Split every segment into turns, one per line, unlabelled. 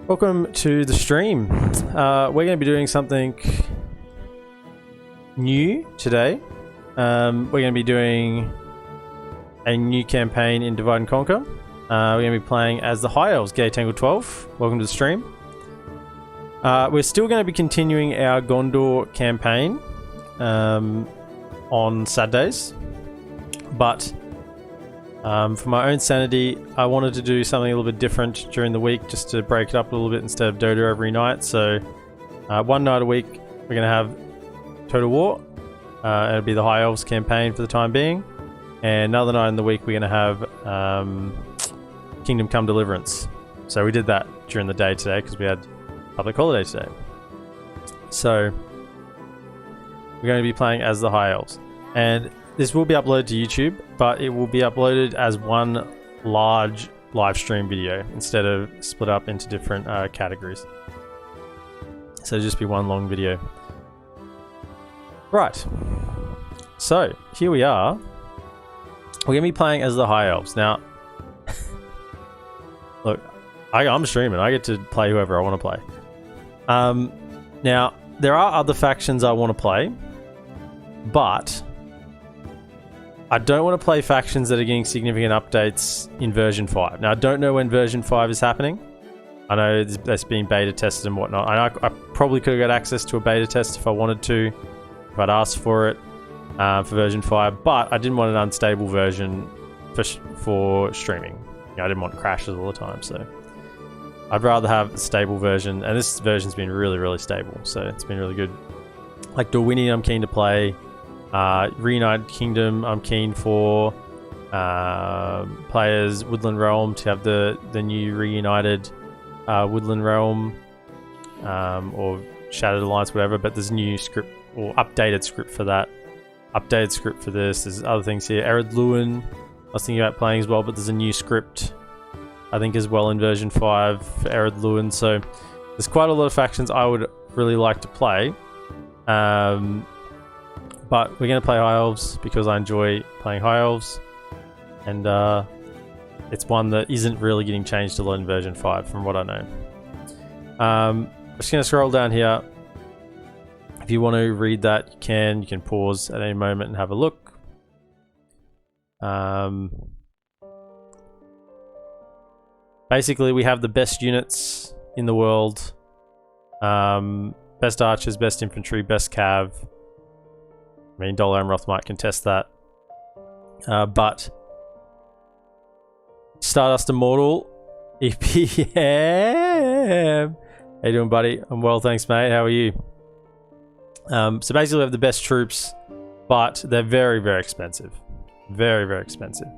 Welcome to the stream. We're going to be doing something new today. We're going to be doing a new campaign in Divide and Conquer. We're going to be playing as the High Elves, Gate Tangle 12. Welcome to the stream. We're still going to be continuing our Gondor campaign on Saturdays, but for my own sanity, I wanted to do something a little bit different during the week, just to break it up a little bit instead of Dota every night. So one night a week we're going to have Total War. It'll be the High Elves campaign for the time being, and another night in the week we're going to have Kingdom Come Deliverance. So we did that during the day today because we had public holiday today. So we're going to be playing as the High Elves, and this will be uploaded to YouTube, but it will be uploaded as one large live stream video instead of split up into different categories. So it'll just be one long video. Right. So here we are. We're going to be playing as the High Elves. Now, look, I'm streaming. I get to play whoever I want to play. Now, there are other factions I want to play, but I don't want to play factions that are getting significant updates in version 5. Now, I don't know when version 5 is happening. I know that's being beta tested and whatnot. I probably could have got access to a beta test if I wanted to, if I'd asked for it for version 5, but I didn't want an unstable version for streaming. You know, I didn't want crashes all the time, so I'd rather have a stable version, and this version's been really, really stable, so it's been really good. Like Dorwini, I'm keen to play. Reunited Kingdom, I'm keen for players. Woodland Realm, to have the new reunited Woodland Realm, or Shattered Alliance, whatever, but there's a new script, or updated script for that. Updated script for this. There's other things here. Ered Luin, I was thinking about playing as well, but there's a new script, I think, as well in version 5 for Ered Luin, so there's quite a lot of factions I would really like to play. But we're going to play High Elves because I enjoy playing High Elves, and it's one that isn't really getting changed a lot in version 5 from what I know. I'm just going to scroll down here. If you want to read that, you can pause at any moment and have a look. Basically, we have the best units in the world. Best archers, best infantry, best cav. I mean, Dollar Amroth might contest that. But Stardust Immortal, EPM. How you doing, buddy? I'm well, thanks, mate. How are you? So basically we have the best troops, but they're very, very expensive. Very, very expensive.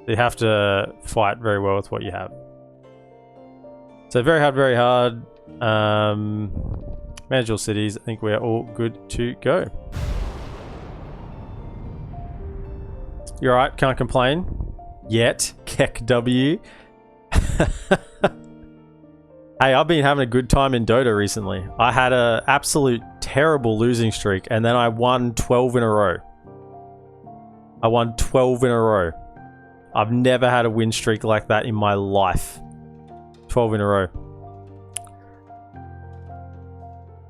You have to fight very well with what you have. So very hard, very hard. Manage all cities. I think we're all good to go. You're right, can't complain. Yet. Keck W. Hey, I've been having a good time in Dota recently. I had an absolute terrible losing streak, and then I won 12 in a row. I won 12 in a row. I've never had a win streak like that in my life. 12 in a row.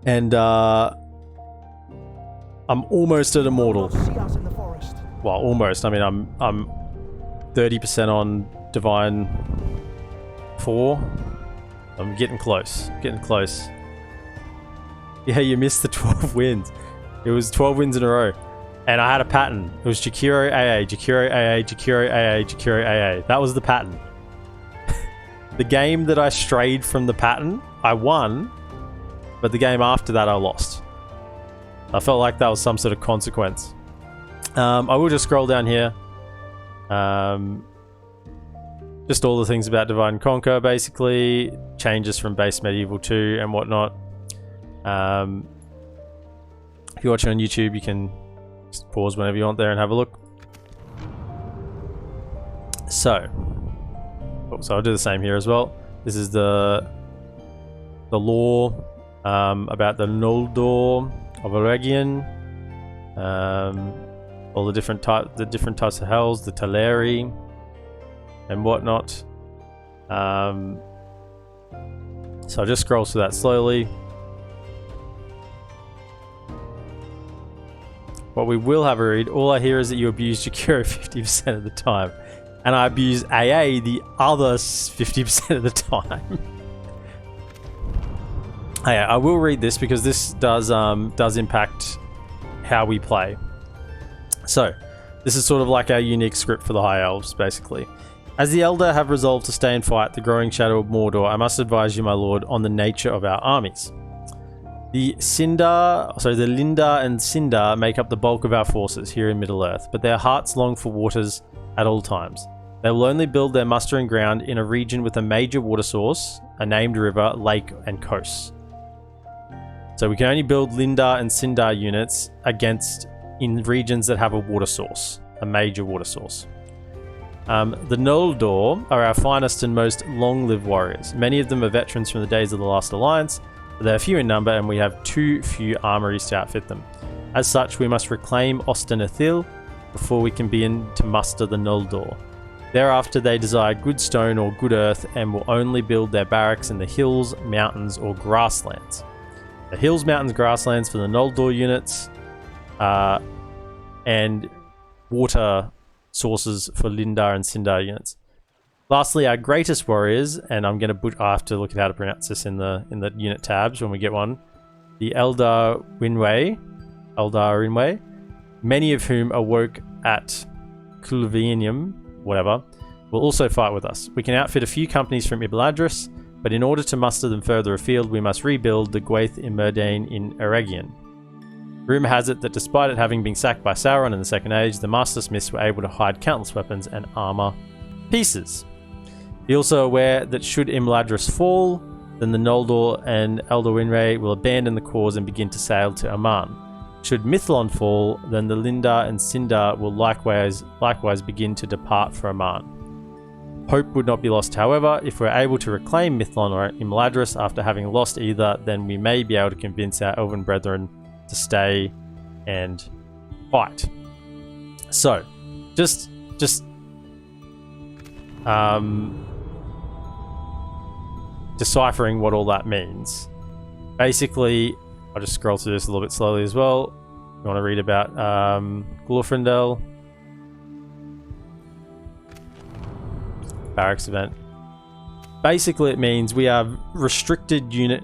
And I'm almost at Immortal. Well, almost. I mean, I'm 30% on Divine 4. I'm getting close. Getting close. Yeah, you missed the 12 wins. It was 12 wins in a row. And I had a pattern. It was Jakiro AA, Jakiro AA, Jakiro AA, Jakiro AA. That was the pattern. The game that I strayed from the pattern, I won. But the game after that, I lost. I felt like that was some sort of consequence. I will just scroll down here. Just all the things about Divide and Conquer, basically. Changes from base Medieval 2 and whatnot. If you're watching on YouTube, you can just pause whenever you want there and have a look. So I'll do the same here as well. This is the lore about the Noldor of Eregion. All the different types of hells, the Teleri and whatnot. So I'll just scroll through that slowly. What we will have a read, all I hear is that you abuse Jakiro 50% of the time. And I abuse AA the other 50% of the time. Yeah, I will read this because this does impact how we play. So, this is sort of like our unique script for the High Elves, basically. As the Elder have resolved to stay and fight the growing shadow of Mordor, I must advise you, my lord, on the nature of our armies. The Linda and Cinder make up the bulk of our forces here in Middle-earth, but their hearts long for waters at all times. They will only build their mustering ground in a region with a major water source, a named river, lake, and coast. So we can only build Linda and Cinder units in regions that have a water source, a major water source. The Noldor are our finest and most long-lived warriors. Many of them are veterans from the days of the Last Alliance, but they are few in number and we have too few armories to outfit them. As such, we must reclaim Ostenithil before we can begin to muster the Noldor. Thereafter, they desire good stone or good earth and will only build their barracks in the hills, mountains, or grasslands. The hills, mountains, grasslands for the Noldor units, and water sources for Linda and Cinder units. Lastly, our greatest warriors, and I have to look at how to pronounce this in the unit tabs when we get one. The Eldar Rinwë, many of whom awoke at Culvinium, whatever, will also fight with us. We can outfit a few companies from Ibladris, but in order to muster them further afield, we must rebuild the Gwaith Immerdain in Eregion. Rumour has it that despite it having been sacked by Sauron in the Second Age, the Master Smiths were able to hide countless weapons and armour pieces. Be also aware that should Imladris fall, then the Noldor and Eldarwinre will abandon the cause and begin to sail to Aman. Should Mithlond fall, then the Linda and Cinder will likewise begin to depart for Aman. Hope would not be lost, however. If we're able to reclaim Mithlond or Imladris after having lost either, then we may be able to convince our Elven brethren to stay and fight. So, just deciphering what all that means. Basically, I'll just scroll through this a little bit slowly as well. You want to read about Glorfindel. Barracks event. Basically, it means we have restricted unit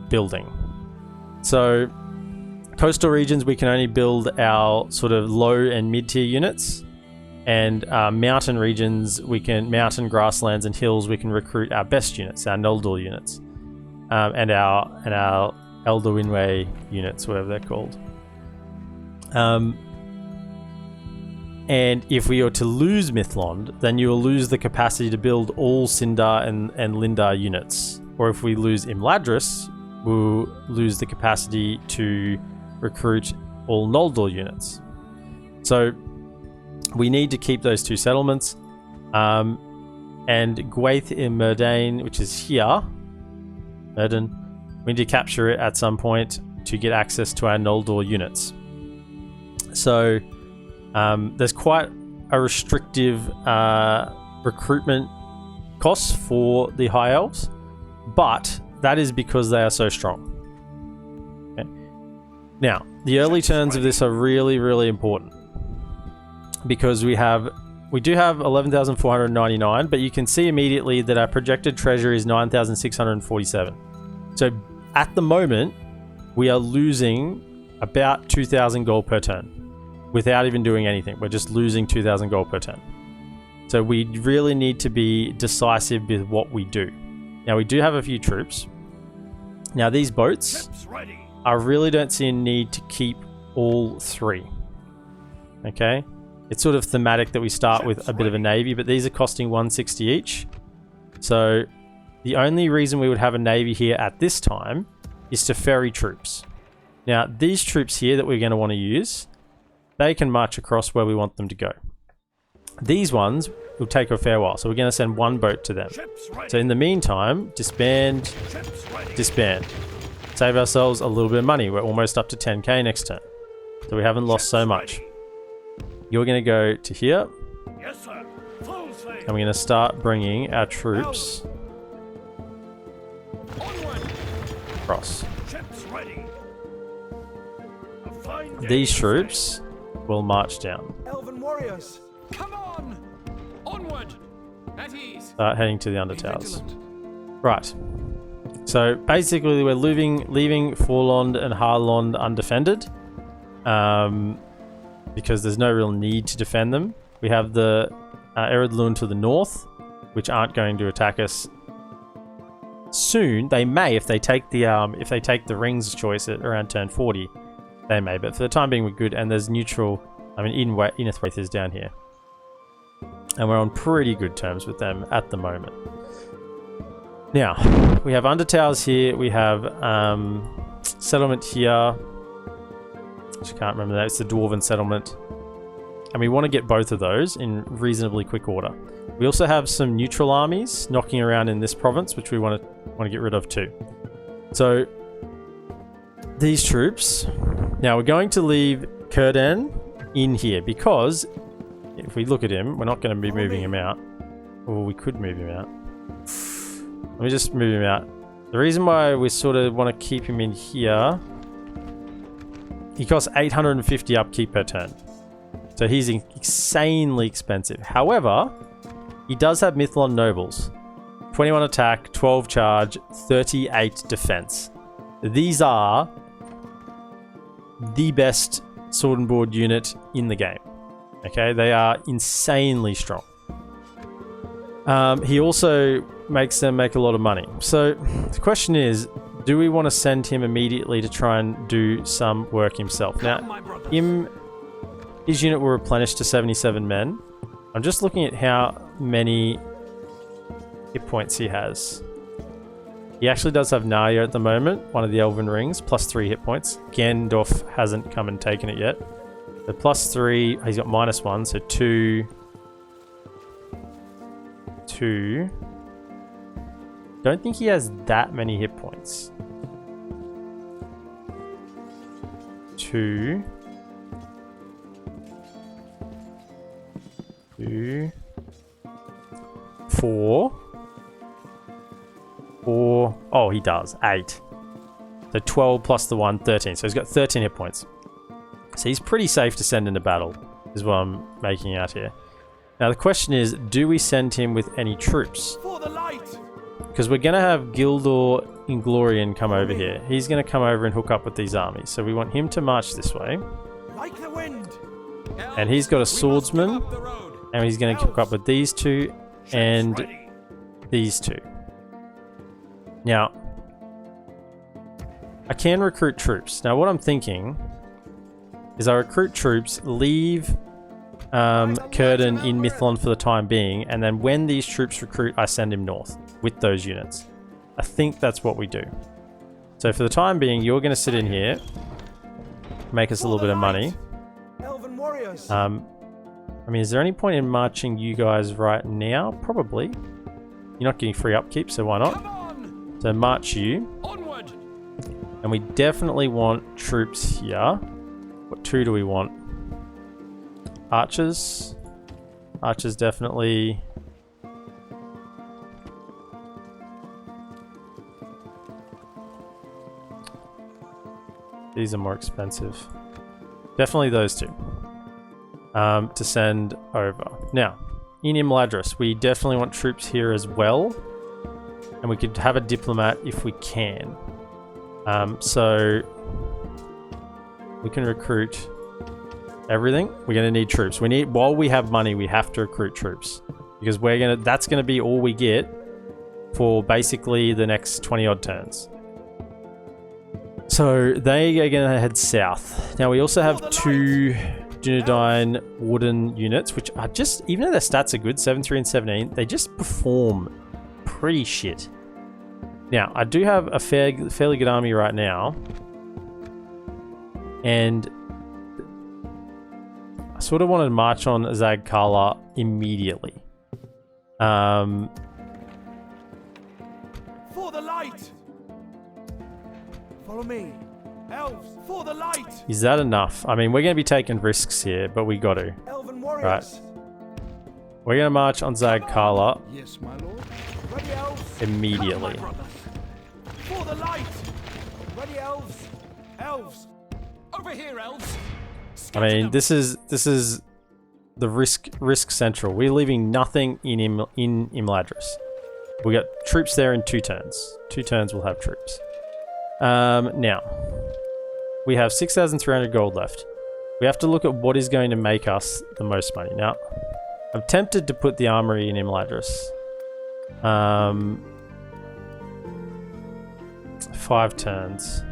building. So, coastal regions, we can only build our sort of low and mid-tier units. And mountain regions, mountain grasslands and hills, we can recruit our best units, our Noldor units, and our Eldarwinwe units, whatever they're called. And if we are to lose Mithlond, then you will lose the capacity to build all Cinder and Linda units. Or if we lose Imladris, we'll lose the capacity to recruit all Noldor units. So we need to keep those two settlements. And Gwaith Immerdain, which is here, Myrden, we need to capture it at some point to get access to our Noldor units. So there's quite a restrictive recruitment cost for the High Elves, but that is because they are so strong. Okay. Now, the early turns of this are really, really important because we do have 11,499, but you can see immediately that our projected treasure is 9,647. So at the moment, we are losing about 2,000 gold per turn without even doing anything. We're just losing 2,000 gold per turn. So we really need to be decisive with what we do. Now, we do have a few troops. Now, these boats, I really don't see a need to keep all three. Okay? It's sort of thematic that we start with a bit of a navy, but these are costing 160 each. So the only reason we would have a navy here at this time is to ferry troops. Now, these troops here that we're going to want to use, they can march across where we want them to go. These ones will take a fair while, so we're going to send one boat to them. So in the meantime, disband, disband. Save ourselves a little bit of money. We're almost up to 10k next turn, so we haven't lost so much. You're going to go to here, and we're going to start bringing our troops cross.
Ships ready. A fine day
These
to
troops will march down.
Elven warriors.
Come on! Onward! At ease!
Start heading to the Undertowers. Right. So basically we're leaving Forlond and Harlond undefended. Because there's no real need to defend them. We have the Eredlun to the north, which aren't going to attack us soon. They may if they take the rings choice at around turn 40. They may, but for the time being we're good. And there's neutral. I mean, Inethwaith is down here, and we're on pretty good terms with them at the moment. Now we have Undertowers here. We have settlement here. I can't remember that. It's the Dwarven settlement. And we want to get both of those in reasonably quick order. We also have some neutral armies knocking around in this province, which we want to get rid of too. So these troops. Now we're going to leave Kurden in here because if we look at him, we're not going to be moving him out. Or we could move him out. Let me just move him out. The reason why we sort of want to keep him in here, he costs 850 upkeep per turn. So he's insanely expensive. However, he does have Mithlond Nobles. 21 attack, 12 charge, 38 defense. These are the best sword and board unit in the game. Okay, they are insanely strong. He also makes them make a lot of money. So the question is, do we want to send him immediately to try and do some work himself? Now, his unit will replenish to 77 men. I'm just looking at how many hit points he has. He actually does have Narya at the moment, one of the Elven rings, plus 3 hit points. Gandalf hasn't come and taken it yet. So plus 3, he's got minus 1, so 2. Don't think he has that many hit points. 2. 4. Oh, he does. 8. So 12 plus the 1, 13. So he's got 13 hit points. So he's pretty safe to send into battle, is what I'm making out here. Now the question is, do we send him with any troops?
For the light.
Because we're going to have Gildor Inglorian come over here. He's going to come over and hook up with these armies. So we want him to march this way.
Like the wind.
And he's got a swordsman. And he's going to hook up with these two and these two. Now, I can recruit troops. Now what I'm thinking is I recruit troops, leave Kurden in Mithlond for the time being, and then when these troops recruit, I send him north with those units. I think that's what we do. So for the time being, you're going to sit in here, make us a little bit of money.
Elven warriors.
I mean, is there any point in marching you guys right now? Probably. You're not getting free upkeep, so why not? So march you.
Onward.
And we definitely want troops here. What 2 do we want? Archers. Archers definitely. These are more expensive. Definitely those 2. To send over. Now, in Imladris, we definitely want troops here as well. And we could have a diplomat if we can. So we can recruit everything. We're going to need troops. We need, while we have money, we have to recruit troops. Because that's going to be all we get for basically the next 20 odd turns. So they are going to head south. Now we also have 2 Dunedain wooden units, which are just, even though their stats are good, 7, 3 and 17, they just perform pretty shit. Now, I do have a fairly good army right now. And I sort of wanted to march on Zag Kala immediately.
For the light. Follow me. Elves, for the light.
Is that enough? I mean, we're going to be taking risks here, but we got to.
Elven warriors.
Right. We're going to march on Zag Kala.
Yes, my lord. Ready, elves.
Immediately.
For the light. Ready, elves? Elves!
Over here, elves.
I mean, this is the risk central. We're leaving nothing in Imladris. We got troops there in 2 turns. 2 turns we'll have troops. Now we have 6,300 gold left. We have to look at what is going to make us the most money. Now, I'm tempted to put the armory in Imladris. 5 turns.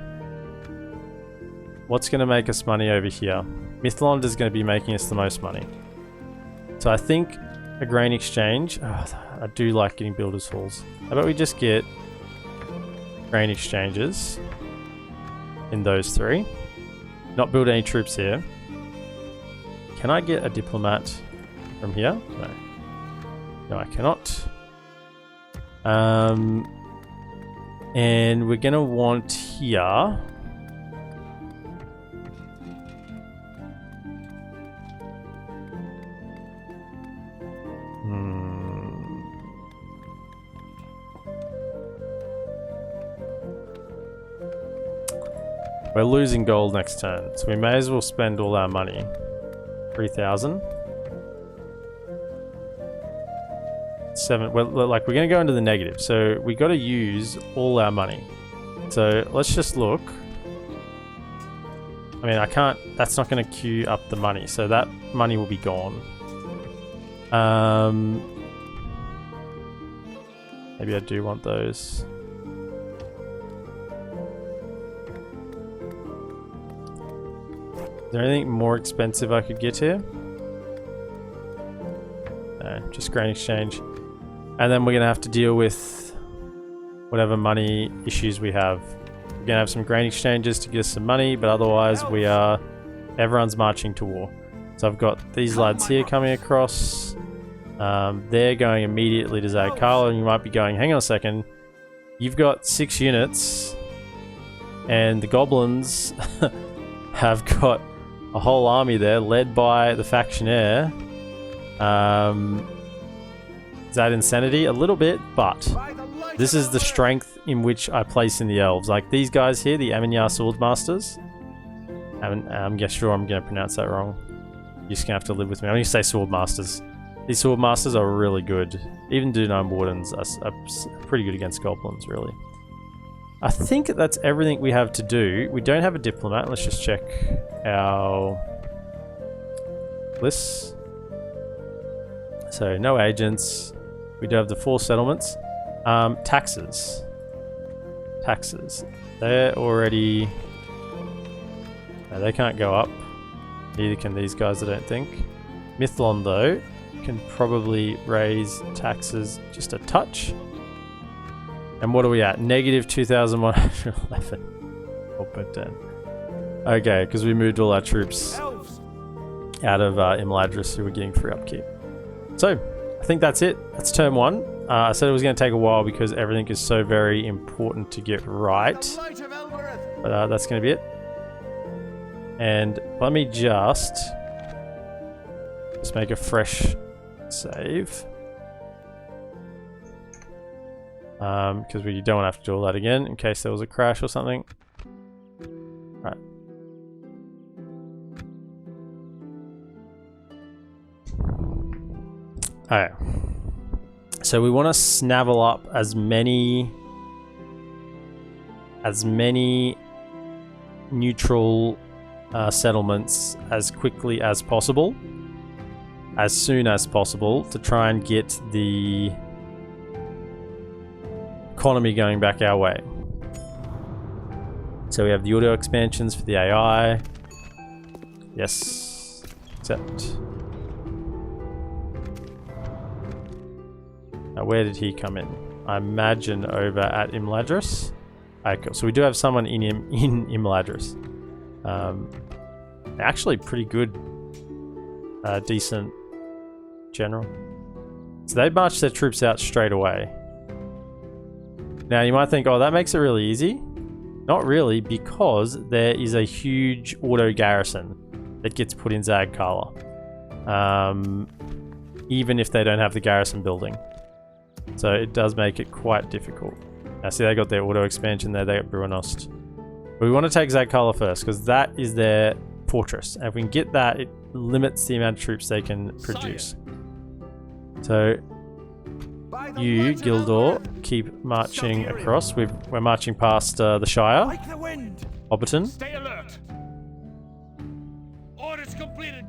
What's going to make us money over here? Mithlond is going to be making us the most money. So I think a grain exchange. Oh, I do like getting builders' halls. How about we just get grain exchanges in those 3? Not build any troops here. Can I get a diplomat from here? No. No, I cannot. And we're gonna want here. We're losing gold next turn, so we may as well spend all our money. 3,000. 7. Well, like we're gonna go into the negative, so we got to use all our money. So let's just look. I mean, I can't. That's not going to queue up the money, so that money will be gone. Maybe I do want those. Is there anything more expensive I could get here? No, just grain exchange. And then we're going to have to deal with whatever money issues we have. We're going to have some grain exchanges to get us some money, but otherwise everyone's marching to war. So I've got these lads here coming across. They're going immediately to Zag Kala, and you might be going, hang on a second, you've got 6 units, and the goblins have got a whole army there, led by the factionaire. Is that insanity? A little bit, but this is the strength in which I place in the elves. Like these guys here, the Amenyar Swordmasters. I'm sure I'm going to pronounce that wrong. You're just going to have to live with me. I'm going to say Swordmasters. These Swordmasters are really good. Even Dunine Wardens are pretty good against goblins, really. I think that's everything we have to do. We don't have a diplomat. Let's just check our lists. So no agents. We do have the 4 settlements. Taxes. They're already... No, they can't go up. Neither can these guys, I don't think. Mithlond, though, can probably raise taxes just a touch. And what are we at? Negative 2,111. Oh, but then. Okay, because we moved all our troops out of Imladris, who were getting free upkeep. So, I think that's it. That's turn 1. I said it was going to take a while because everything is so very important to get right. But that's going to be it. And let me just make a fresh save. Because we don't want to have to do all that again in case there was a crash or something. Right. Alright. So we want to snavel up as many neutral settlements as quickly as possible, as soon as possible, to try and get the economy going back our way. So we have the auto expansions for the AI. Yes. Accept. Now where did he come in? I imagine over at Imladris. Okay, cool. So we do have someone in Imladris. Actually pretty good, decent general. So they marched their troops out straight away. Now you might think, oh, that makes it really easy. Not really, because there is a huge auto garrison that gets put in Zag Kala. Even if they don't have the garrison building. So it does make it quite difficult. Now see, they got their auto expansion there, they got Bruinost. But we want to take Zag Kala first, because that is their fortress. And if we can get that, it limits the amount of troops they can produce. So, you, Gildor, keep marching across. We're marching past the Shire.
Like the wind.
Hobbiton.
Stay alert. Orders completed.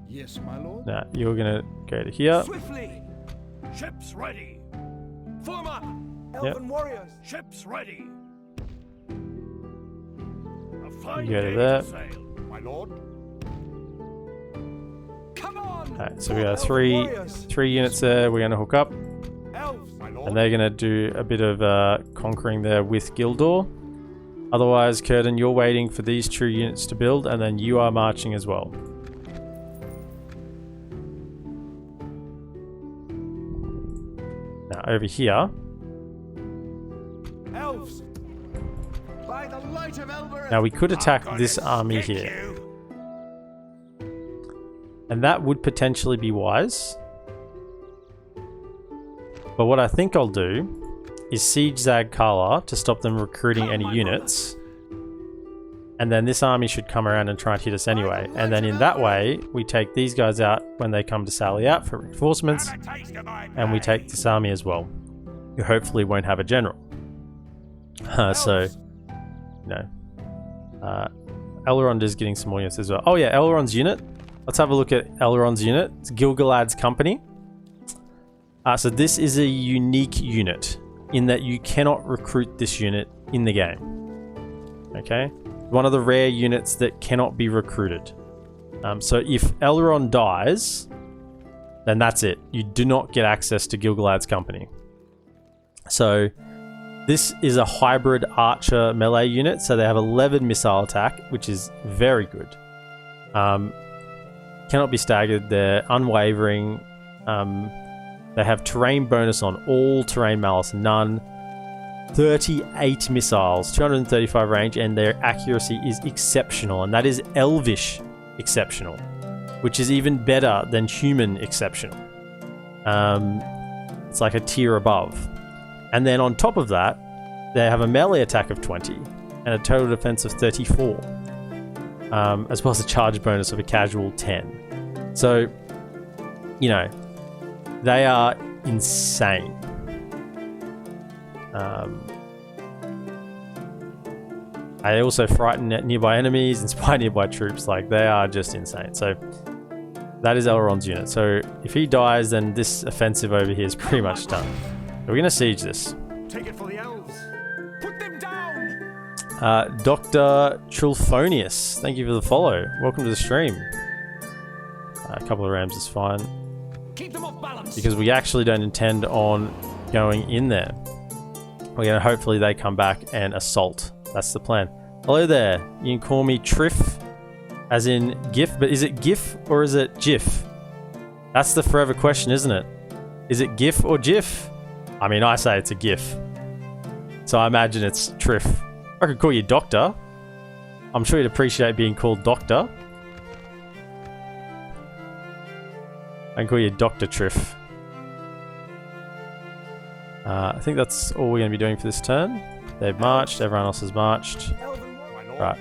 Yes, my lord.
Now, you're going to go to here.
Swiftly.
Ships ready.
Form up.
Elven warriors.
Ships ready. A fine
You go to
day
there.
to sail.
My lord. Come on.
Alright, so we got
Elven
three
warriors.
units there. We're going to hook up.
Elves. My lord.
And they're going to do a bit of conquering there with Gildor. Otherwise, Curtin, you're waiting for these 2 units to build, and then you are marching as well. Now, over here,
Elves. By the light of Elbereth.
now we could attack this army here. And that would potentially be wise. But what I think I'll do is siege Zag Kala to stop them recruiting any units. And then this army should come around and try and hit us anyway. And then in that way, we take these guys out when they come to sally out for reinforcements. And we take this army as well, who hopefully won't have a general. So, you know, Elrond is getting some more units as well. Oh yeah, Elrond's unit. Let's have a look at Elrond's unit. It's Gilgalad's company. So this is a unique unit in that you cannot recruit this unit in the game. Okay? One of the rare units that cannot be recruited. So if Elrond dies, then that's it. You do not get access to Gilgalad's company. So this is a hybrid archer melee unit. So they have 11 missile attack, which is very good. Cannot be staggered. They're unwavering. They have terrain bonus on all terrain malice, none. 38 missiles, 235 range, and their accuracy is exceptional, and that is Elvish exceptional, which is even better than human exceptional. It's like a tier above. And then on top of that, they have a melee attack of 20 and a total defense of 34, as well as a charge bonus of a casual 10. So, you know, they are insane. They also frighten nearby enemies, inspire nearby troops. Like, they are just insane. So that is Elrond's unit. So if he dies, then this offensive over here is pretty much done. We're going to siege this.
Take it for the elves. Put them down.
Dr. Trulphonius, thank you for the follow. Welcome to the stream. A couple of rams is fine.
Keep them off balance.
Because we actually don't intend on going in there. We're going to hopefully they come back and assault. That's the plan. Hello there. You can call me Triff, as in GIF, but is it GIF or is it GIF? That's the forever question, isn't it? Is it GIF or GIF? I mean, I say it's a GIF. So I imagine it's Triff. I could call you Doctor. I'm sure you'd appreciate being called Doctor. I can call you Dr. Triff. I think that's all we're going to be doing for this turn. They've marched. Everyone else has marched.
Elven warriors.
Right.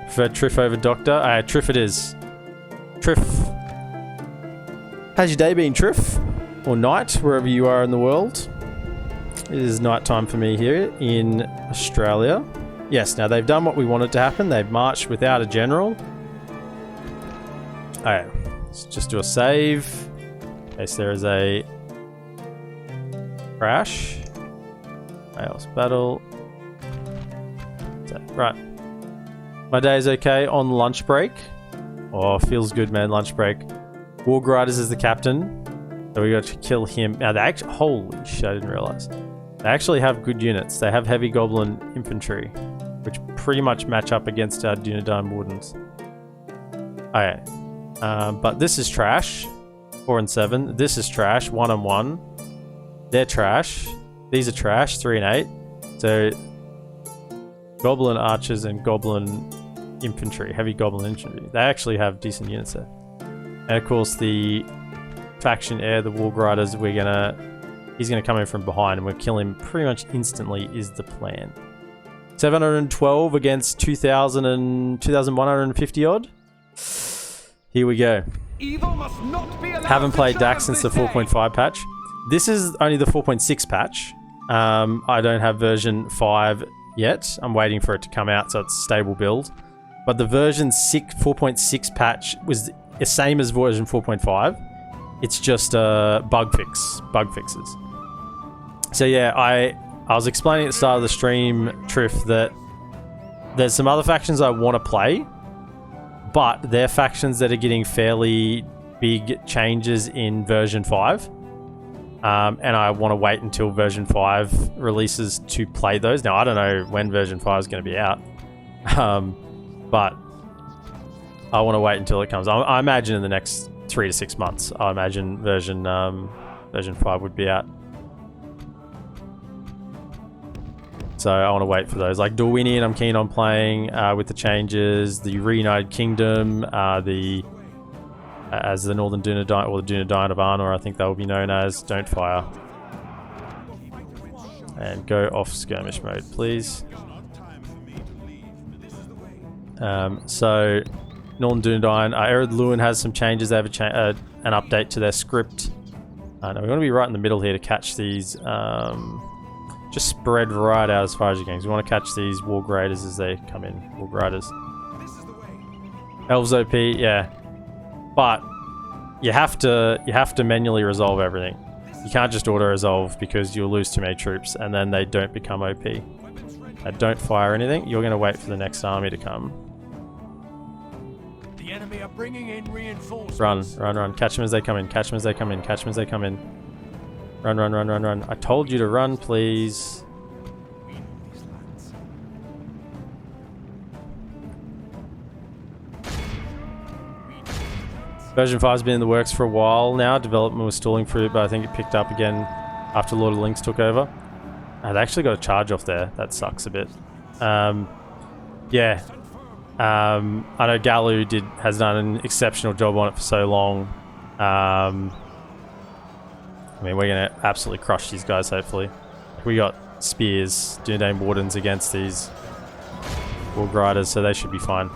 Prefer Triff over Doctor. Triff it is. Triff. How's your day been, Triff? Or night, wherever you are in the world. It is night time for me here in Australia. Yes, now they've done what we wanted to happen. They've marched without a general. Alright, let's just do a save. In case there is a crash. Chaos battle. Right. My day is okay on lunch break. Oh, feels good, man, lunch break. Warg Riders is the captain. So we got to kill him. Now, they actually... Holy shit, I didn't realize. They actually have good units. They have heavy goblin infantry, which pretty much match up against our Dunedain Wardens. Okay. But this is trash. 4 and 7. This is trash. 1 and 1. They're trash. These are trash. 3 and 8. So, goblin archers and goblin infantry, heavy goblin infantry. They actually have decent units there. And of course, the faction heir, the Warg Riders, he's gonna come in from behind and we'll kill him pretty much instantly is the plan. 712 against 2,000 and 2,150 odd. Here we go.
Evil must not be allowed.
Haven't
to
played DaC
triumph
since the
this day.
4.5 patch. This is only the 4.6 patch. I don't have version 5 yet. I'm waiting for it to come out so it's a stable build. But the version 4.6 patch was the same as version 4.5. It's just bug fixes. So yeah, I was explaining at the start of the stream, Triff, that there's some other factions I want to play, but they're factions that are getting fairly big changes in version 5. And I want to wait until version 5 releases to play those. Now, I don't know when version 5 is going to be out, but I want to wait until it comes. I imagine in the next 3 to 6 months, I imagine version 5 would be out. So I want to wait for those. Like Dorwinian, I'm keen on playing with the changes. The Reunited Kingdom, as the Northern Dunedain, or the Dunedain of Arnor, I think they will be known as. Don't fire. And go off skirmish mode, please. So, Northern Dunedain, Ered Luin has some changes. They have an update to their script. Now we want to be right in the middle here to catch these. Just spread right out as far as you can. We want to catch these Warg Raiders as they come in. Warg Riders. Elves OP, yeah. But you have to manually resolve everything. You can't just auto-resolve because you'll lose too many troops and then they don't become OP. Don't fire anything. You're going to wait for the next army to come.
The enemy are bringing in reinforcements.
Run. Catch them as they come in. Catch them as they come in. Catch them as they come in. Run. I told you to run, please. Version 5 has been in the works for a while now. Development was stalling for it, but I think it picked up again after Lord of Links took over. They actually got a charge off there. That sucks a bit. Yeah. I know Galu has done an exceptional job on it for so long. I mean, we're going to absolutely crush these guys, hopefully. We got spears, Dunedain Wardens against these Warg Riders, so they should be fine.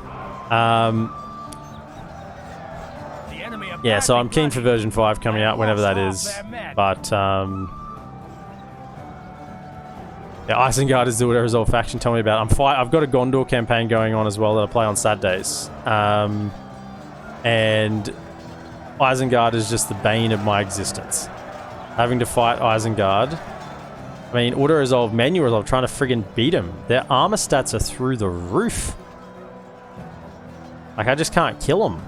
Yeah, so I'm keen for version 5 coming out whenever that is. But, yeah, Isengard is the auto-resolve faction. Tell me about it. I've got a Gondor campaign going on as well that I play on Saturdays. And Isengard is just the bane of my existence. Having to fight Isengard. I mean, auto-resolve, manual resolve, trying to friggin' beat them. Their armor stats are through the roof. Like, I just can't kill them.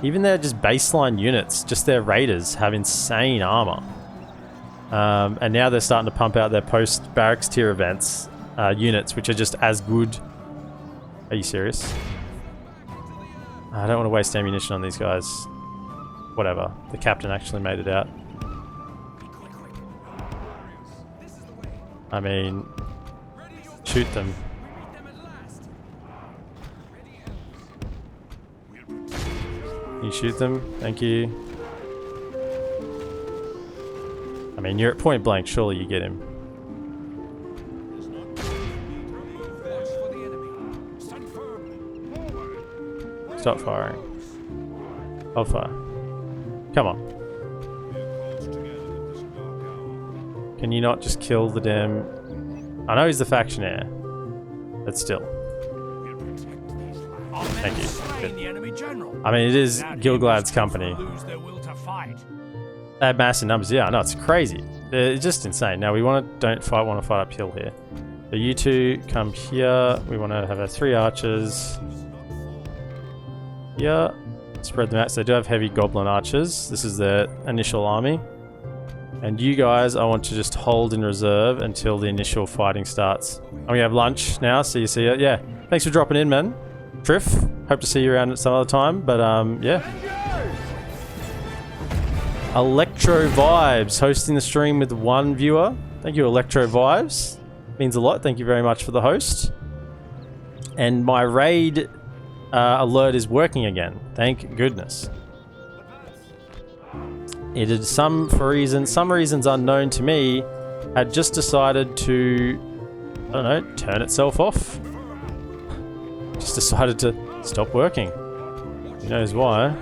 Even their just baseline units, just their raiders, have insane armor. And now they're starting to pump out their post-barracks tier events, units, which are just as good. Are you serious? I don't want to waste ammunition on these guys. Whatever. The captain actually made it out. I mean, shoot them. Can you shoot them? Thank you. I mean, you're at point blank. Surely you get him. Stop firing. Hold fire. Come on. Can you not just kill the damn... I know he's the factionaire, but still. Thank you. Good. I mean, it is Gilgalad's company. They have massive numbers. Yeah, I know, it's crazy. They're just insane. Now, we want to want to fight uphill here. So you two come here. We want to have our 3 archers. Yeah. Spread them out. So they do have heavy goblin archers. This is their initial army. And you guys, I want to just hold in reserve until the initial fighting starts. And we have lunch now, so you see it. Yeah. Thanks for dropping in, man. Triff. Hope to see you around at some other time. But, yeah. Electro Vibes hosting the stream with 1 viewer. Thank you, Electro Vibes. Means a lot. Thank you very much for the host. And my raid alert is working again. Thank goodness. It is some reasons unknown to me, had just decided to I don't know, turn itself off. Just decided to stop working. Who knows why?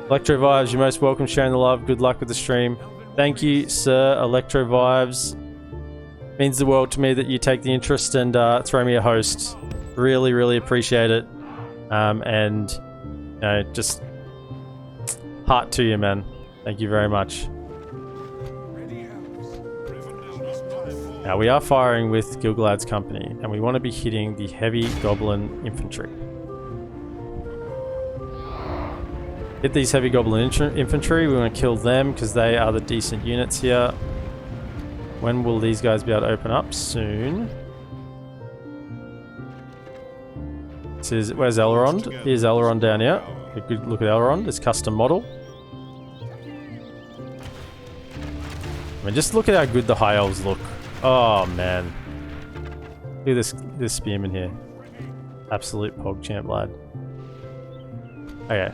Electro Vibes, you're most welcome, sharing the love. Good luck with the stream. Thank you, sir. Electro Vibes. Means the world to me that you take the interest and throw me a host. Really, really appreciate it. And, you know, just heart to you, man. Thank you very much. Now, we are firing with Gilgalad's company, and we want to be hitting the heavy goblin infantry. Hit these heavy goblin infantry. We want to kill them because they are the decent units here. When will these guys be able to open up? Soon. This is, where's Elrond? Here's Elrond down here. A good look at Elrond, his custom model. I mean, just look at how good the High Elves look. Oh man. Look at this spearman here. Absolute PogChamp lad. Okay.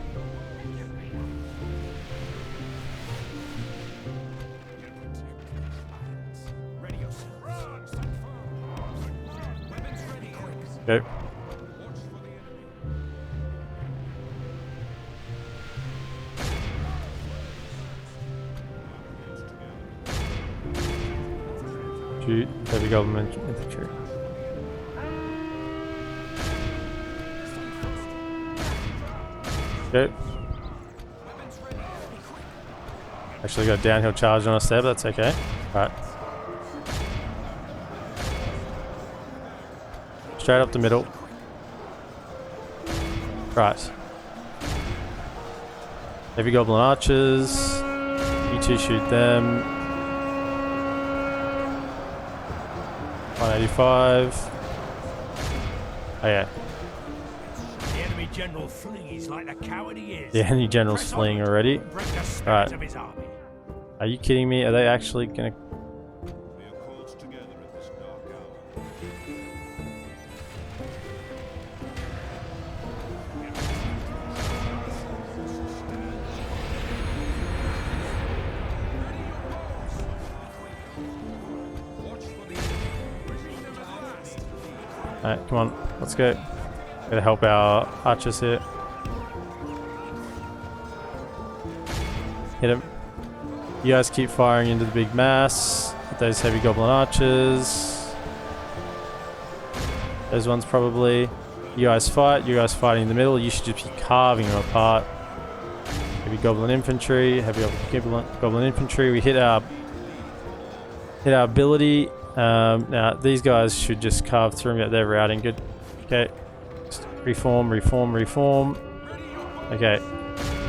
Go. Shoot heavy goblin infantry. Go. Actually got a downhill charge on us there, but that's okay. Alright. Straight up the middle. Right. Heavy goblin archers. You two shoot them. 185. Oh yeah.
The enemy general flees like the coward he is.
The enemy general's fleeing already. Alright. Are you kidding me? Are they actually gonna... Alright, come on, let's go. Gotta help our archers here. Hit him. You guys keep firing into the big mass. Hit those heavy goblin archers. Those ones probably. You guys fight. You guys fighting in the middle. You should just be carving them apart. Heavy goblin infantry. Heavy goblin infantry. We hit our ability. Now these guys should just carve through them. They're routing good. Okay. Just reform. Okay.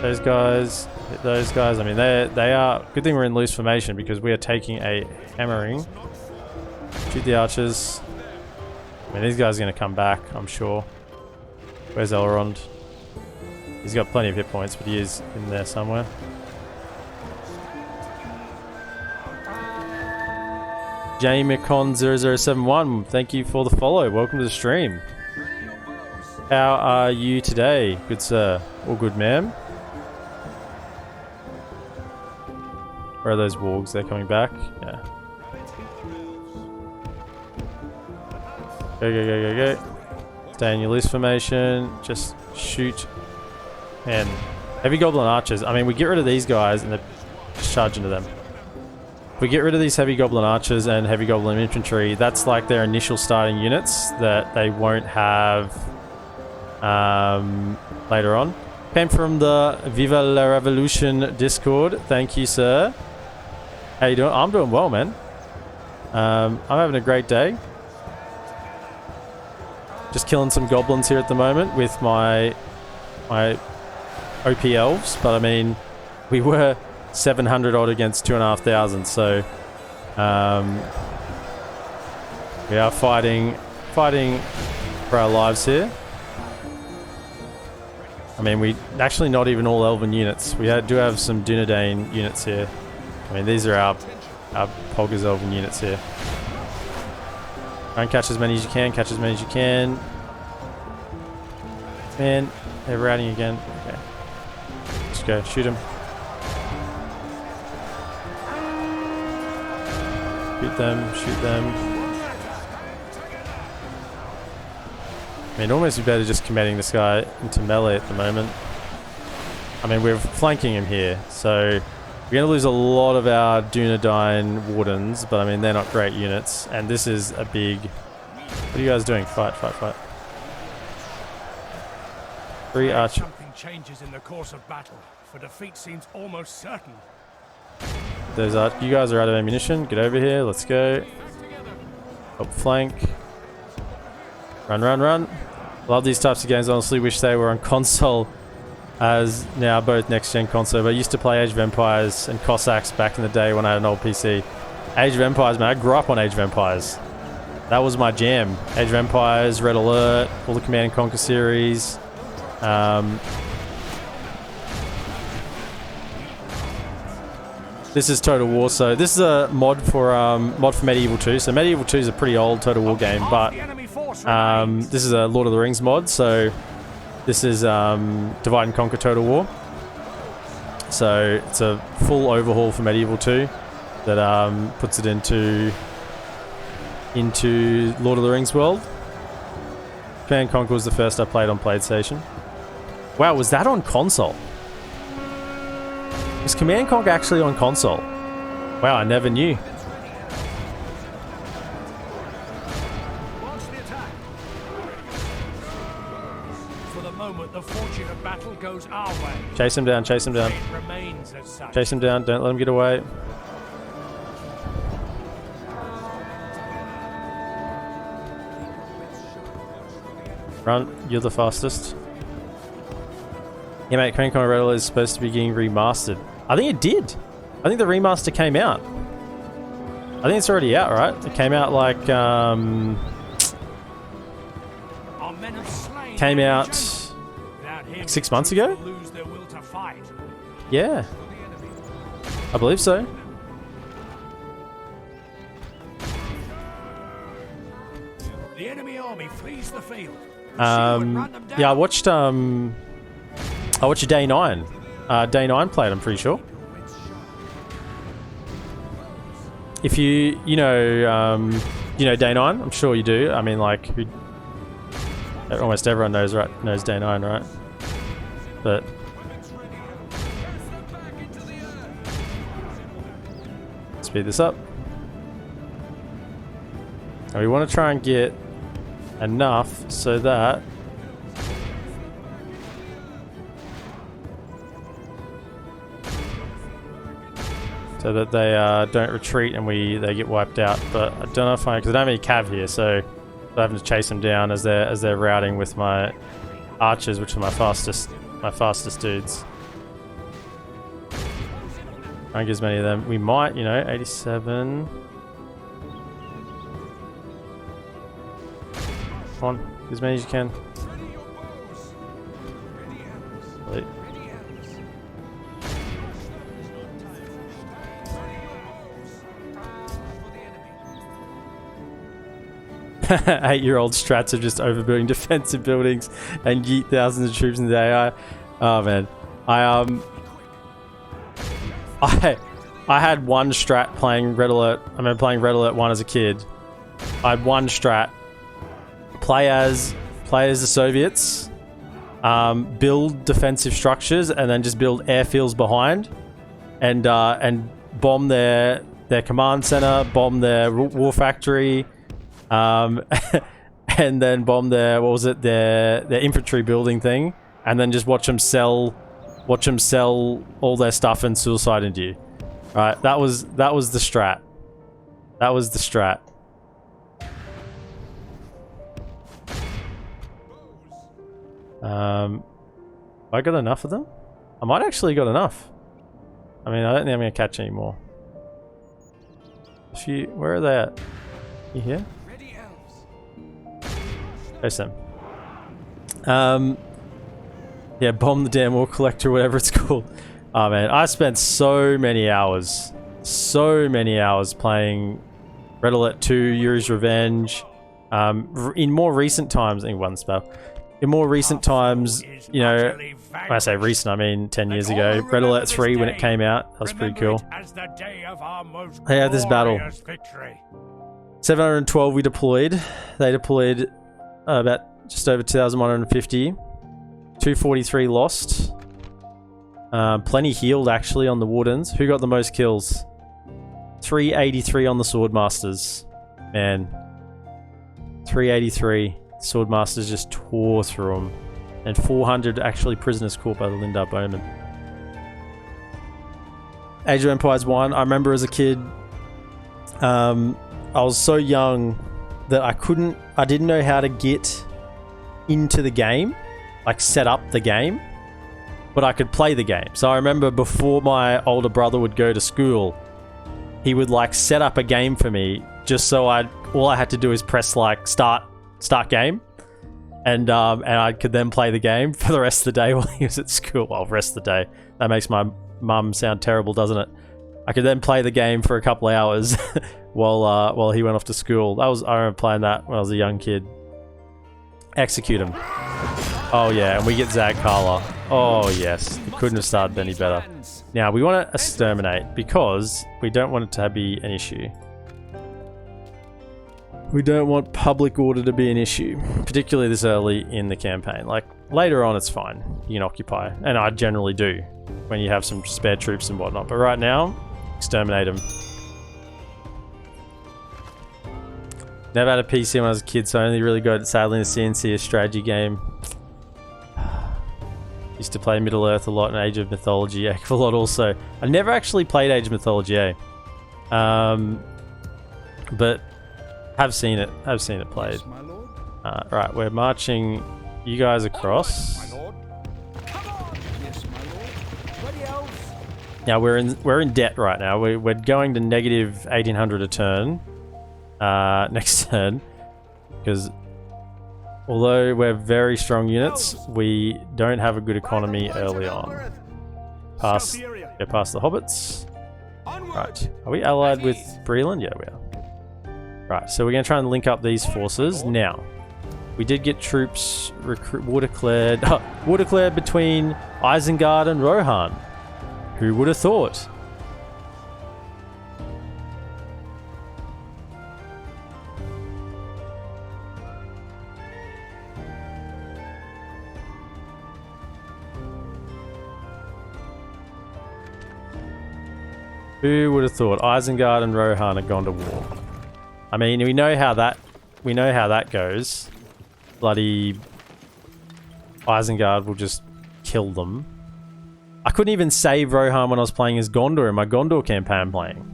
Those guys. Hit those guys. I mean, they are. Good thing we're in loose formation because we are taking a hammering. Shoot the archers. I mean, these guys are going to come back, I'm sure. Where's Elrond? He's got plenty of hit points, but he is in there somewhere. JamieCon0071, thank you for the follow. Welcome to the stream. How are you today, good sir? Or good ma'am? Where are those wargs? They're coming back? Yeah. Go. Stay in your loose formation. Just shoot. And heavy goblin archers. I mean, we get rid of these guys and they just charge into them. If we get rid of these heavy goblin archers and heavy goblin infantry, that's like their initial starting units that they won't have later on. Came from the Viva la Revolution Discord. Thank you, sir. How you doing? I'm doing well, man. I'm having a great day. Just killing some goblins here at the moment with my OP elves, but I mean, we were 700 odd against 2,500, so we are fighting for our lives here. I mean, we actually not even all Elven units. We do have some Dunedain units here. I mean, these are our Poggers Elven units here. Try and catch as many as you can, Man, they're routing again. Okay. Just go, shoot them. Shoot them. mean, almost be better just committing this guy into melee at the moment. I mean, we're flanking him here, so we're going to lose a lot of our Dunedain Wardens, but I mean, they're not great units, and this is a big... What are you guys doing? Fight, fight, fight. 3 archer...
Something changes in the course of battle, for defeat seems almost certain.
Those are... You guys are out of ammunition. Get over here. Let's go. Up flank. Run, run, run. Love these types of games. Honestly, wish they were on console, as now both next-gen console. But I used to play Age of Empires and Cossacks back in the day when I had an old PC. Age of Empires, man. I grew up on Age of Empires. That was my jam. Age of Empires, Red Alert, all the Command and Conquer series. This is Total War, so this is a mod for Medieval 2. So Medieval 2 is a pretty old Total War game, but this is a Lord of the Rings mod. So this is Divide and Conquer Total War. So it's a full overhaul for Medieval 2 that puts it into Lord of the Rings world. Command and Conquer was the first I played on PlayStation. Wow, was that on console? Is Command Conquer actually on console? Wow, I never knew.
For the moment, the fortune of battle goes our way.
Chase him down, chase him down.
It remains as such.
Chase him down, don't let him get away. Run, you're the fastest. Yeah, mate, Command Conquer Red Alert is supposed to be getting remastered. I think it did. I think the remaster came out. I think it's already out, right? It came out like, came out like 6 months ago? Yeah. I believe so.
The enemy army flees the field.
Yeah, I watched Day 9. Day 9 played, I'm pretty sure. If you know Day 9, I'm sure you do. I mean, like, almost everyone knows Day 9, right? But speed this up. And we want to try and get enough so that they don't retreat and they get wiped out. But I don't know if because I don't have any cav here, so I'm having to chase them down as they're routing with my archers, which are my fastest dudes. Try and get as many of them. We might, 87. Come on, get as many as you can. Wait. 8-year-old strats are just overbuilding defensive buildings and yeet thousands of troops into the AI. Oh man, I had one strat playing Red Alert. I remember playing Red Alert 1 as a kid. I had one strat: play as the Soviets, build defensive structures, and then just build airfields behind, and bomb their command center, bomb their war factory. And then bomb their infantry building thing, and then just watch them sell all their stuff and suicide into you. Right, that was the strat. That was the strat. I got enough of them? I might actually got enough. I mean, I don't think I'm gonna catch any more. Where are they at? You here? Chase them. Yeah, bomb the damn ore collector, whatever it's called. Oh man, I spent so many hours playing Red Alert 2, Yuri's Revenge. In more recent times, I think one spell. In more recent times, when I say recent, I mean 10 years ago. Red Alert 3 when it came out, that was pretty cool. They had this battle. 712 we deployed. They deployed about just over 2,150. 243 lost. Plenty healed actually on the Wardens. Who got the most kills? 383 on the Swordmasters. Man. 383. Swordmasters just tore through them. And 400 actually prisoners caught by the Lindar Bowmen. Age of Empires 1. I remember as a kid, I was so young that I didn't know how to get into the game, like set up the game, but I could play the game. So I remember before my older brother would go to school, he would like set up a game for me just so all I had to do is press like start game, and I could then play the game for the rest of the day while he was at school. Well, rest of the day. That makes my mum sound terrible, doesn't it? I could then play the game for a couple of hours while he went off to school. I remember playing that when I was a young kid. Execute him. Oh yeah, and we get Zag Kala. Oh yes, it couldn't have started any better. Now we want to exterminate because we don't want it to be an issue. We don't want public order to be an issue, particularly this early in the campaign. Like later on, it's fine. You can occupy, and I generally do when you have some spare troops and whatnot. But right now, exterminate them. Never had a PC when I was a kid, so I only really got sadly in the CNC, a strategy game. Used to play Middle Earth a lot and Age of Mythology a lot also. I never actually played Age of Mythology, but have seen it. I've seen it played.
Yes,
Right, we're marching you guys across.
my lord. Come on. Yes, my lord. Ready, elves.
Now we're in debt right now. We're going to negative 1800 a turn next turn, because although we're very strong units, we don't have a good economy early on. Past the hobbits. Right, are we allied with Breland? Yeah, we are. Right, so we're going to try and link up these forces. Now, we did get troops war declared between Isengard and Rohan. Who would have thought? Who would have thought Isengard and Rohan had gone to war? I mean, we know how that goes. Bloody Isengard will just kill them. I couldn't even save Rohan when I was playing as Gondor in my Gondor campaign I'm playing.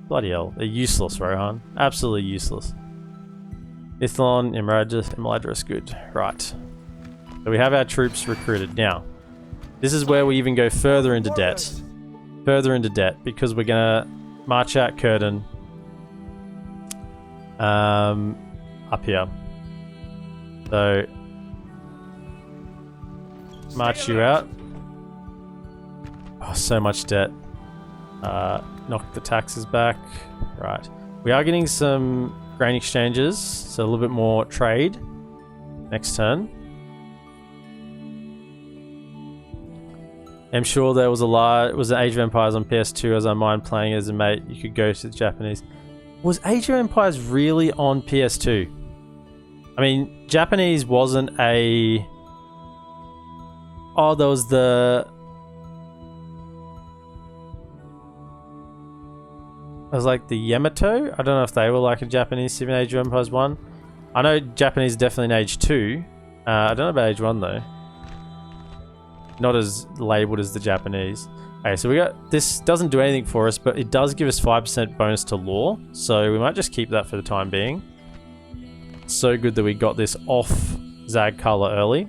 Bloody hell, they're useless, Rohan. Absolutely useless. Ithlon, Imladris, good. Right. So we have our troops recruited. Now, this is where we even go further into debt. Because we're gonna march out Curtin up here. So march you out. Oh, so much debt. Knock the taxes back. Right. We are getting some grain exchanges, so a little bit more trade next turn. I'm sure there was an Age of Empires on PS2 as I mind playing as a mate. You could go to the Japanese. Was Age of Empires really on PS2? I mean, Japanese wasn't a... Oh, there was the... It was like the Yamato? I don't know if they were like a Japanese sim in Age of Empires 1. I know Japanese is definitely in Age 2. I don't know about Age 1 though. Not as labelled as the Japanese. Okay, so we got... This doesn't do anything for us, but it does give us 5% bonus to lore. So we might just keep that for the time being. So good that we got this off Zag Kala early.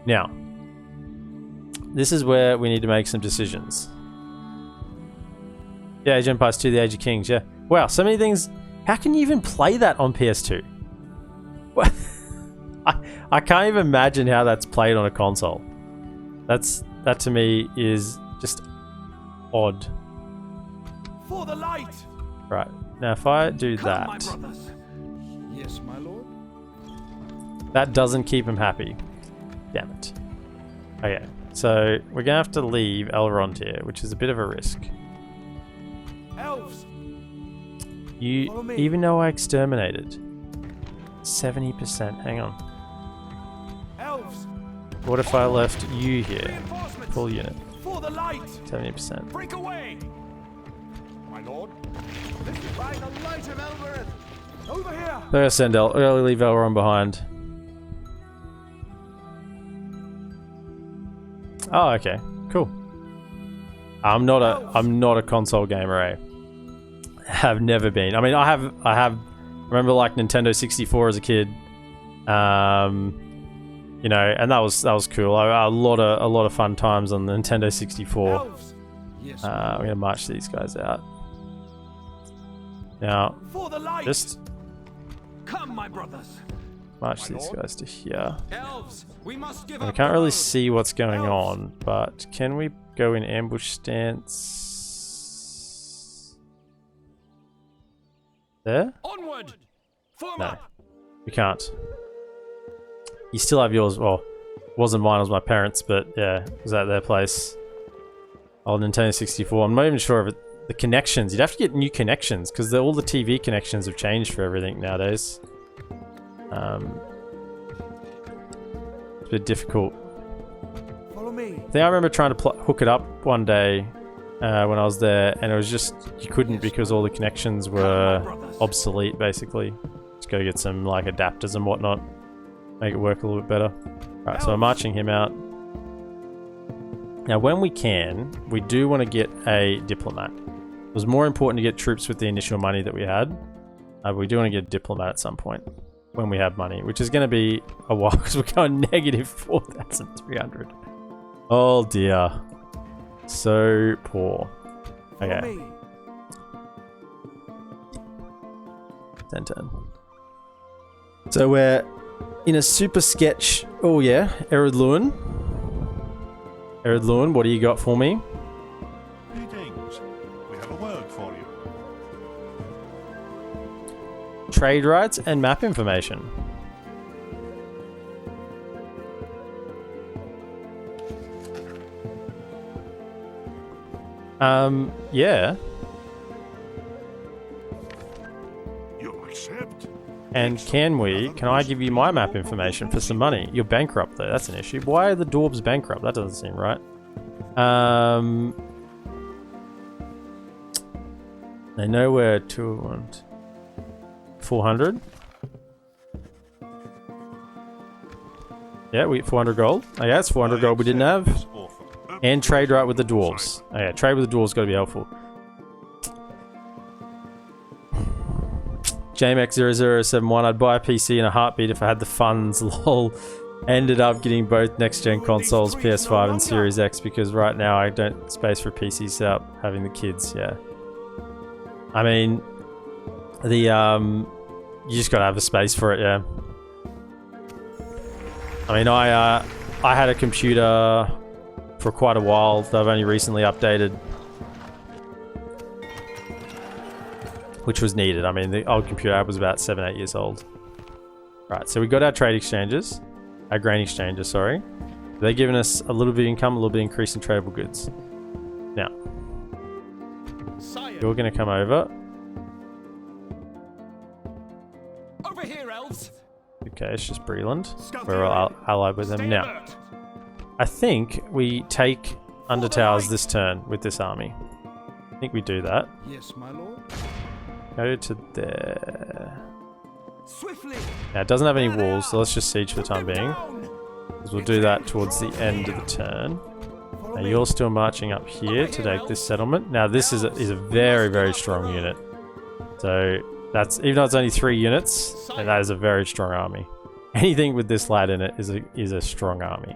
Now, this is where we need to make some decisions. Yeah, Age of Empires 2, the Age of Kings, yeah. Wow, so many things. How can you even play that on PS2? What? I can't even imagine how that's played on a console. That to me is just odd.
For the light.
Right, now if I do
Come, my
that,
brothers. Yes, my lord.
that doesn't keep him happy. Damn it. Okay, so we're gonna have to leave Elrond here, which is a bit of a risk.
Elves. Follow
You,
me.
even though I exterminated 70%, hang on. What if I left you here?
Reinforcements.
Full unit.
For the light.
70%.
Break away. My lord. This is by the light of Elbereth. Over here.
They're gonna send early leave Elrond behind. Oh, okay, cool. I'm not a console gamer, eh? Have never been. I mean, I remember like Nintendo 64 as a kid. You know, and that was cool. A lot of fun times on the Nintendo 64.
Elves. Yes.
I'm gonna march these guys out. Now,
For the light.
just
Come, my brothers.
march these guys to here.
Elves, we must give
I
up
can't
the
really
road.
see what's going on, but can we go in ambush stance? There?
Onward! Form
No,
up!
we can't. You still have yours. Well, it wasn't mine, it was my parents', but yeah, it was at their place. Old Nintendo 64. I'm not even sure of the connections. You'd have to get new connections because all the TV connections have changed for everything nowadays. It's a bit difficult.
Follow me.
I think I remember trying to hook it up one day when I was there, and it was just you couldn't because all the connections were obsolete. Basically, just got to get some like adapters and whatnot, make it work a little bit better. Right, so I'm marching him out. Now, when we can, we do want to get a diplomat. It was more important to get troops with the initial money that we had, but we do want to get a diplomat at some point when we have money, which is going to be a while because we're going negative 4,300. Oh dear. So poor. Okay. 10-10. So we're in a super sketch. Oh yeah, Eredluin. Eredluin, what do you got for me?
Greetings. We have a word for you.
Trade rights and map information. Yeah.
You accept?
And can I give you my map information for some money? You're bankrupt though, that's an issue. Why are the dwarves bankrupt? That doesn't seem right. They know where to want 400. Yeah, 400 gold. Oh yeah, it's 400 gold we didn't have.
This offer.
And trade right with the dwarves. Oh yeah, trade with the dwarves gotta be helpful. JMX0071, I'd buy a PC in a heartbeat if I had the funds, lol. Ended up getting both next-gen consoles, PS5 and Series X, because right now I don't space for PC setup, having the kids, yeah. I mean, you just gotta have a space for it, yeah. I mean, I had a computer for quite a while that I've only recently updated, which was needed. I mean, the old computer was about 7-8 years old. Right, so we got our trade exchanges, our grain exchanges, sorry. They're giving us a little bit of income, a little bit of increase in tradable goods. Now, you're gonna come over.
Over here, elves!
Okay, it's just Breland. We're all allied with them now. I think we take Undertowers this turn with this army. I think we do that.
Yes, my lord.
Go to there.
Swiftly.
Now, it doesn't have any walls, so let's just siege for the time being. Because we'll do that towards the end of the turn. Now, you're still marching up here to take this settlement. Now, this is a very, very strong unit. So, that's, even though it's only 3 units, and that is a very strong army. Anything with this lad in it is a strong army.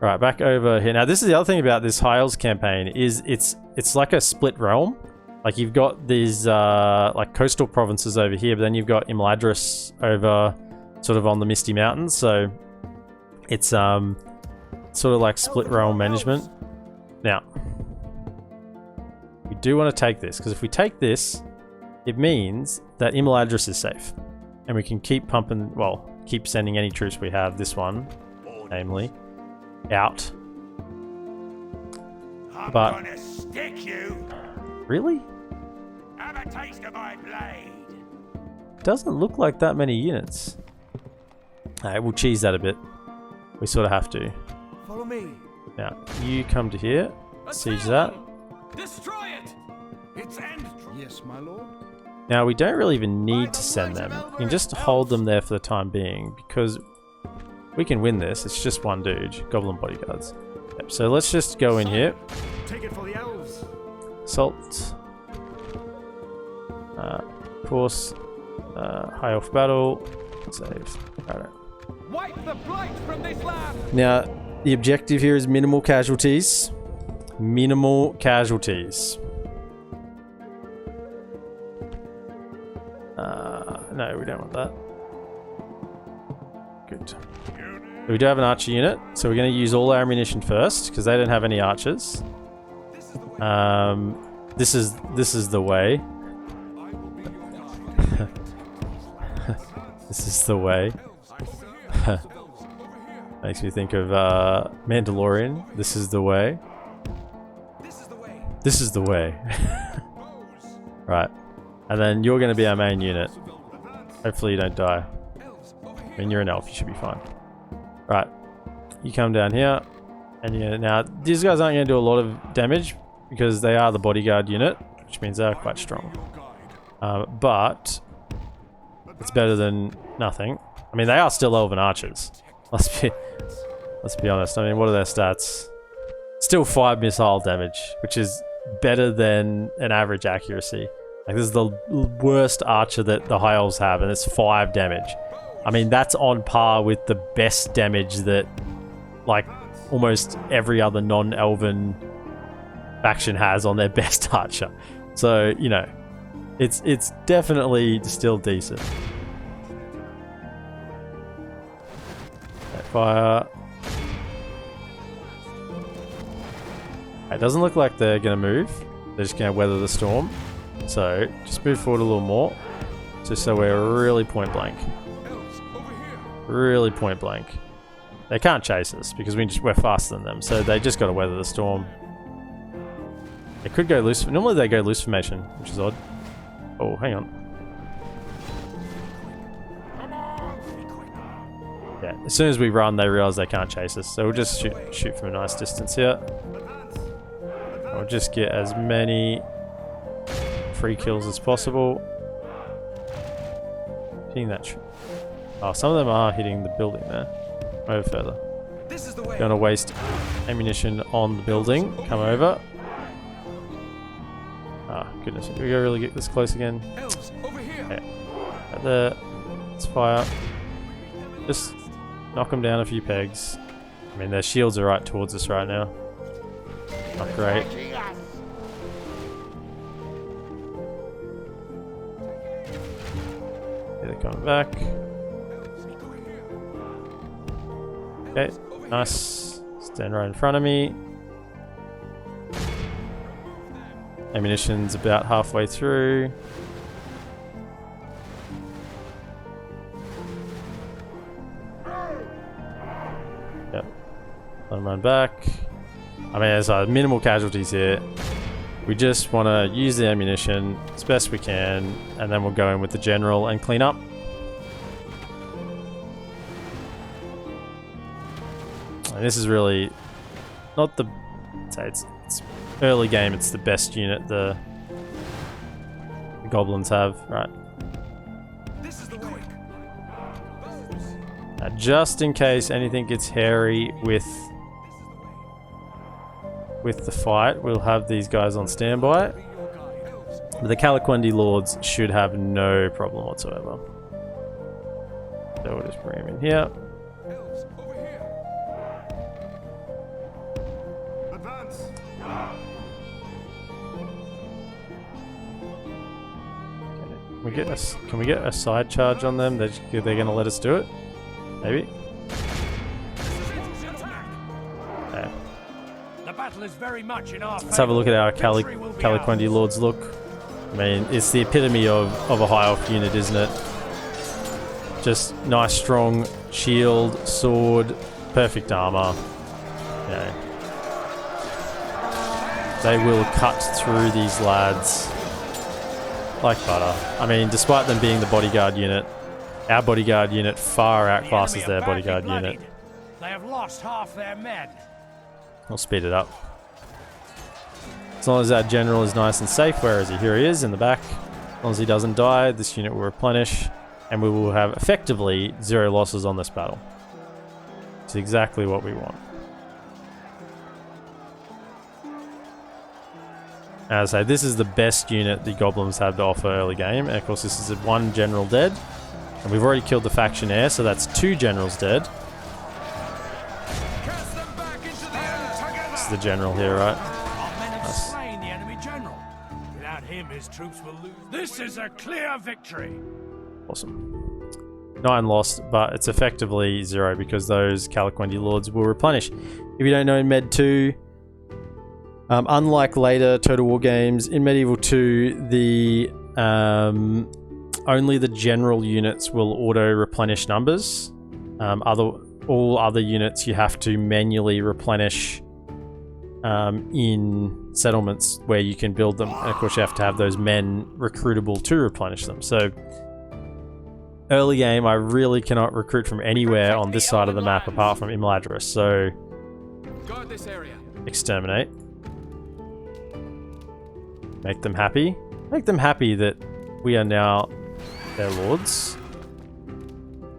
Right, back over here. Now, this is the other thing about this High Elves campaign, is it's like a split realm. Like, you've got these, like, coastal provinces over here, but then you've got Imladris over, sort of on the Misty Mountains, so it's, sort of like split realm management. Now, we do want to take this, because if we take this, it means that Imladris is safe. And we can keep pumping, well, keep sending any troops we have, this one, namely, out.
I'm
But-
gonna stick you.
Really?
Have a taste of my blade.
Doesn't look like that many units. Alright, we'll cheese that a bit. we sort of have to.
Follow me.
Now, you come to here, siege that.
Destroy it!
Its end. Yes, my lord.
Now, we don't really even need to send them. You can just hold them there for the time being, because we can win this. It's just one dude, Goblin bodyguards. Yep, so let's just go in here.
Take it for the elves.
Assault. Of course, high elf battle. Save. Alright.
Wipe the blight from this land!
Now, the objective here is minimal casualties. Minimal casualties. No, we don't want that. Good. We do have an archer unit, so we're going to use all our ammunition first, because they don't have any archers. This is the way. This is the way. Makes me think of Mandalorian. This is the way. This is the way. Right. And then you're going to be our main unit. Hopefully you don't die. I mean, you're an elf, you should be fine. Right. You come down here. And yeah, now, these guys aren't going to do a lot of damage because they are the bodyguard unit, which means they're quite strong. But it's better than nothing. I mean, they are still Elven archers. Let's be honest. I mean, what are their stats? Still 5 missile damage, which is better than an average accuracy. Like, this is the worst archer that the High Elves have, and it's 5 damage. I mean, that's on par with the best damage that, like, almost every other non-Elven faction has on their best archer. So, you know, it's definitely still decent. Fire. It doesn't look like they're going to move. They're just going to weather the storm. So, just move forward a little more. Just so we're really point blank. Really point blank. They can't chase us because we're faster than them. So they just got to weather the storm. They could go loose. Normally they go loose formation, which is odd. Oh, hang on. Yeah, as soon as we run, they realize they can't chase us. So we'll just shoot from a nice distance here. We'll just get as many free kills as possible. Hitting that. Oh, some of them are hitting the building there. Over further. Don't want to waste ammunition on the building. Come over. Ah, goodness. Do we go really get this close again? Yeah. Right there. Let's fire. Just knock them down a few pegs. I mean, their shields are right towards us right now. Not great. Yeah, they're coming back. Okay, nice. Stand right in front of me. Ammunition's about halfway through. Yep. Let them run back. I mean, there's minimal casualties here. We just want to use the ammunition as best we can, and then we'll go in with the general and clean up. And this is really not the... Say it's early game. It's the best unit the goblins have, right? Now, just in case anything gets hairy with the fight, we'll have these guys on standby. But the Calaquendi Lords should have no problem whatsoever. So we'll just bring them in here. Can we get a side charge on them? They're going to let us do it? Maybe? Yeah.
The battle is very much in our
Let's have a look at how Calaquendi Lords look. I mean, it's the epitome of a high elf unit, isn't it? Just nice, strong shield, sword, perfect armor. You know, they will cut through these lads like butter. I mean, despite them being the bodyguard unit, our bodyguard unit far outclasses their bodyguard unit.
They have lost half their men.
I'll speed it up. As long as our general is nice and safe, where is he? Here he is in the back. As long as he doesn't die, this unit will replenish, and we will have effectively 0 losses on this battle. It's exactly what we want. As I say, this is the best unit the Goblins have to offer early game, and of course this is 1 general dead, and we've already killed the faction heir, so that's 2 generals dead. This is the general here, right?
Our men have slain the enemy general. Without him, his troops will lose. This is a clear victory.
Awesome. 9 lost, but it's effectively 0 because those Calaquendi lords will replenish. If you don't know, in Med 2, unlike later Total War games, in Medieval 2, the only the general units will auto-replenish numbers. All other units you have to manually replenish in settlements where you can build them. And of course you have to have those men recruitable to replenish them. So early game, I really cannot recruit from anywhere on this side of the map apart from Imladris. So
Guard this area.
exterminate. Make them happy. Make them happy that we are now their lords.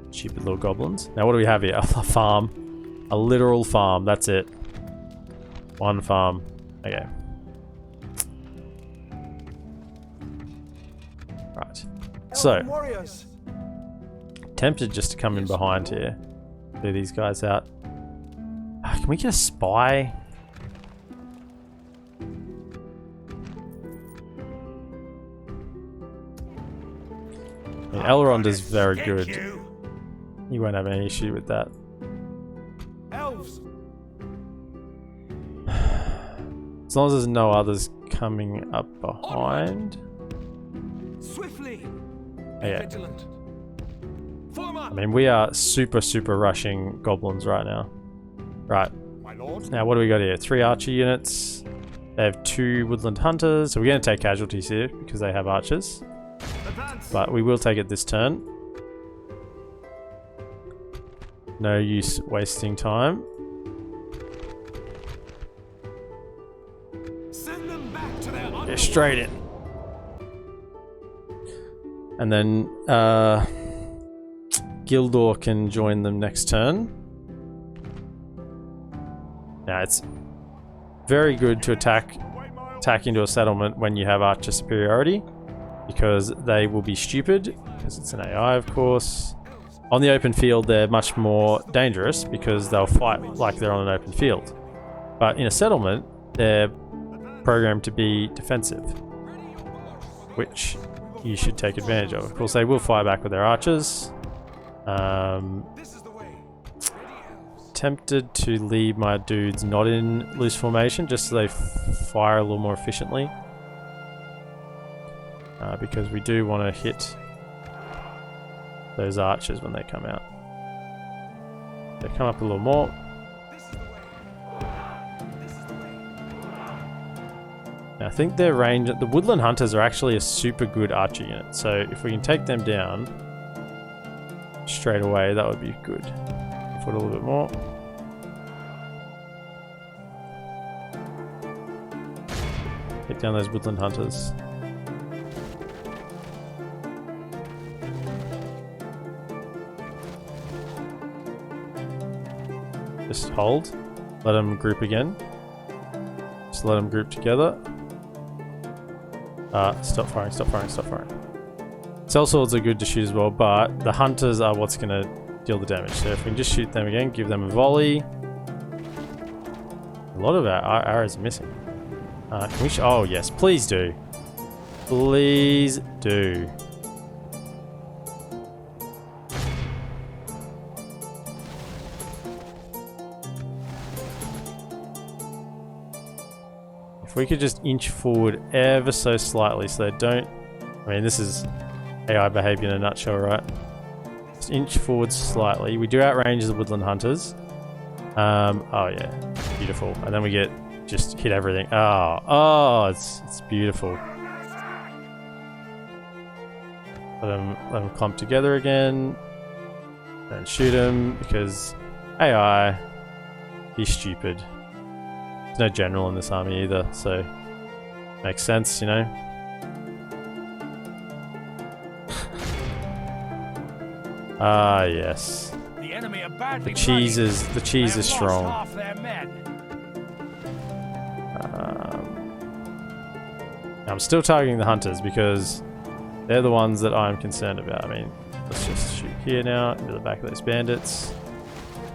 Stupid little goblins. Now what do we have here? A farm. A literal farm. That's it. 1 farm. Okay. Right. So,
Warriors.
tempted just to come in behind here. Clear these guys out. Can we get a spy? I mean, Elrond is very good. You won't have any issue with that.
Elves.
As long as there's no others coming up behind.
Swiftly.
Okay.
Vigilant. Form
I
up.
mean, we are super rushing goblins right now. Right.
My lord.
Now, what do we got here? 3 archer units. They have 2 woodland hunters. So we're going to take casualties here because they have archers.
Advance.
But we will take it this turn. No use wasting time.
Send them back to their
Get straight in. And then Gildor can join them next turn. Now it's very good to attack into a settlement when you have archer superiority, because they will be stupid, because it's an AI of course. On the open field they're much more dangerous because they'll fight like they're on an open field. But in a settlement they're programmed to be defensive, which you should take advantage of. Of course they will fire back with their archers. Tempted to leave my dudes not in loose formation just so they fire a little more efficiently. Because we do want to hit those archers when they come out. They come up a little more. Now, I think their range, the woodland hunters are actually a super good archer unit. So if we can take them down straight away, that would be good. Put a little bit more. Take down those woodland hunters. Just hold. Let them group again. Just let them group together. Stop firing, stop firing, stop firing. Sellswords are good to shoot as well, but the hunters are what's going to deal the damage. So if we can just shoot them again, give them a volley. A lot of our arrows are missing. Can we oh yes, please do. Please do. If we could just inch forward ever so slightly so they don't... I mean, this is AI behavior in a nutshell, right? Just inch forward slightly. We do outrange the woodland hunters. Oh yeah, beautiful. And then we get just hit everything. Oh, it's beautiful. Let them clump together again. Don't shoot them because AI, he's stupid. There's no general in this army either, so makes sense, you know. Ah, yes.
The enemy are badly
The cheese
bloodied.
is strong.
Half their men.
I'm still targeting the hunters because they're the ones that I'm concerned about. I mean, let's just shoot here now into the back of those bandits.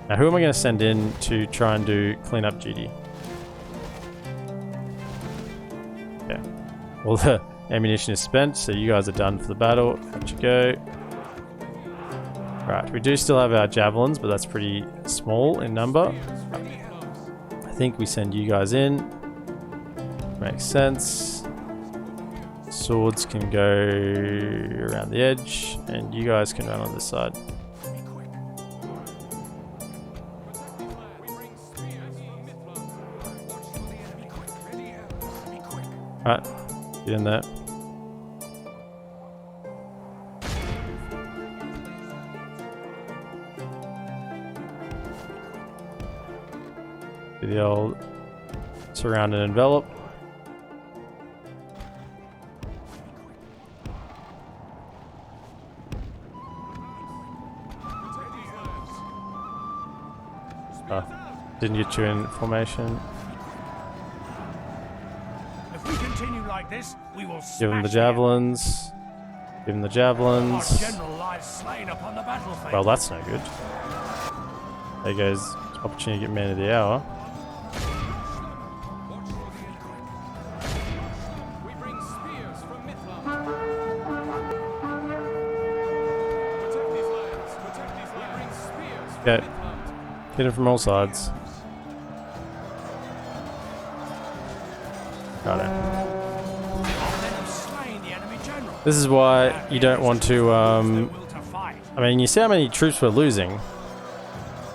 Now, who am I going to send in to try and do cleanup duty? Yeah. Well, the ammunition is spent, so you guys are done for the battle. Out you go. Right, we do still have our javelins, but that's pretty small in number. I think we send you guys in. Makes sense. Swords can go around the edge, and you guys can run on this side. Right, get in there. Do the old surround and envelop. Didn't get you in formation.
If we continue like this, we will
Give him the
smash
javelins. Give him the
Our
javelins.
general lies slain upon the battlefield.
Well, that's no good. There goes opportunity to get man of the hour.
We bring spears from Midland. Protect these lands. Protect these lands. We bring spears from
Okay.
Midland.
Hit him from all sides. Got it.
Our men have slain the enemy general.
This is why you don't want to,
Their will to fight.
I mean, you see how many troops we're losing.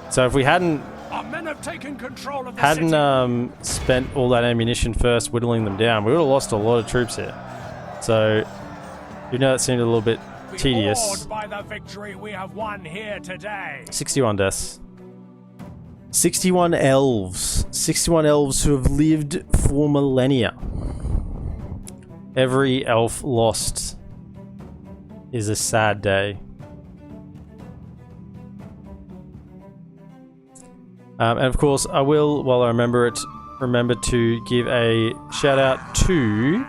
So if we hadn't
Our men have taken control of the city.
spent all that ammunition first whittling them down, we would have lost a lot of troops here. So, you know, that seemed a little bit
We
tedious.
awed by the victory we have won here today.
61 deaths. 61 elves. 61 elves who have lived for millennia. Every elf lost is a sad day. And of course, I will, while I remember it, remember to give a shout out to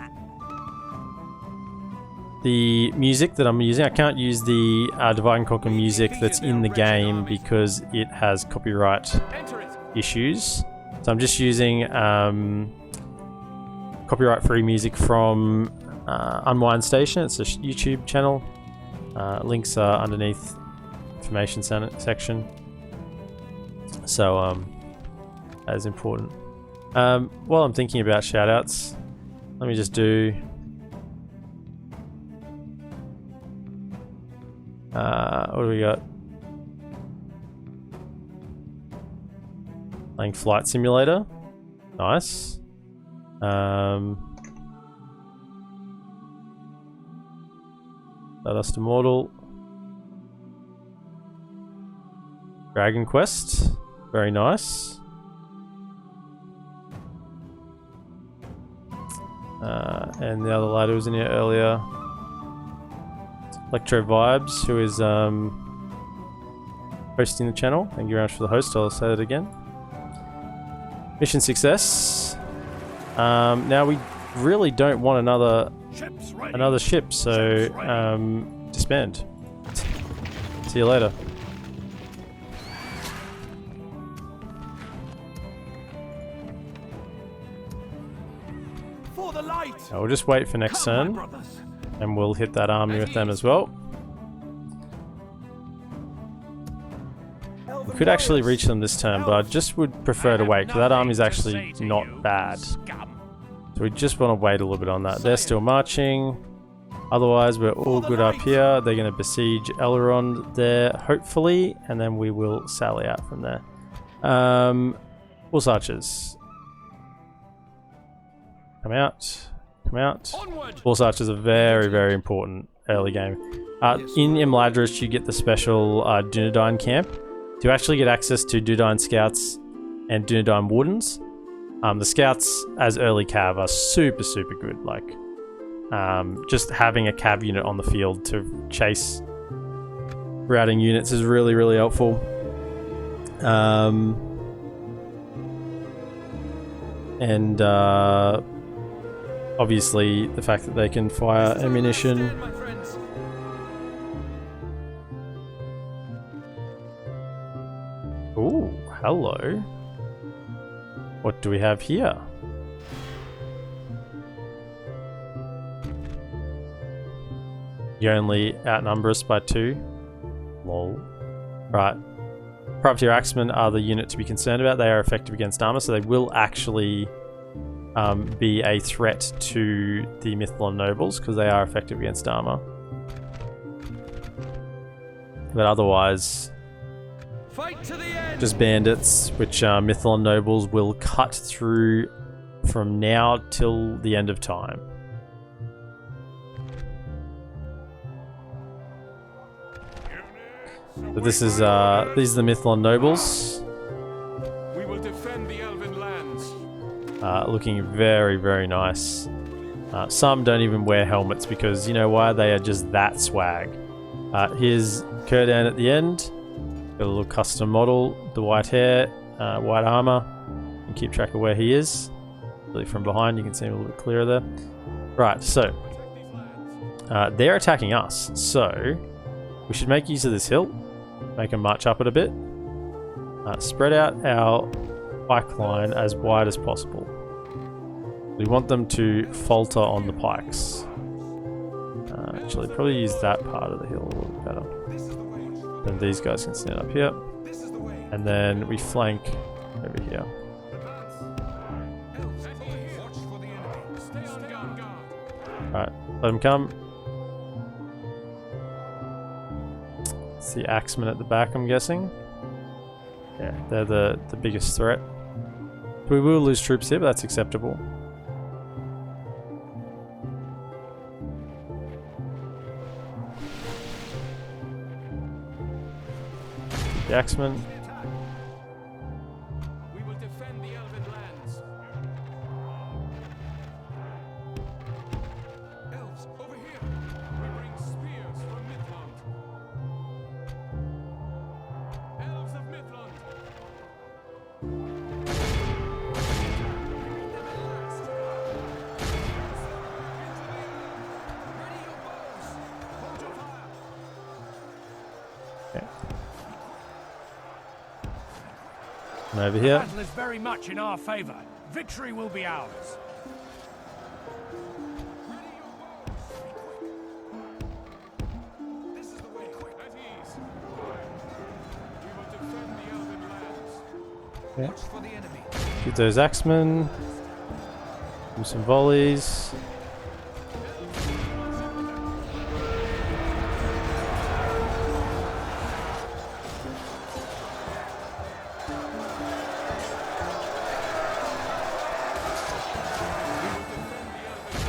the music that I'm using. I can't use the Divide and Conquer music that's in the game because it has copyright
Enter it.
issues. So I'm just using copyright-free music from Unwind Station. It's a YouTube channel. Links are underneath information section. So that is important. While I'm thinking about shoutouts, let me just do what do we got? Playing Flight Simulator. Nice. Stardust Immortal. Dragon Quest. Very nice. And the other lad who was in here earlier. Electro Vibes, who is hosting the channel. Thank you very much for the host. I'll say that again. Mission success. Now we really don't want another ship, so disband. See you later.
For the light!
We'll just wait for next turn, and we'll hit that army with them as well. We could actually reach them this turn, but I just would prefer to wait, because that army's actually not bad. So we just want to wait a little bit on that. They're still marching. Otherwise, we're all good up here. They're going to besiege Elrond there, hopefully, and then we will sally out from there. Horse Archers. Come out. Come out.
Onward.
Horse Archers are very, very important early game. In Imladris, you get the special Dunedain camp. to actually get access to Dunedain Scouts and Dunedain Wardens. The Scouts as early cav are super good. Like, just having a cav unit on the field to chase routing units is really helpful. And obviously the fact that they can fire ammunition. Ooh, hello. What do we have here? You only outnumber us by 2. Lol. Right. Privateer Axemen are the unit to be concerned about. They are effective against armor, so they will actually be a threat to the Mythalon Nobles, because they are effective against armor. But otherwise,
Fight to the end.
just bandits, which Mythalon Nobles will cut through from now till the end of time. But this is these are the Mythalon Nobles.
We will defend the Elven lands.
Looking very nice. Some don't even wear helmets because, you know why? They are just that swag. Here's Kurdan at the end. Got a little custom model. The white hair, white armor. You can keep track of where he is. Really from behind, you can see him a little bit clearer there. Right, so they're attacking us. So we should make use of this hill. Make them march up it a bit. Spread out our pike line as wide as possible. We want them to falter on the pikes. Actually, probably use that part of the hill a little better. Then these guys can stand up here. And then we flank over here. Alright, let them come. It's the Axemen at the back, I'm guessing. Yeah, they're the biggest threat. We will lose troops here, but that's acceptable. The Axemen.
We will defend the Elven lands. Elves, over here. We bring spears from Midland. Elves of Midland.
And over here.
The battle is very much in our favor. Victory will be ours.
This is the way. At ease. We will defend the Elven lands.
Yeah.
Watch for the enemy.
Get those Axemen. Do some volleys.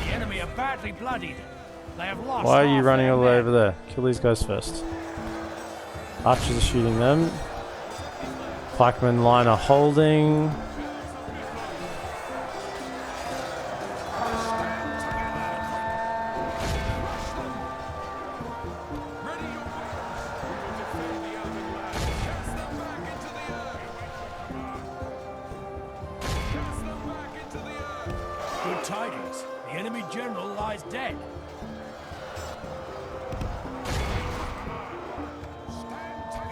The enemy are badly bloodied. They have lost.
Why are you
half
running
their
all the way
men.
over there? Kill these guys first. Archers are shooting them. Pikemen line are holding.
Good tidings. The enemy general lies dead.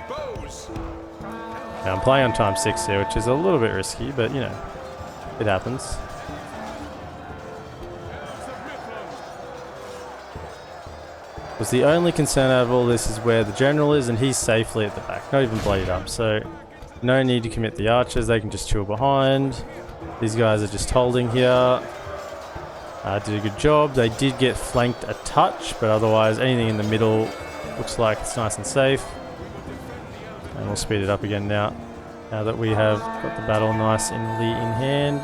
Bows.
Yeah, I'm playing on time 6 here, which is a little bit risky, but you know, it happens. Because the only concern out of all this is where the general is, and he's safely at the back, not even bloodied up, so no need to commit the archers, they can just chill behind. These guys are just holding here. Did a good job. They did get flanked a touch, but otherwise anything in the middle looks like it's nice and safe. And we'll speed it up again now that we have got the battle nice and in hand.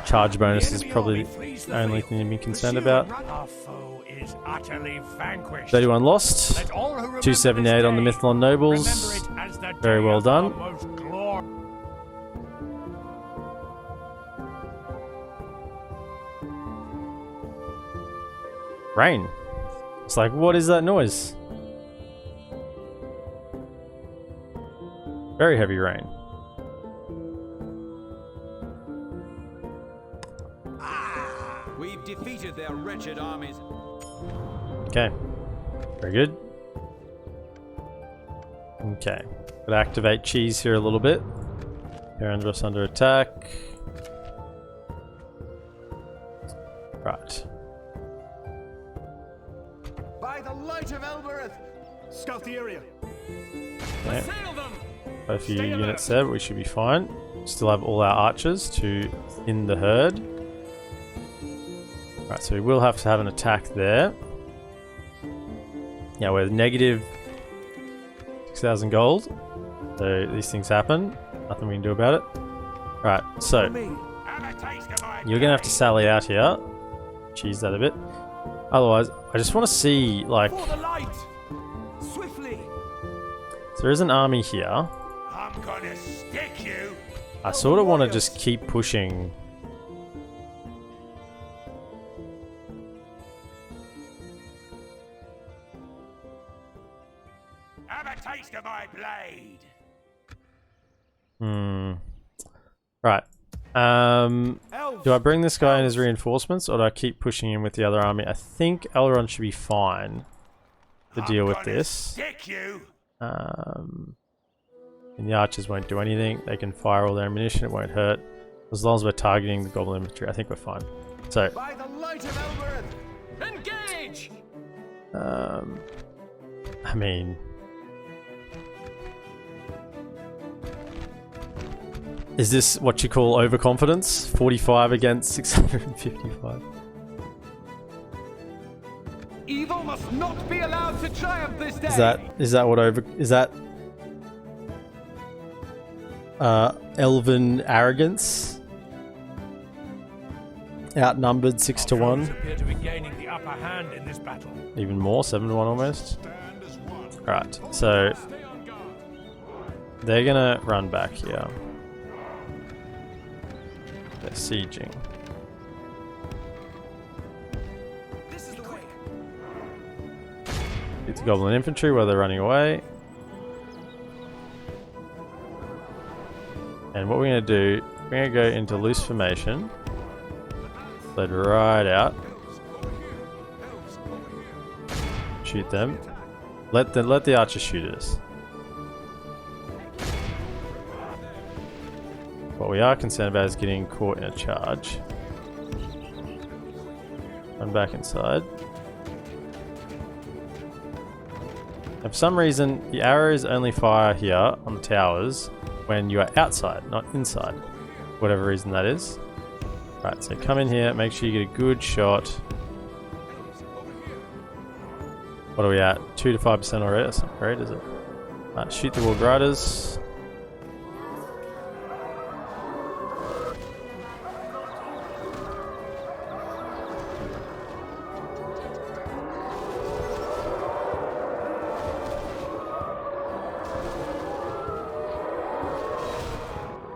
Charge bonus is probably the only thing to be concerned about.
Our foe is is utterly vanquished.
31 lost.
Let all who remember
278
this
on the
day
Mythlon Nobles.
remember it as the
Very
day
well
of our
done.
most glor-
Rain. It's like, what is that noise? Very heavy rain.
We've defeated their wretched armies.
Okay. Very good. Okay. Gotta activate cheese here a little bit. Parandros under attack. Right.
By the light of Elbereth!
Scout the area.
Okay.
Assail them!
A few units there, but we should be fine. Still have all our archers to in the herd. Right, so we will have to have an attack there. Yeah, we're negative 6,000 gold. So these things happen. Nothing we can do about it. Right, so you're gonna have to sally out here. Cheese that a bit. Otherwise, I just want to see, like,
For the light! Swiftly!
so there is an army here.
I'm gonna stick you.
I sort of want to just keep pushing.
Have a taste of my blade.
Right. Do I bring this guy in as reinforcements, or do I keep pushing him with the other army? I think Elrond should be fine to deal with this.
Stick you.
And the archers won't do anything. They can fire all their ammunition, it won't hurt. As long as we're targeting the goblin infantry, I think we're fine. So,
By the light of Elbereth!
Engage!
I mean... Is this what you call overconfidence? 45 against 655.
Evil must not be allowed to triumph this day!
Is that what over... Is that... Elven arrogance? Outnumbered 6 to 1.
Appear to be gaining the upper hand in this battle.
Even more, 7 to 1 almost.
Stand as one.
Right, so... They're gonna run back here. They're sieging.
This is the way.
Get the goblin infantry while they're running away. And what we're going to do, we're going to go into loose formation. Lead right out. Shoot them. Let the archers shoot at us. What we are concerned about is getting caught in a charge. Run back inside. And for some reason, the arrows only fire here on the towers when you are outside, not inside. Whatever reason that is. Right, so come in here, make sure you get a good shot. What are we at? 2 to 5% already? That's not great, is it? Right, shoot the Warg Riders.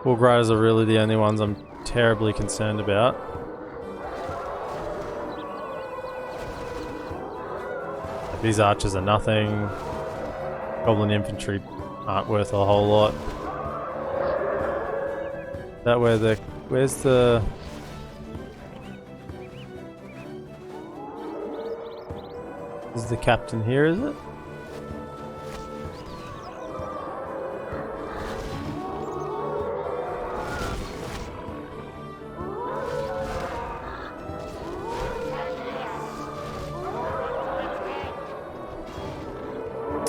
Warg Riders are really the only ones I'm terribly concerned about. These archers are nothing. Goblin infantry aren't worth a whole lot. That where the... Where's the... Is the captain here, is it?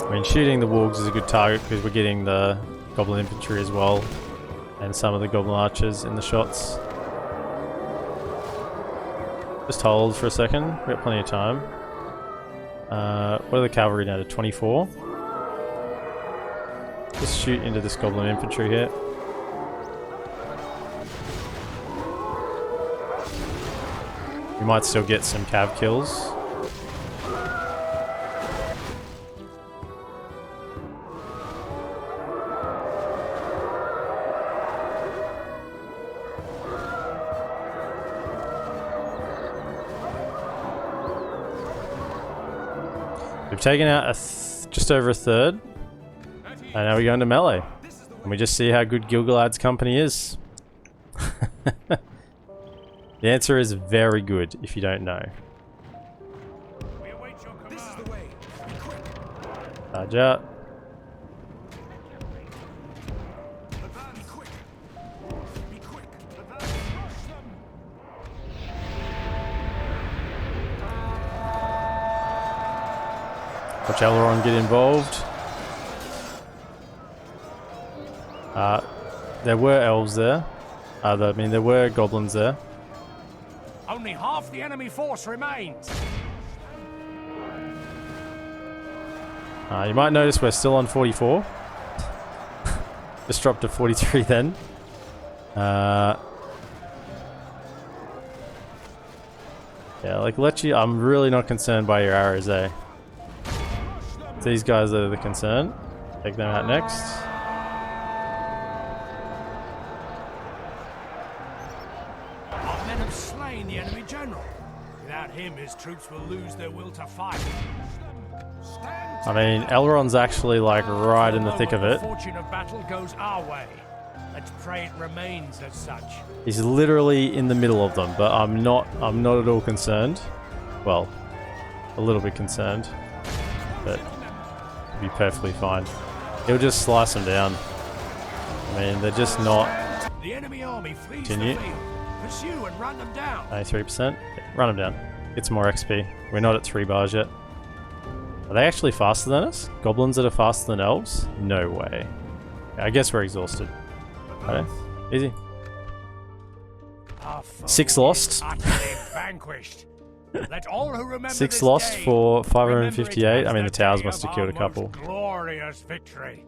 I mean, shooting the wargs is a good target because we're getting the goblin infantry as well, and some of the goblin archers in the shots. Just hold for a second, we've got plenty of time. What are the cavalry now to 24? Just shoot into this goblin infantry here. We might still get some cav kills. We've taken out just over a third. And now we go into melee. And we just see how good Gilgalad's company is. The answer is very good if you don't know.
We await your command. This is the way. Be quick.
Charge out.
Advance quick. Be quick. Advance. Crush them.
Watch Avalon get involved. There were elves there. There were goblins there.
Only half the enemy force remains.
You might notice we're still on 44. Just dropped to 43 then. Yeah, like Lechi, I'm really not concerned by your arrows, eh? These guys are the concern. Take them out next.
Our men have slain the enemy general. Without him, his troops will lose their will to fight.
I mean, Elrond's actually like right in the thick of it.
The fortune of battle goes our way. Let's pray it remains as such.
He's literally in the middle of them, but I'm not at all concerned. Well, a little bit concerned, but it'll be perfectly fine. He'll just slice them down. I mean, they're just not.
The enemy army flees
Continue.
the field. Pursue and run them down.
93%. Yeah, run them down. Get some more XP. We're not at 3 bars yet. Are they actually faster than us? Goblins that are faster than elves? No way. I guess we're exhausted. Okay. Easy.
Our foe
6
is
lost.
utterly vanquished. Let all who remember
6
this
lost
day
for
remember it
558. I
as
mean, the towers
day
must have
of
killed a
our
couple.
most glorious victory.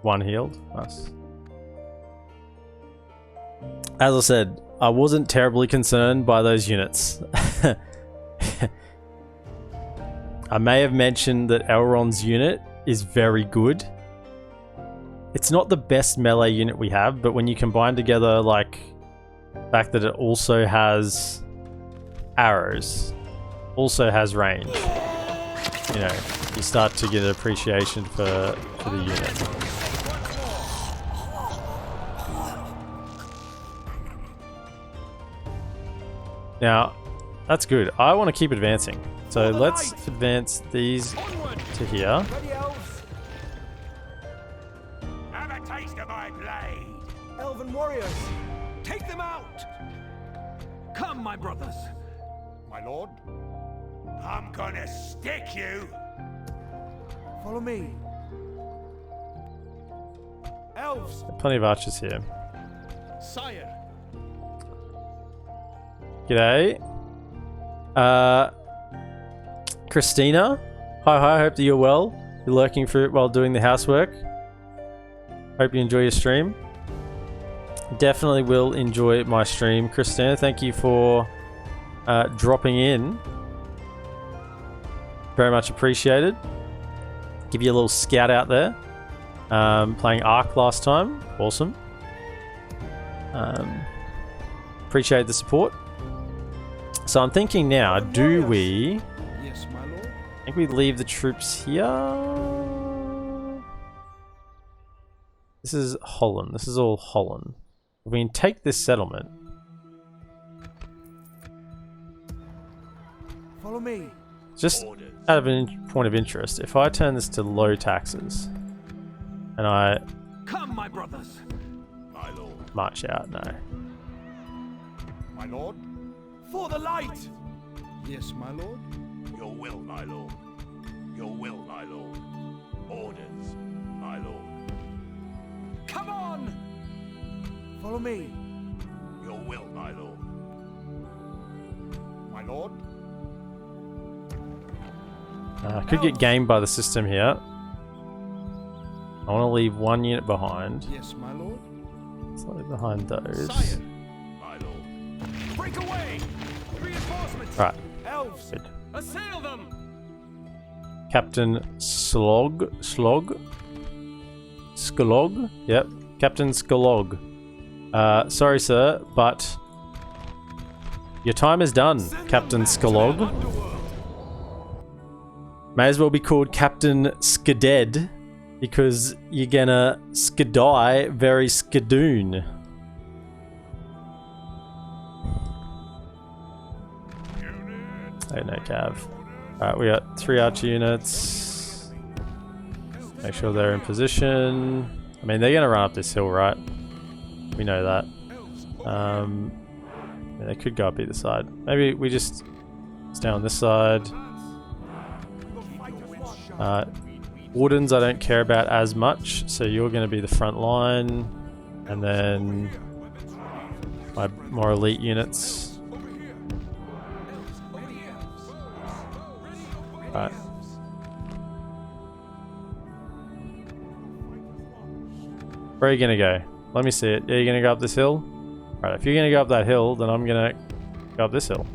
1 healed. Nice. As I said, I wasn't terribly concerned by those units. I may have mentioned that Elrond's unit is very good. It's not the best melee unit we have, but when you combine together, like, the fact that it also has arrows, also has range, you know, you start to get an appreciation for the unit. Now, that's good. I want to keep advancing. So let's advance these to here.
Ready, elves?
Have a taste of my blade.
Elven warriors, take them out! Come, my brothers.
My lord?
I'm gonna stick you.
Follow me. Elves,
Plenty of archers here.
Sire.
G'day. Christina. Hi, hope that you're well. You're lurking through it while doing the housework. Hope you enjoy your stream. Definitely will enjoy my stream. Christina, thank you for dropping in. Very much appreciated. Give you a little scout out there. Playing Ark last time. Awesome. Appreciate the support. So I'm thinking now, do we...
yes, my lord.
I think we leave the troops here. This is Holland. This is all Holland. We can take this settlement.
Follow me.
Just out of a point of interest, if I turn this to low taxes and I
Come, my brothers.
My lord.
march out, no.
My lord?
For the light.
Yes, my lord.
Your will, my lord. Your will, my lord. Orders, my lord.
Come on. Follow me.
Your will, my lord. My lord?
I could get gamed by the system here. I want to leave 1 unit behind.
Yes, my lord.
Slightly behind those.
Sire.
My lord.
Break away. Reinforcements.
Right.
Elves,
Good.
assail them.
Captain Sklog. Yep. Captain Sklog. Sorry, sir, but Your time is done, Captain Skalog. May as well be called Captain Skaded, because you're gonna skadie very skadoon. Oh no, Cav. Alright, we got 3 archer units. Make sure they're in position. I mean, they're gonna run up this hill, right? We know that. Yeah, they could go up either side. Maybe we just stay on this side. Wardens I don't care about as much, so you're going to be the front line, and then my more elite units. Right. Where are you going to go? Let me see it. Yeah, you're going to go up this hill? Right, if you're going to go up that hill, then I'm going to go up this hill.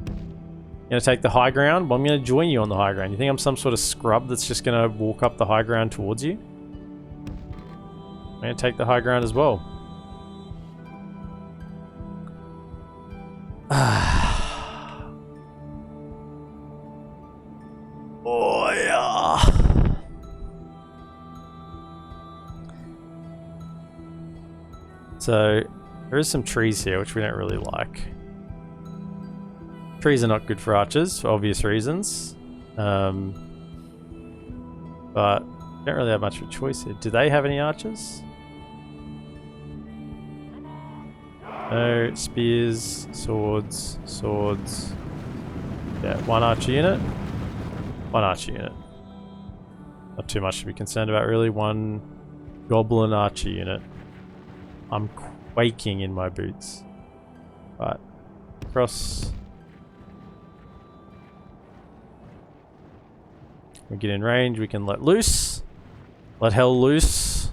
You're going to take the high ground? Well, I'm going to join you on the high ground. You think I'm some sort of scrub that's just going to walk up the high ground towards you? I'm going to take the high ground as well. Oh, yeah. So, there is some trees here, which we don't really like. Trees are not good for archers, for obvious reasons. But, don't really have much of a choice here. Do they have any archers? No, spears, swords, swords. Yeah, 1 archer unit. 1 archer unit. Not too much to be concerned about, really. 1 goblin archer unit. I'm quaking in my boots. Right. Cross. We get in range, we can let loose. Let hell loose.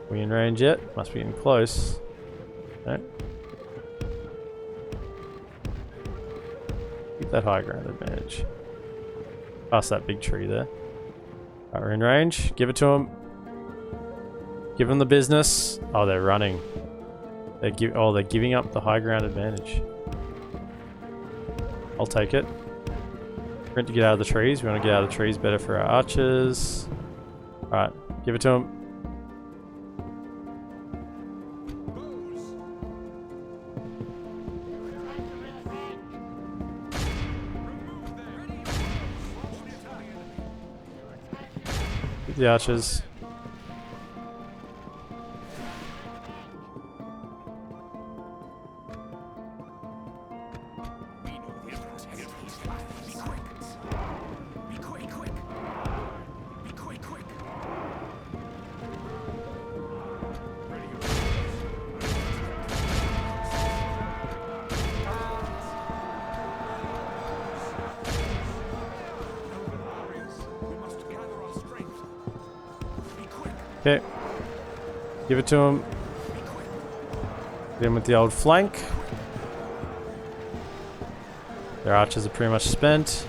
We in range yet? Must be getting close. No. Keep that high ground advantage. Past that big tree there. Alright, we're in range. Give it to him. Give them the business. Oh, they're running. They're giving up the high ground advantage. I'll take it. We're going to get out of the trees. We want to get out of the trees better for our archers. Alright, give it to them. Get the archers. Okay. Give it to him. Get him with the old flank. Their archers are pretty much spent.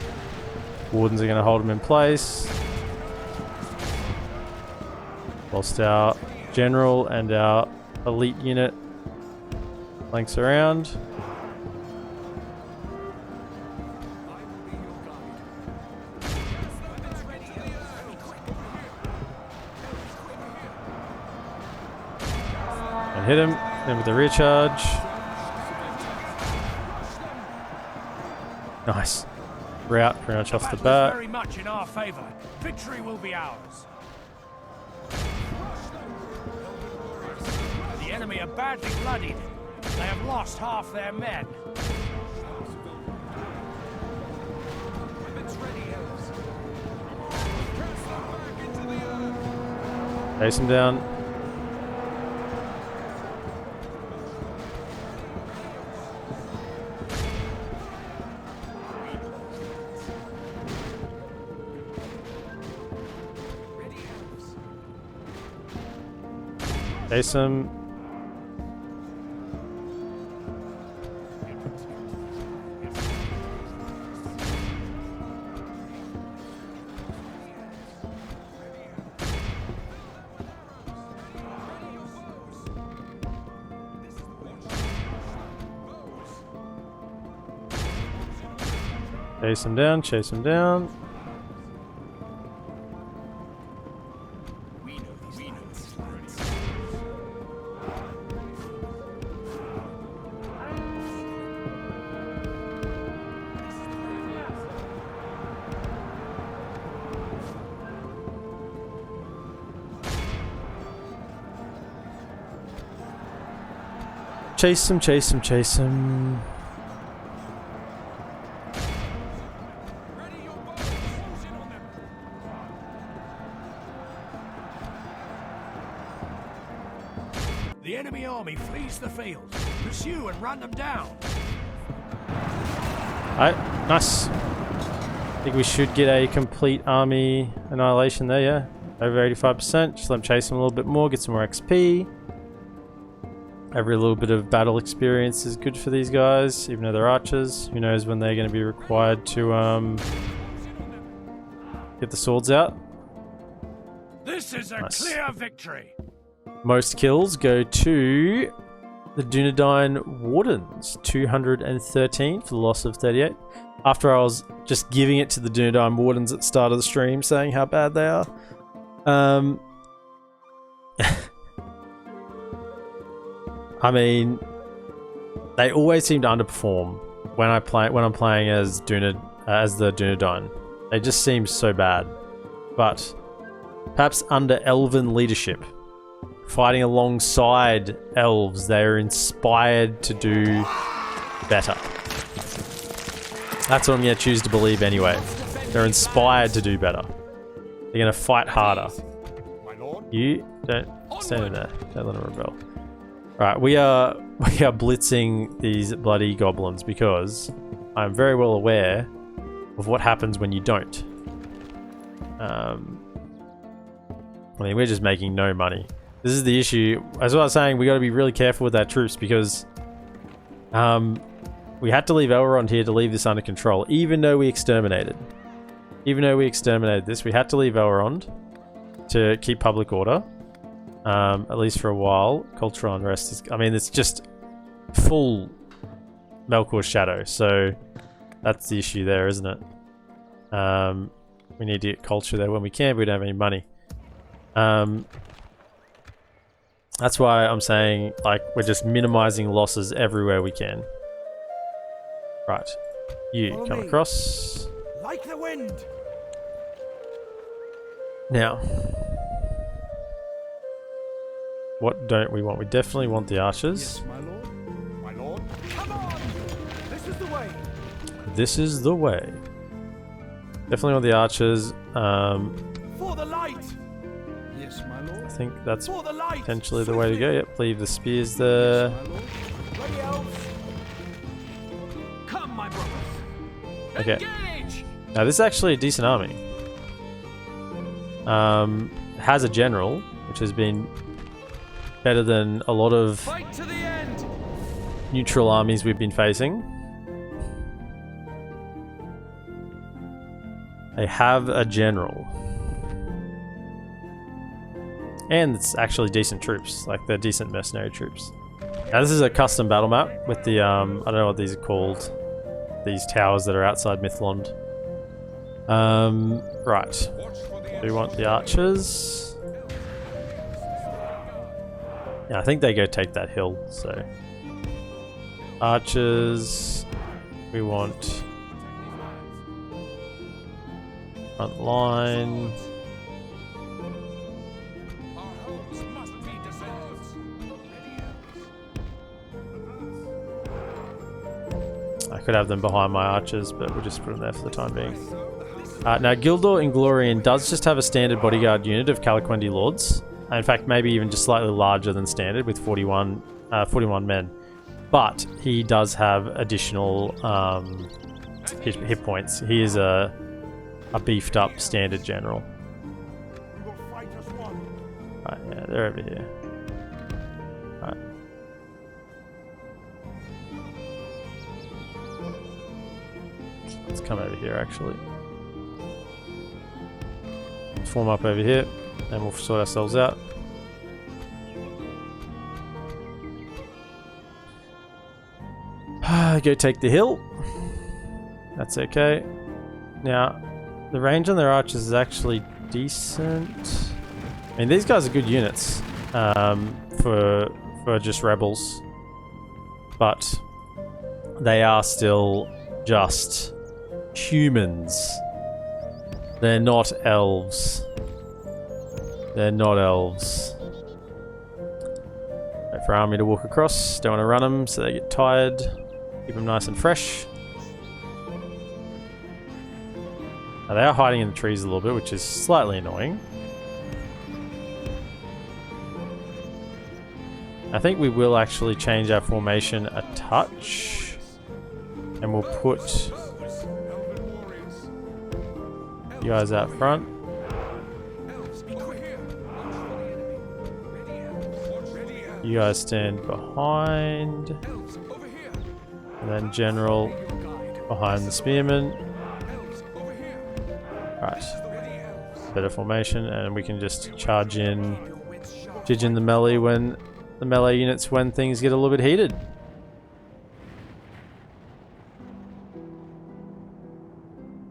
Wardens are going to hold them in place. Whilst our general and our elite unit flanks around. Hit him, then with the rear charge. Nice. Rout pretty much off the bat.
Very much in our favor. Victory will be ours. The enemy are badly bloodied. They have lost half their men.
Chase him down. Chase him. Chase him down, chase him down. Chase him, chase him, chase him.
Ready your bows. Close in on them.
The enemy army flees the field. Pursue and run them down.
Alright, nice. I think we should get a complete army annihilation there, yeah. Over 85%. Just let them chase them a little bit more, get some more XP. Every little bit of battle experience is good for these guys, even though they're archers. Who knows when they're going to be required to get the swords out.
This is a
Nice.
clear victory.
Most kills go to the Dunedain Wardens, 213 for the loss of 38. After I was just giving it to the Dunedain Wardens at the start of the stream, saying how bad they are. I mean, they always seem to underperform when I'm playing as the Dunedain. They just seem so bad. But perhaps under Elven leadership, fighting alongside elves, they are inspired to do better. That's what I'm going to choose to believe anyway. They're inspired to do better. They're going to fight harder.
My lord.
You don't stand in there. Don't let them rebel. Right, we are blitzing these bloody goblins because I'm very well aware of what happens when you don't. I mean, we're just making no money. This is the issue. As I was saying, we got to be really careful with our troops because we had to leave Elrond here to leave this under control, even though we exterminated. Even though we exterminated this, we had to leave Elrond to keep public order. At least for a while. Cultural unrest is... I mean, it's just full Melkor's shadow, so that's the issue there, isn't it? We need to get culture there when we can, but we don't have any money. That's why I'm saying, like, we're just minimizing losses everywhere we can. Right. You
Follow
come
me.
across.
Like the wind.
Now... what don't we want? We definitely want the archers.
Yes, my lord.
My lord.
Come on. This is the way.
This is the way. Definitely want the archers.
For the light.
Yes, my lord.
I think that's
For the light.
potentially the way to go. Yep, leave the spears there.
My lord.
Ready, elves. Come, my brothers.
Okay.
Engage.
Now this is actually a decent army. It has a general, which has been better than a lot of
Fight to the end.
neutral armies we've been facing. They have a general. And it's actually decent troops. Like, they're decent mercenary troops. Now this is a custom battle map with the, I don't know what these are called. These towers that are outside Mythlond. Right. Do we want the archers? Yeah, I think they go take that hill, so... archers... we want... front line...
Our homes must be defended.
I could have them behind my archers, but we'll just put them there for the time being. Now, Gildor Inglorian does just have a standard bodyguard unit of Calaquendi Lords. In fact, maybe even just slightly larger than standard with 41 men. But he does have additional hit points. He is a beefed up standard general.
You will fight as one.
Right, yeah, they're over here. Right. Let's come over here, actually. Form up over here, and we'll sort ourselves out. Go take the hill. That's okay. Now, the range on their archers is actually decent. I mean, these guys are good units for just rebels, but they are still just humans. They're not elves. They're not elves. Wait for army to walk across. Don't want to run them so they get tired. Keep them nice and fresh. Now they are hiding in the trees a little bit, which is slightly annoying. I think we will actually change our formation a touch. And we'll put you guys out front. You guys stand behind. And then general behind the spearmen. Right. Better formation, and we can just charge in the melee when the melee units when things get a little bit heated.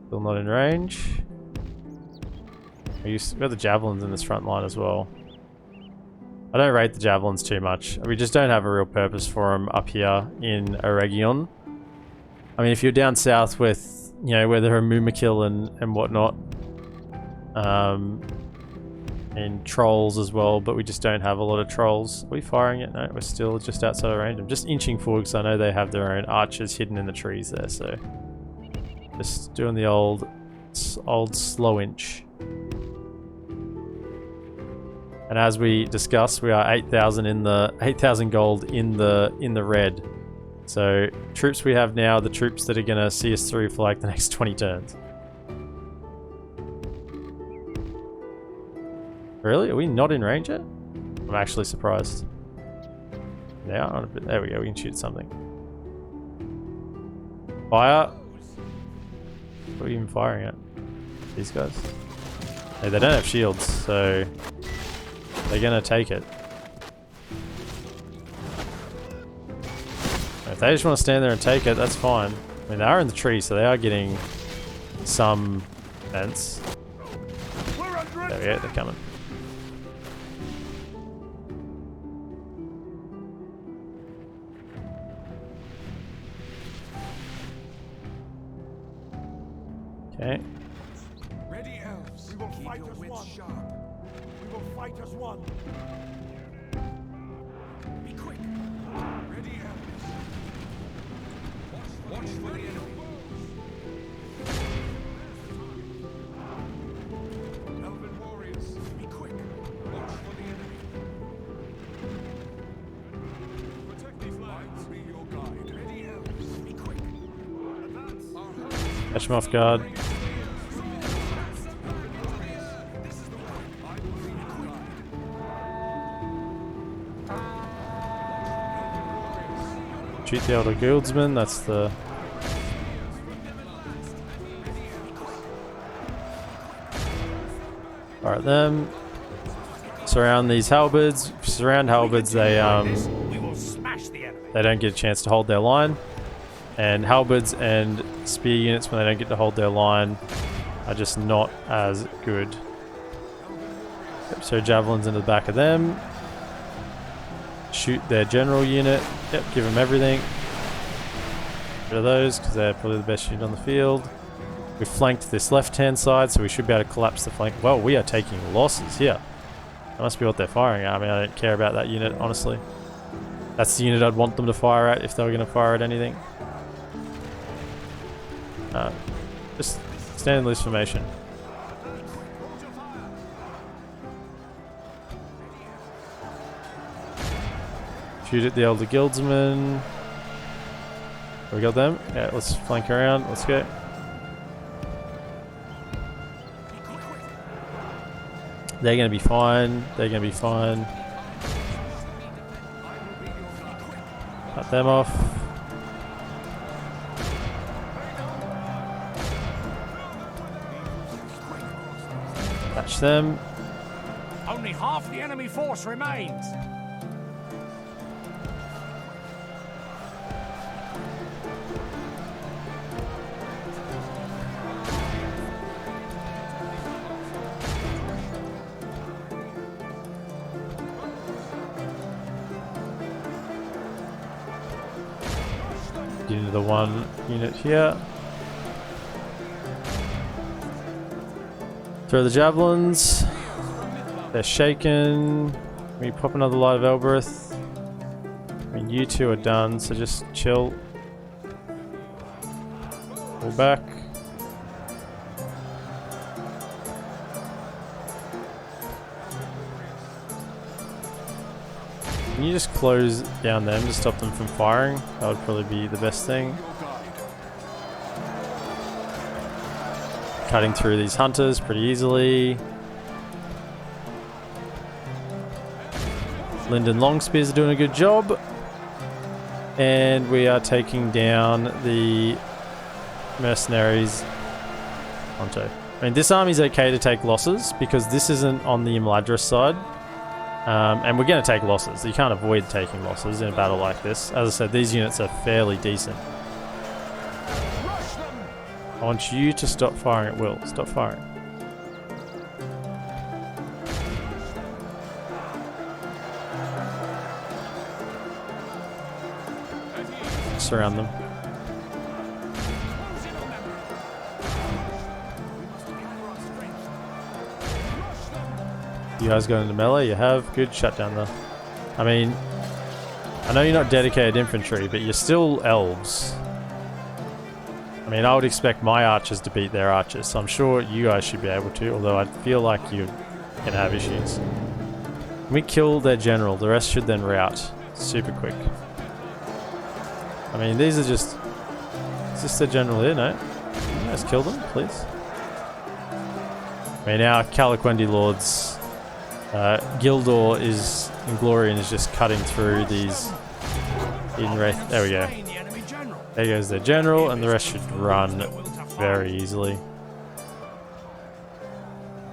Still not in range. We got the javelins in this front line as well. I don't rate the javelins too much. We just don't have a real purpose for them up here in Eregion. I mean, if you're down south with, you know, where there are Mumakil and whatnot, and trolls as well, but we just don't have a lot of trolls. Are we firing it? No, we're still just outside of range. I'm just inching forward because I know they have their own archers hidden in the trees there, so just doing the old slow inch. And as we discussed, we are 8,000 gold in the red. So troops we have now, the troops that are gonna see us through for like the next 20 turns. Really? Are we not in range yet? I'm actually surprised. Yeah, there we go, we can shoot something. Fire! What are we even firing at? These guys? Hey, they don't have shields, so they're gonna take it. If they just want to stand there and take it, that's fine. I mean, they are in the tree, so they are getting some defense. There we go, they're coming. Okay.
Ready, elves. We will fight as one. We will fight as one. Be quick. Ready, elves. Watch for the enemy. Elven warriors, be quick. Watch for the enemy. Protect these lines. Be your guide. Ready, elves. Be quick.
Catch them off guard. Shoot the elder guildsman, that's the... Alright, them. Surround these halberds. Surround halberds, they don't get a chance to hold their line. And halberds and spear units, when they don't get to hold their line, are just not as good. Yep, so javelins into the back of them. Shoot their general unit. Yep, give them everything. Get rid of those because they're probably the best unit on the field. We flanked this left-hand side, so we should be able to collapse the flank. Well, we are taking losses here. That must be what they're firing at. I mean, I don't care about that unit, honestly. That's the unit I'd want them to fire at if they were going to fire at anything. Just stand in loose formation. Shoot at the elder guildsmen. We got them? Yeah, let's flank around. Let's go. They're going to be fine. They're going to be fine. Cut them off. Catch them.
Only half the enemy force remains.
Get into the one unit here. Throw the javelins. They're shaken. We pop another Light of Elbereth. I mean, you two are done, so just chill. Pull back. Can you just close down them to stop them from firing? That would probably be the best thing. Cutting through these hunters pretty easily. Linden Longspears are doing a good job. And we are taking down the mercenaries. Honto. I mean, this army's okay to take losses because this isn't on the Imladris side. And we're going to take losses. You can't avoid taking losses in a battle like this. As I said, these units are fairly decent. I want you to stop firing at will. Stop firing. Surround them. You guys got into melee? You have? Good. Shut down the... I mean, I know you're not dedicated infantry, but you're still elves. I mean, I would expect my archers to beat their archers, so I'm sure you guys should be able to, although I feel like you're going to have issues. When we kill their general, the rest should then rout super quick. I mean, these are just... Is this the general here? No? Can you guys kill them, please? I mean, our Calaquendi lords... Gildor is... Inglorian is just cutting through these... Eden Wraith. There we go. There goes their general, and the rest should run very easily.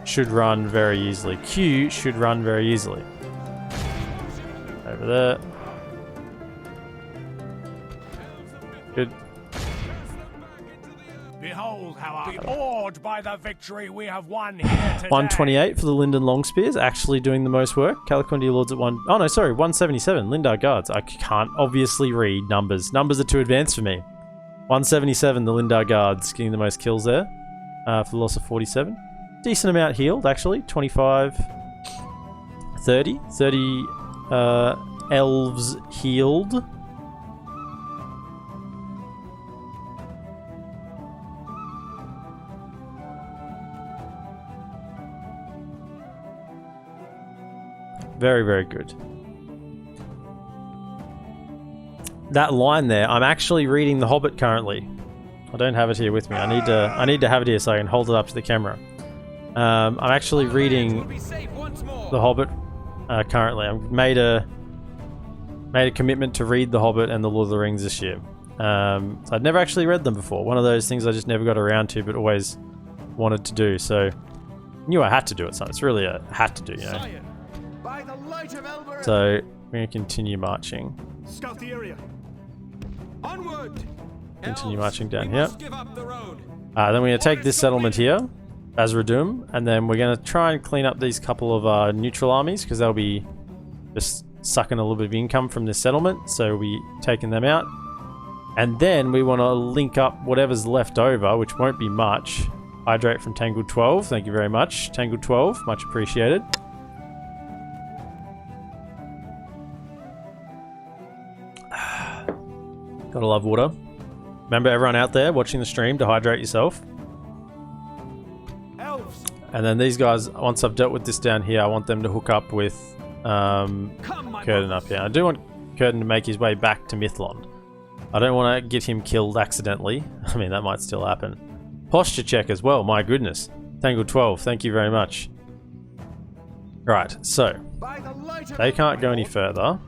Should run very easily. Q should run very easily. Over there. Good.
Behold how I am awed by the victory we have won here today.
128 for the Linden Longspears, actually doing the most work. Calaquendi Lords at 1... Oh no, sorry, 177. Lindar Guards. I can't obviously read numbers. Numbers are too advanced for me. 177, the Lindar Guards, getting the most kills there. For the loss of 47. Decent amount healed, actually. 25... 30. 30 elves healed. Very, very good. That line there, I'm actually reading The Hobbit currently. I don't have it here with me. I need to have it here so I can hold it up to the camera. I'm actually reading The Hobbit currently. I've made a commitment to read The Hobbit and The Lord of the Rings this year. So I'd never actually read them before. One of those things I just never got around to, but always wanted to do. So knew I had to do it. So it's really a had to do, you know. So we're going to continue marching.
Scout the area. Onward.
Continue marching down here. Then we're going to take this settlement here, Azradum, and then we're going to try and clean up these couple of neutral armies because they'll be just sucking a little bit of income from this settlement. So we're taking them out. And then we want to link up whatever's left over, which won't be much. Hydrate from Tangled 12. Thank you very much. Tangled 12, much appreciated. Gotta love water. Remember, everyone out there watching the stream, to hydrate yourself.
Elves.
And then these guys, once I've dealt with this down here, I want them to hook up with Curtin up here. I do want Curtin to make his way back to Mithlond. I don't want to get him killed accidentally. I mean, that might still happen. Posture check as well, my goodness. Tangled 12, thank you very much. Right, so they can't go any further.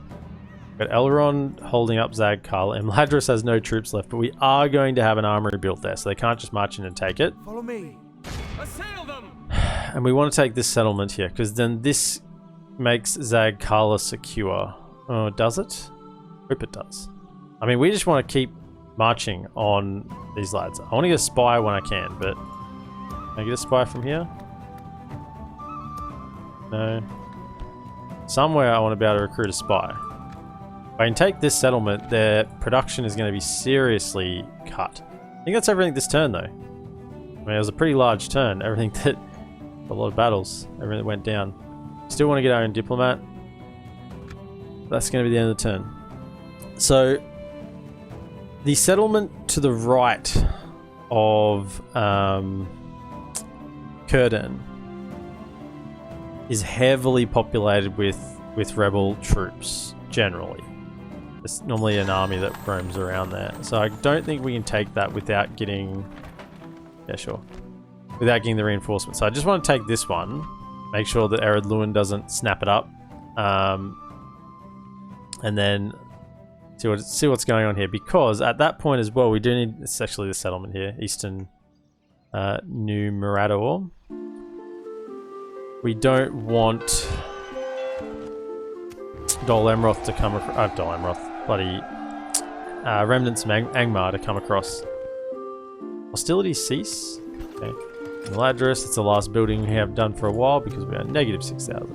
Got Elrond holding up Zag Kala. Imladris has no troops left, but we are going to have an armory built there, so they can't just march in and take it.
Follow me. Assail them.
And we want to take this settlement here, because then this makes Zag Kala secure. Oh, does it? Hope it does. I mean, we just want to keep marching on these lads. I want to get a spy when I can, but... Can I get a spy from here? No. Somewhere I want to be able to recruit a spy. If I can take this settlement, their production is going to be seriously cut. I think that's everything this turn though. I mean, it was a pretty large turn. Everything that, a lot of battles, everything that went down. Still want to get our own diplomat. That's going to be the end of the turn. So, the settlement to the right of Kurden is heavily populated with rebel troops, generally. There's normally an army that roams around there. So I don't think we can take that without getting... Yeah, sure. Without getting the reinforcement. So I just want to take this one. Make sure that Ered Luin doesn't snap it up. And then see what's going on here. Because at that point as well, we do need... It's actually the settlement here. Eastern New Mirador. We don't want Dol Amroth to come across... Dol Amroth. Bloody... Remnants of Angmar to come across. Hostilities cease. Okay. Ladris, it's the last building we have done for a while because we are negative 6,000.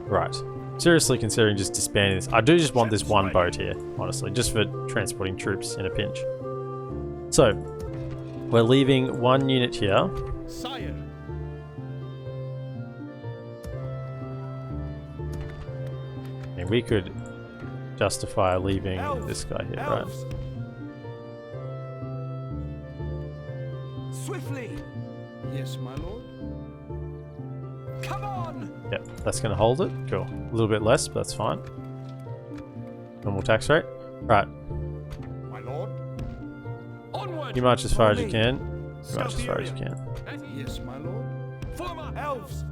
Right. Seriously considering just disbanding this. I do just want this one boat here, honestly, just for transporting troops in a pinch. So, we're leaving one unit here.
Sire.
And we could justify leaving this guy here,
Elves.
right?
Swiftly.
Yes, my lord.
Come on.
Yep, that's going to hold it. Cool. A little bit less, but that's fine. Normal tax rate. Right.
My lord.
Onward.
You march as far as you
Follow
can.
me.
You march as far as you can.
Yes, my lord.
Former elves.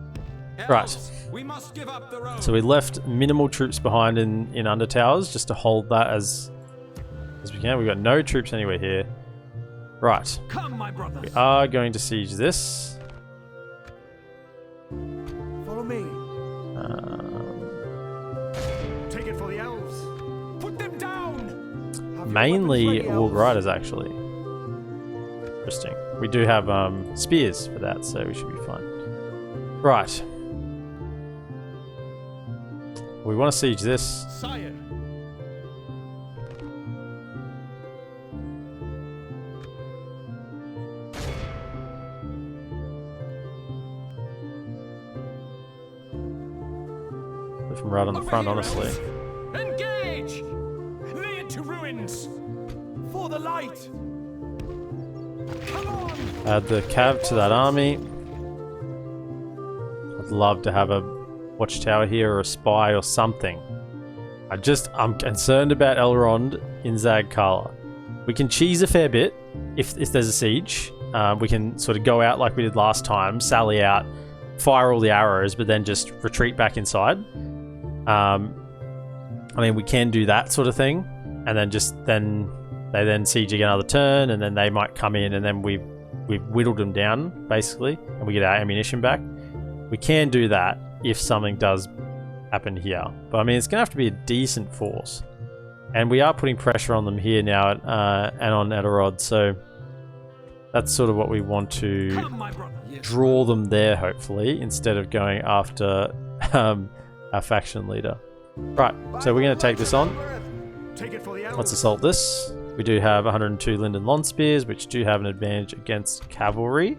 Right.
Elves, we must give up the road.
So we left minimal troops behind in Undertowers just to hold that as we can. We've got no troops anywhere here. Right.
Come, my brothers.
We are going to siege this.
Follow me.
Take it for the elves.
Put them down.
Mainly Warg Riders, actually. Interesting. We do have spears for that, so we should be fine. Right. We want to siege this.
Sire.
From right on the front, honestly.
Engage. Lay it to ruins. For the light. Come on.
Add the cav to that army. I'd love to have a watchtower here or a spy or something. I'm concerned about Elrond in Zag Kala. We can cheese a fair bit if there's a siege. We can sort of go out like we did last time, sally out, fire all the arrows, but then just retreat back inside. I mean, we can do that sort of thing, and then they then siege again another turn, and then they might come in, and then we've whittled them down basically, and we get our ammunition back. We can do that if something does happen here, but I mean, it's gonna have to be a decent force, and we are putting pressure on them here now and on Edelrod, so that's sort of what we want to draw them there, hopefully, instead of going after our faction leader. Right, so we're going to take this on.
Take it for the elves.
Let's assault this. We do have 102 Linden Lawn Spears, which do have an advantage against cavalry.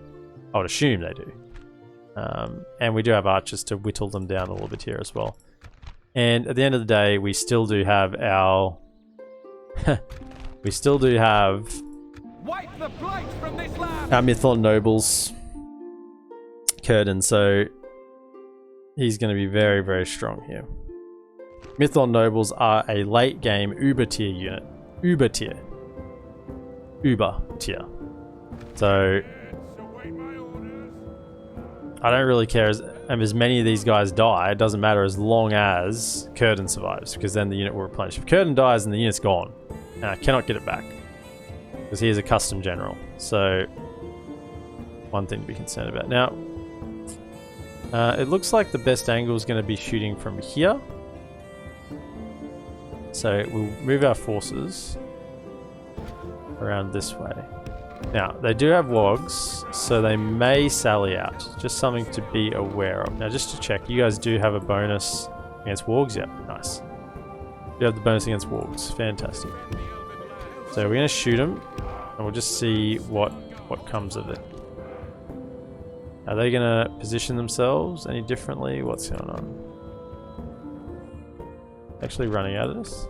I would assume they do. And we do have archers to whittle them down a little bit here as well. And at the end of the day, we still do have our... we still do have...
Wipe the blight from this land.
our Mythlon nobles. Kurden, so... he's going to be very, very strong here. Mythlon nobles are a late game Uber tier unit. Uber tier. Uber tier. So I don't really care as many of these guys die. It doesn't matter as long as Kurden survives, because then the unit will replenish. If Kurden dies, then the unit's gone, and I cannot get it back because he is a custom general. So one thing to be concerned about. Now, it looks like the best angle is going to be shooting from here. So we'll move our forces around this way. Now, they do have wogs, so they may sally out. Just something to be aware of. Now, just to check, you guys do have a bonus Against wargs? Yep, nice. We have the bonus against wargs. Fantastic. So we're going to shoot them, and we'll just see what comes of it. Are they going to position themselves any differently? What's going on? Actually running out of this?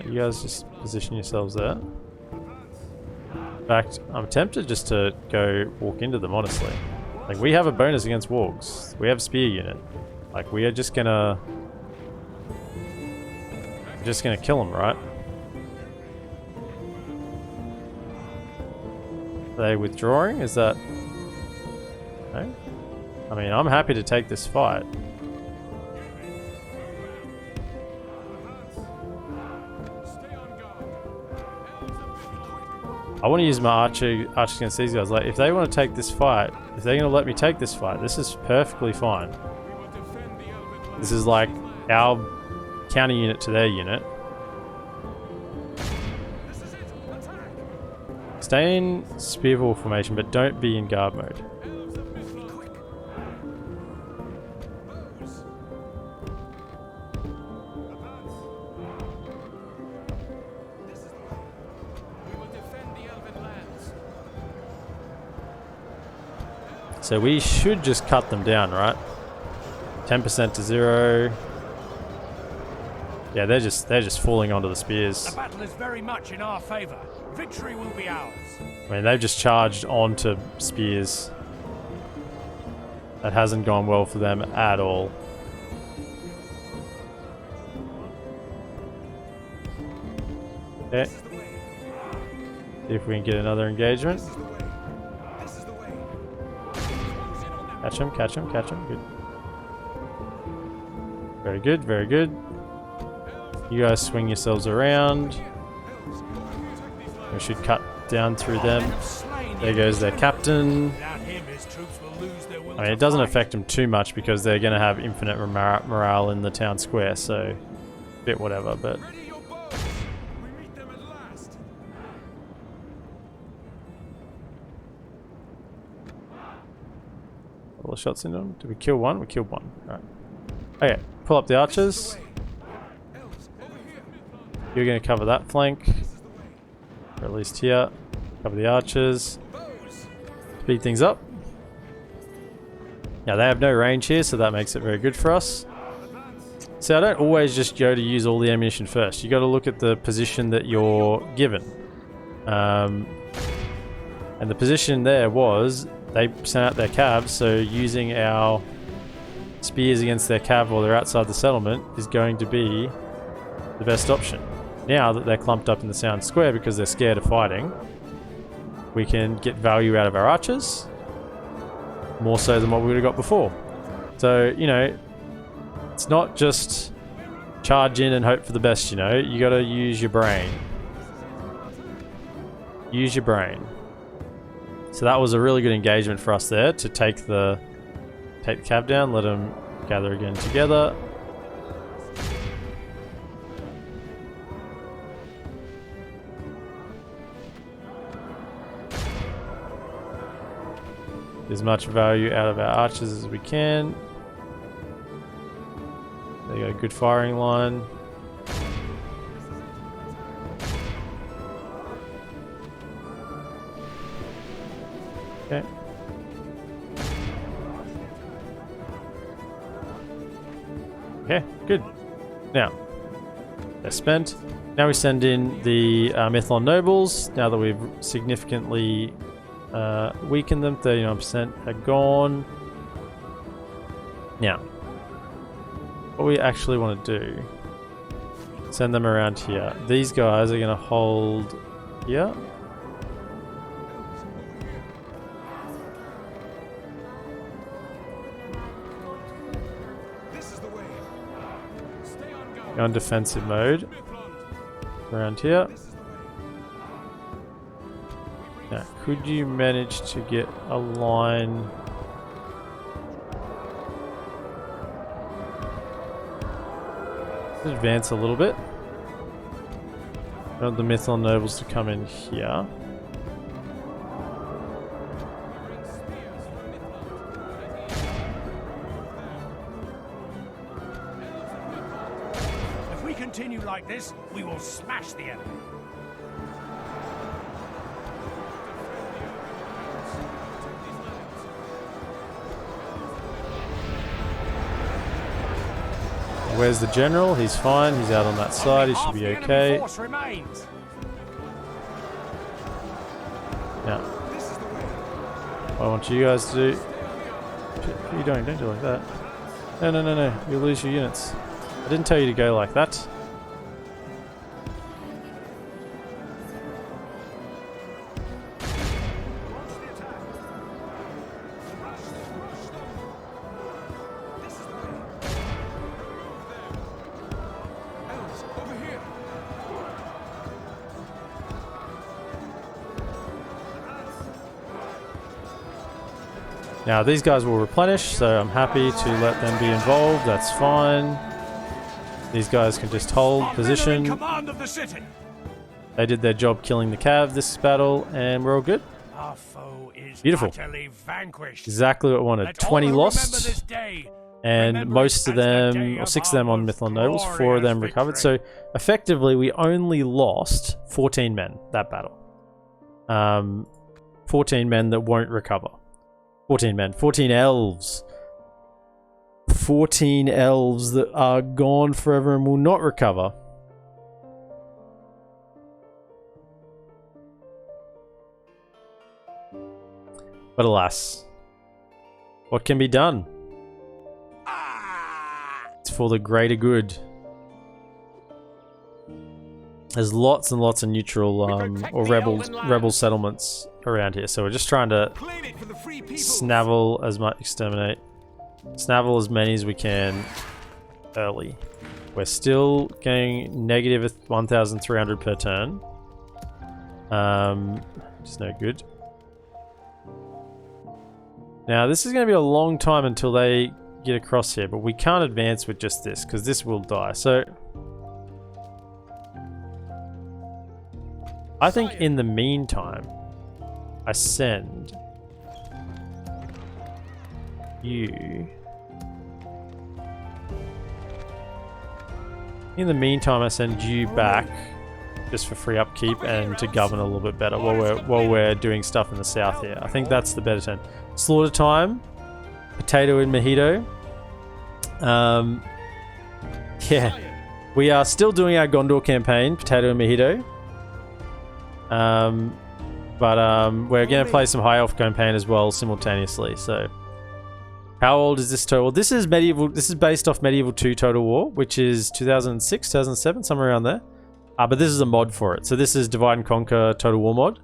You guys just position yourselves there. In fact, I'm tempted just to go walk into them, honestly. Like, we have a bonus against wargs. We have a spear unit. Like, we are just gonna kill them, right? Are they withdrawing? Is that... No? I mean, I'm happy to take this fight. I want to use my archers against these guys. Like, if they want to take this fight, if they're going to let me take this fight, this is perfectly fine. This is like our counter unit to their unit. Stay in spearful formation, but don't be in guard mode. So we should just cut them down, right? 10% to 0. Yeah, they're just falling onto the spears.
The battle is very much in our favor. Victory will be ours.
I mean, they've just charged onto spears. That hasn't gone well for them at all. Okay. See if we can get another engagement. Catch him, catch him, catch him. Good. Very good, very good. You guys swing yourselves around. We should cut down through them. There goes their captain. I mean, it doesn't affect them too much because they're going to have infinite morale in the town square, so a bit whatever, but... All the shots into them. Did we kill one? We killed one. Alright. Okay, pull up the archers. You're going to cover that flank. Or at least here. Cover the archers. Speed things up. Now they have no range here, so that makes it very good for us. So I don't always just go to use all the ammunition first. You got to look at the position that you're given. And the position there was... They sent out their cabs, so using our spears against their cav while they're outside the settlement is going to be the best option. Now that they're clumped up in the town square because they're scared of fighting, we can get value out of our archers, more so than what we would have got before. So, you know, it's not just charge in and hope for the best, you know, you got to use your brain. Use your brain. So that was a really good engagement for us there to take the cav down, let them gather again together. As much value out of our archers as we can. They got a good firing line. Okay. Okay, good. Now, they're spent. Now we send in the Mithlon nobles. Now that we've significantly weakened them, 39% are gone. Now, what we actually want to do, send them around here. These guys are going to hold here. Go on defensive mode around here. Now, could you manage to get a line? Advance a little bit. I want the Mithlon nobles to come in here.
continue like this, we will smash the enemy.
Where's the general? He's fine. He's out on that side. He should be okay.
Force remains.
Now, what I want you guys to do. What are you doing? Don't do it like that. No, no, no, no. You'll lose your units. I didn't tell you to go like that.
Elves, over here.
Now these guys will replenish, so I'm happy to let them be involved. That's fine. These guys can just hold
Our men are in
position.
command of the city.
They did their job killing the cav this battle, and we're all good.
Our foe is
Beautiful.
utterly vanquished.
Exactly what I wanted.
Let all
20
who
lost.
remember this day
And
remember
most
it
of
as the
them,
day
or
of
6 of them on
our
Mythlon Nobles, 4 of them
glorious
recovered. So
victory.
effectively, we only lost 14 men that battle. 14 men that won't recover. 14 men. 14 elves. 14 elves that are gone forever and will not recover. But alas, what can be done? It's for the greater good. There's lots and lots of neutral or rebel settlements around here, so we're just trying to
Claim it for the free people.
snavel as much, exterminate, snavel as many as we can early. We're still getting negative 1,300 per turn, which is no good. Now this is going to be a long time until they get across here, but we can't advance with just this because this will die. So I think in the meantime, I send you. In the meantime, I send you back just for free upkeep and to govern a little bit better while we're doing stuff in the south here. I think that's the better turn. Slaughter time, potato and mojito. Yeah, we are still doing our Gondor campaign, potato and mojito. But we're going to play some High Elf campaign as well simultaneously. So, how old is this total? This is medieval. This is based off Medieval 2 Total War, which is 2006, 2007, somewhere around there. But this is a mod for it. So this is Divide and Conquer Total War mod.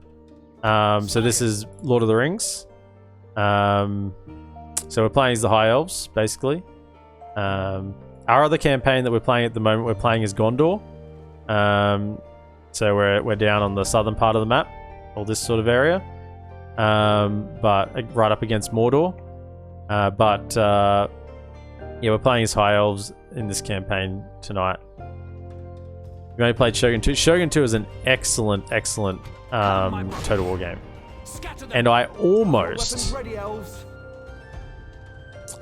So this is Lord of the Rings. So we're playing as the High Elves, basically. Our other campaign that we're playing at the moment, we're playing as Gondor. So we're down on the southern part of the map, or this sort of area, but right up against Mordor. Yeah, we're playing as High Elves in this campaign tonight. We only played Shogun 2. Shogun 2 is an excellent, excellent Total War game. And I almost...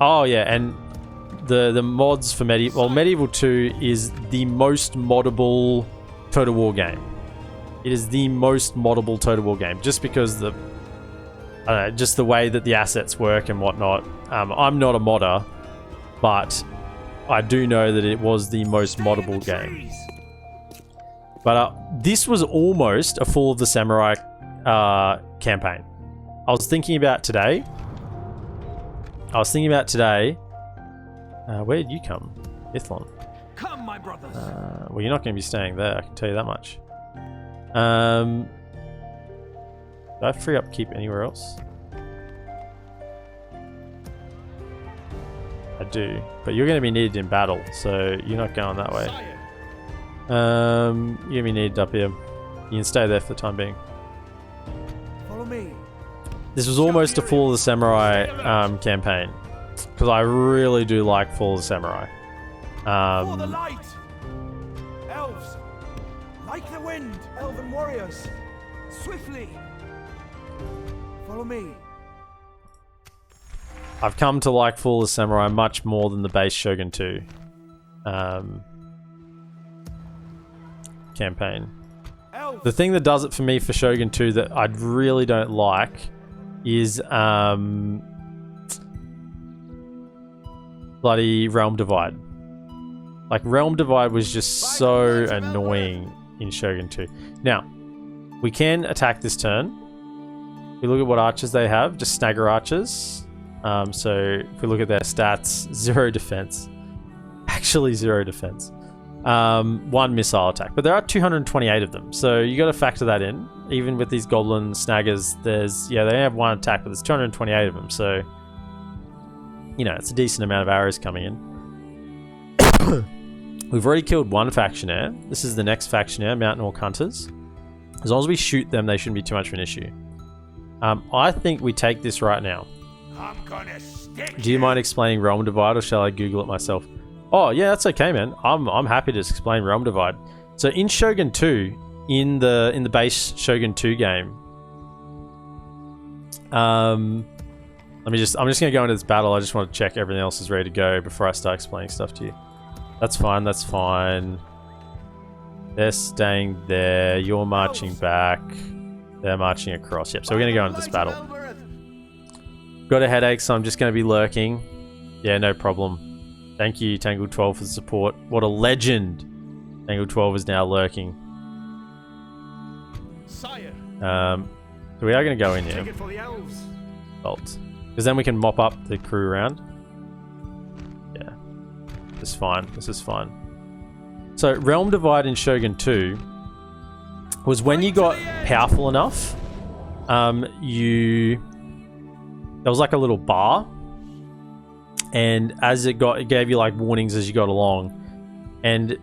Oh yeah, and the mods for Medieval... Well, Medieval 2 is the most moddable Total War game. It is the most moddable Total War game, just because just the way that the assets work and whatnot. I'm not a modder, but I do know that it was the most moddable game. But this was almost a Fall of the Samurai campaign. I was thinking about today. Where did you come? Ithlon.
Come, my brothers.
Well, you're not going to be staying there, I can tell you that much. Do I have free upkeep anywhere else? I do, but you're going to be needed in battle, so you're not going that way. You're going to be needed up here. You can stay there for the time being.
Follow me.
This was almost a Fall of the Samurai campaign, because I really do like Fall of the Samurai.
For the light. Elves, like the wind. Elven warriors, swiftly. Follow me.
I've come to like Fall of the Samurai much more than the base Shogun 2. campaign.
Elves.
The thing that does it for me for Shogun 2 that I really don't like is bloody Realm Divide. Like, Realm Divide was just so annoying in Shogun 2. Now, we can attack this turn. We look at what archers they have, just snagger archers. So if we look at their stats, 0 defense. Actually 0 defense. 1 missile attack. But there are 228 of them, so you got to factor that in. Even with these goblin snaggers, there's, yeah, they only have 1 attack, but there's 228 of them, so you know, it's a decent amount of arrows coming in. We've already killed 1 factionaire. This is the next factionaire, Mountain Orc Hunters. As long as we shoot them, they shouldn't be too much of an issue. I think we take this right now.
I'm gonna stick
Do you mind explaining Realm Divide, or shall I Google it myself? Oh yeah, that's okay, man. I'm happy to explain Realm Divide. So in Shogun 2, in the base Shogun 2 game, I'm just gonna go into this battle. I just want to check everything else is ready to go before I start explaining stuff to you. That's fine. That's fine. They're staying there. You're marching back. They're marching across. Yep. So we're gonna go into this battle. Got a headache, so I'm just gonna be lurking. Yeah, no problem. Thank you, Tangled 12, for the support. What a legend! Tangled 12 is now lurking.
Sire.
So we are going to go in here.
Take it for the elves.
Bolt. Because then we can mop up the crew around. Yeah. This is fine. This is fine. So, Realm Divide in Shogun 2 was when you got powerful enough, there was like a little bar. And as it gave you like warnings as you got along. And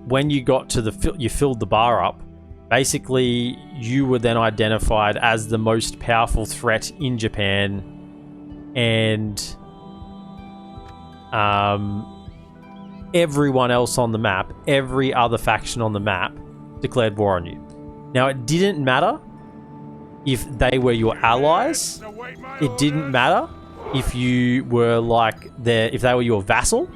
when you got to you filled the bar up, basically you were then identified as the most powerful threat in Japan. And everyone else on the map, every other faction on the map, declared war on you. Now, it didn't matter if they were your allies. It didn't matter if you were like if they were your vassal.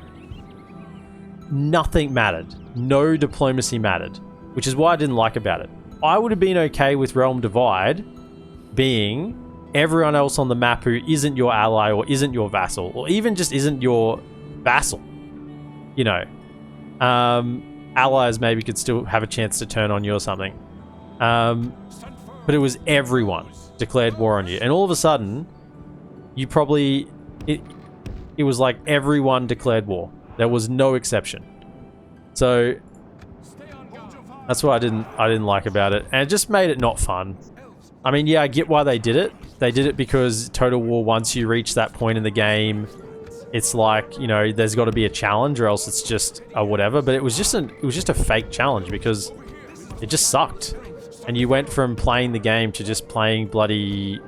Nothing mattered. No diplomacy mattered, which is what I didn't like about it. I would have been okay with Realm Divide being everyone else on the map who isn't your ally or isn't your vassal or even just isn't your vassal. You know, allies maybe could still have a chance to turn on you or something. But it was everyone declared war on you, and all of a sudden, you probably it was like everyone declared war. There was no exception. So that's what I didn't like about it, and it just made it not fun. I mean, yeah, I get why they did it. They did it because Total War, once you reach that point in the game, it's like, you know, there's got to be a challenge, or else it's just a whatever. But it was just a fake challenge because it just sucked, and you went from playing the game to just playing bloody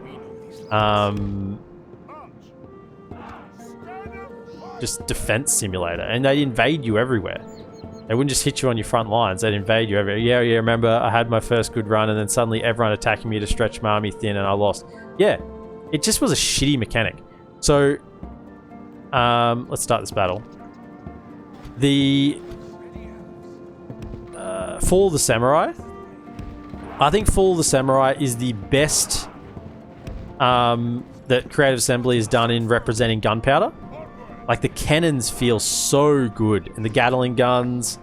just defense simulator, and they'd invade you everywhere. They wouldn't just hit you on your front lines, they'd invade you everywhere. Yeah, remember I had my first good run and then suddenly everyone attacking me to stretch my army thin and I lost. Yeah, it just was a shitty mechanic. So, let's start this battle. The Fall of the Samurai. I think Fall of the Samurai is the best that Creative Assembly has done in representing gunpowder. Like, the cannons feel so good, and the Gatling guns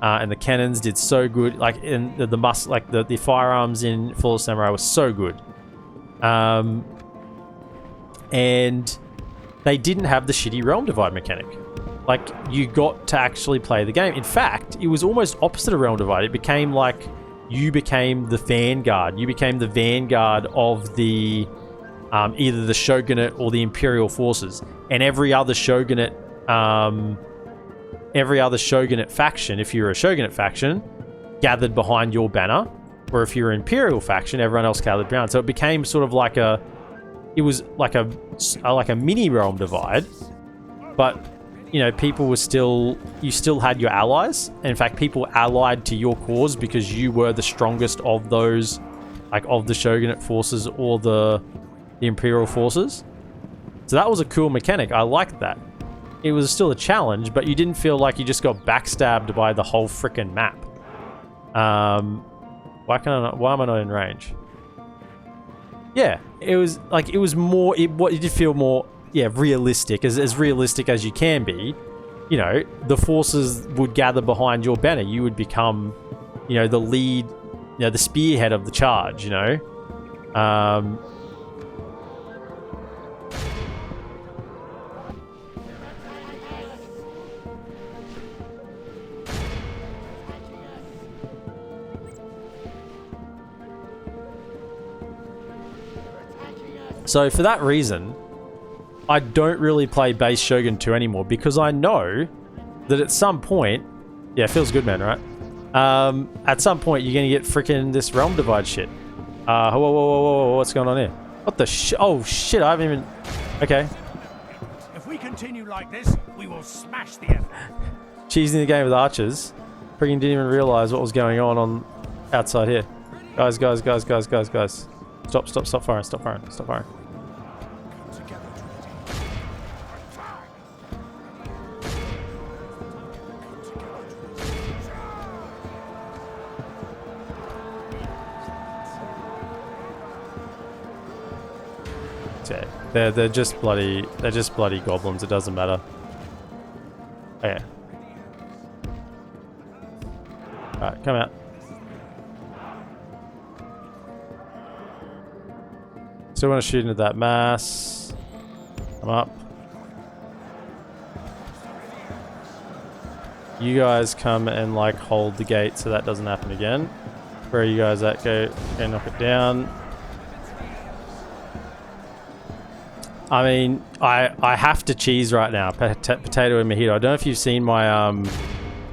and the cannons did so good. Like, in the firearms in Fall of Samurai was so good. And they didn't have the shitty Realm Divide mechanic. Like, you got to actually play the game. In fact, it was almost opposite of Realm Divide. It became like you became the vanguard. You became the vanguard of the either the shogunate or the imperial forces, and every other shogunate faction, if you're a shogunate faction, gathered behind your banner, or if you're an imperial faction, everyone else gathered behind. So it became sort of like a mini Realm Divide, but you know, you still had your allies. In fact, people allied to your cause because you were the strongest of those, like of the shogunate forces or the imperial forces. So that was a cool mechanic. I liked that. It was still a challenge, but you didn't feel like you just got backstabbed by the whole frickin' map. Why can I not? Why am I not in range? Yeah, it was like it was more. It did feel more, yeah, realistic, as realistic as you can be. You know, the forces would gather behind your banner. You would become, you know, the lead, you know, the spearhead of the charge. You know, so for that reason, I don't really play base Shogun 2 anymore, because I know that at some point, yeah, it feels good, man, right? At some point, you're gonna get freaking this realm divide shit. Whoa, whoa, whoa, whoa, what's going on here? What the oh shit, I haven't even, okay.
If we continue like this, we will smash the enemy.
Cheesing the game with archers. Freaking didn't even realize what was going on outside here. Guys. Stop firing. Yeah, they're just bloody goblins, it doesn't matter. Okay. Alright, come out. Still want to shoot into that mass. Come up. You guys come and like hold the gate so that doesn't happen again. Where are you guys at? Go knock it down. I mean, I have to cheese right now. Potato and mojito. I don't know if you've seen my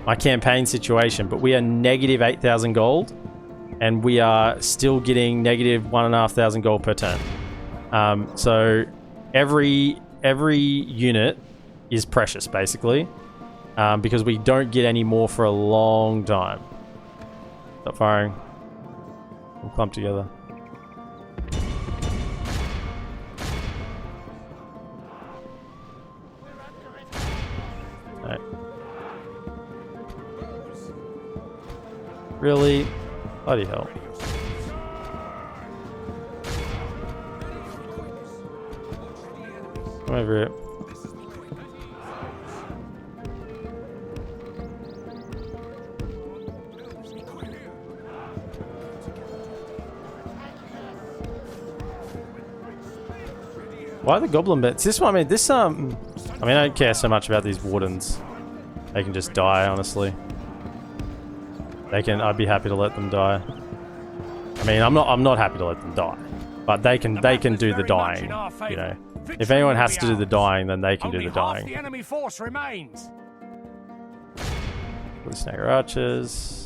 my campaign situation, but we are negative 8,000 gold, and we are still getting negative 1,500 gold per turn. So every unit is precious, basically, because we don't get any more for a long time. Stop firing. We'll clump together. Right. Really? Bloody hell. Come over here. Why the goblin bits? This one, I mean, this I mean, I don't care so much about these wardens. They can just die, honestly. They can. I'd be happy to let them die. I mean, I'm not happy to let them die, but they can do the dying. You know, if anyone has to do the dying, then they can do the dying.
The enemy force remains.
The snagger archers.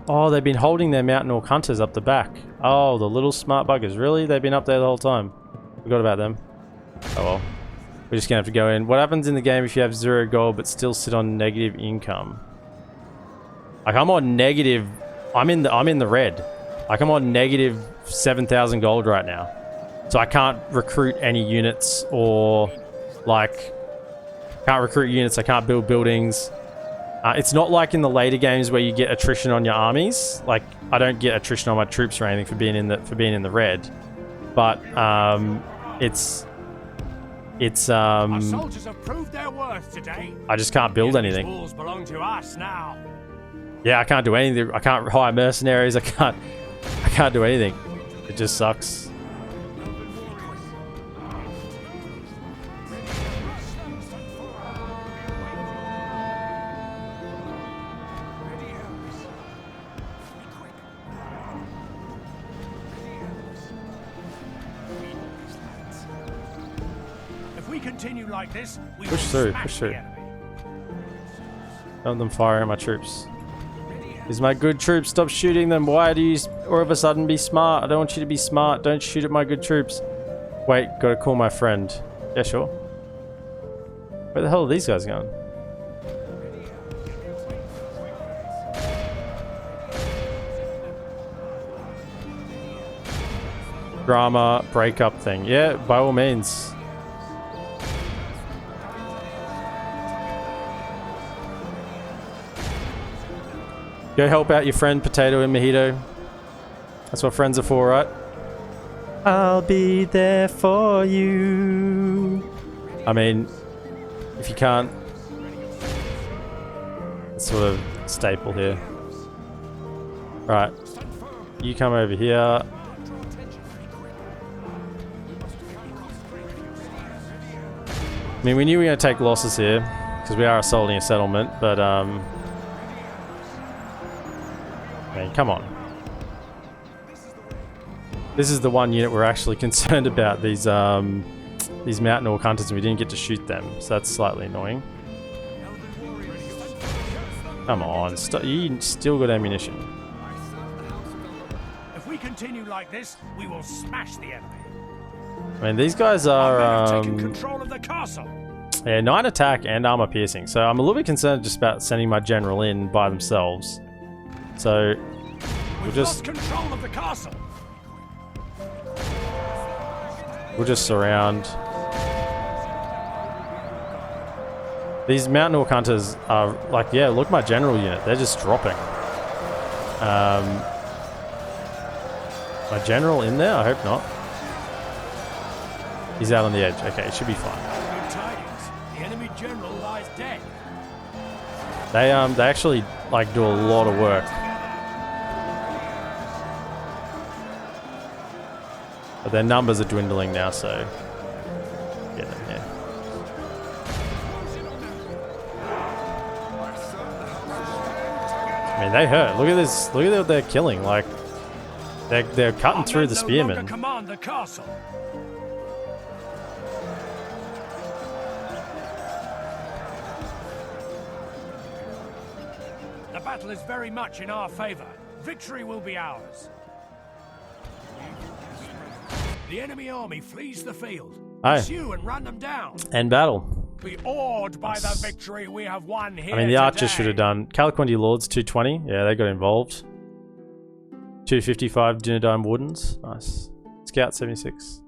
Oh, they've been holding their mountain orc hunters up the back. Oh, the little smart buggers. Really? They've been up there the whole time. Forgot about them. Oh well. We're just gonna have to go in. What happens in the game if you have 0 gold but still sit on negative income? Like, I'm on negative. I'm in the red. Like, I'm on negative 7,000 gold right now. So I can't recruit any units, or like can't recruit units. I can't build buildings. It's not like in the later games where you get attrition on your armies. Like, I don't get attrition on my troops or anything for being in the red. But it's
Our soldiers have proved their worth today.
I just can't build anything.
Walls belong to us now.
Yeah, I can't do anything. I can't hire mercenaries. I can't do anything. It just sucks.
Continue like this, we
push through. Don't let them fire at my troops. These are my good troops. Stop shooting them. Why do you all of a sudden be smart? I don't want you to be smart. Don't shoot at my good troops. Wait, gotta call my friend. Yeah, sure. Where the hell are these guys going? drama breakup thing. Yeah, by all means. Go help out your friend Potato and Mojito. That's what friends are for, right? I'll be there for you. I mean, if you can't, it's sort of staple here. Right, you come over here. I mean, we knew we were going to take losses here because we are assaulting a settlement, but I mean, come on. This is the one unit we're actually concerned about, these mountain orc hunters, and we didn't get to shoot them, so that's slightly annoying. Come on, you still got ammunition.
If we continue like this, we will smash the enemy.
I mean, these guys are
taking control of the castle.
yeah, 9 attack and armor piercing, so I'm a little bit concerned just about sending my general in by themselves. So
We've lost control of the castle.
We'll just surround. These mountain orc hunters are like, yeah, look, my general unit, they're just dropping. My general in there? I hope not. He's out on the edge. Okay, it should be fine.
Good tidings. The enemy general lies dead.
They actually like do a lot of work. But their numbers are dwindling now, so get them here. I mean, they hurt. Look at this. Look at what they're killing. Like, they're cutting through the spearmen.
Command the castle. The battle is very much in our favor. Victory will be ours. The enemy army flees the field.
Aye.
Pursue and run them down.
End battle.
Be awed by the victory we have won here.
I mean, the archers
today.
should have done. Caliquindi Lords 220. Yeah, they got involved. 255 Dunedain Wardens. Nice. Scout 76.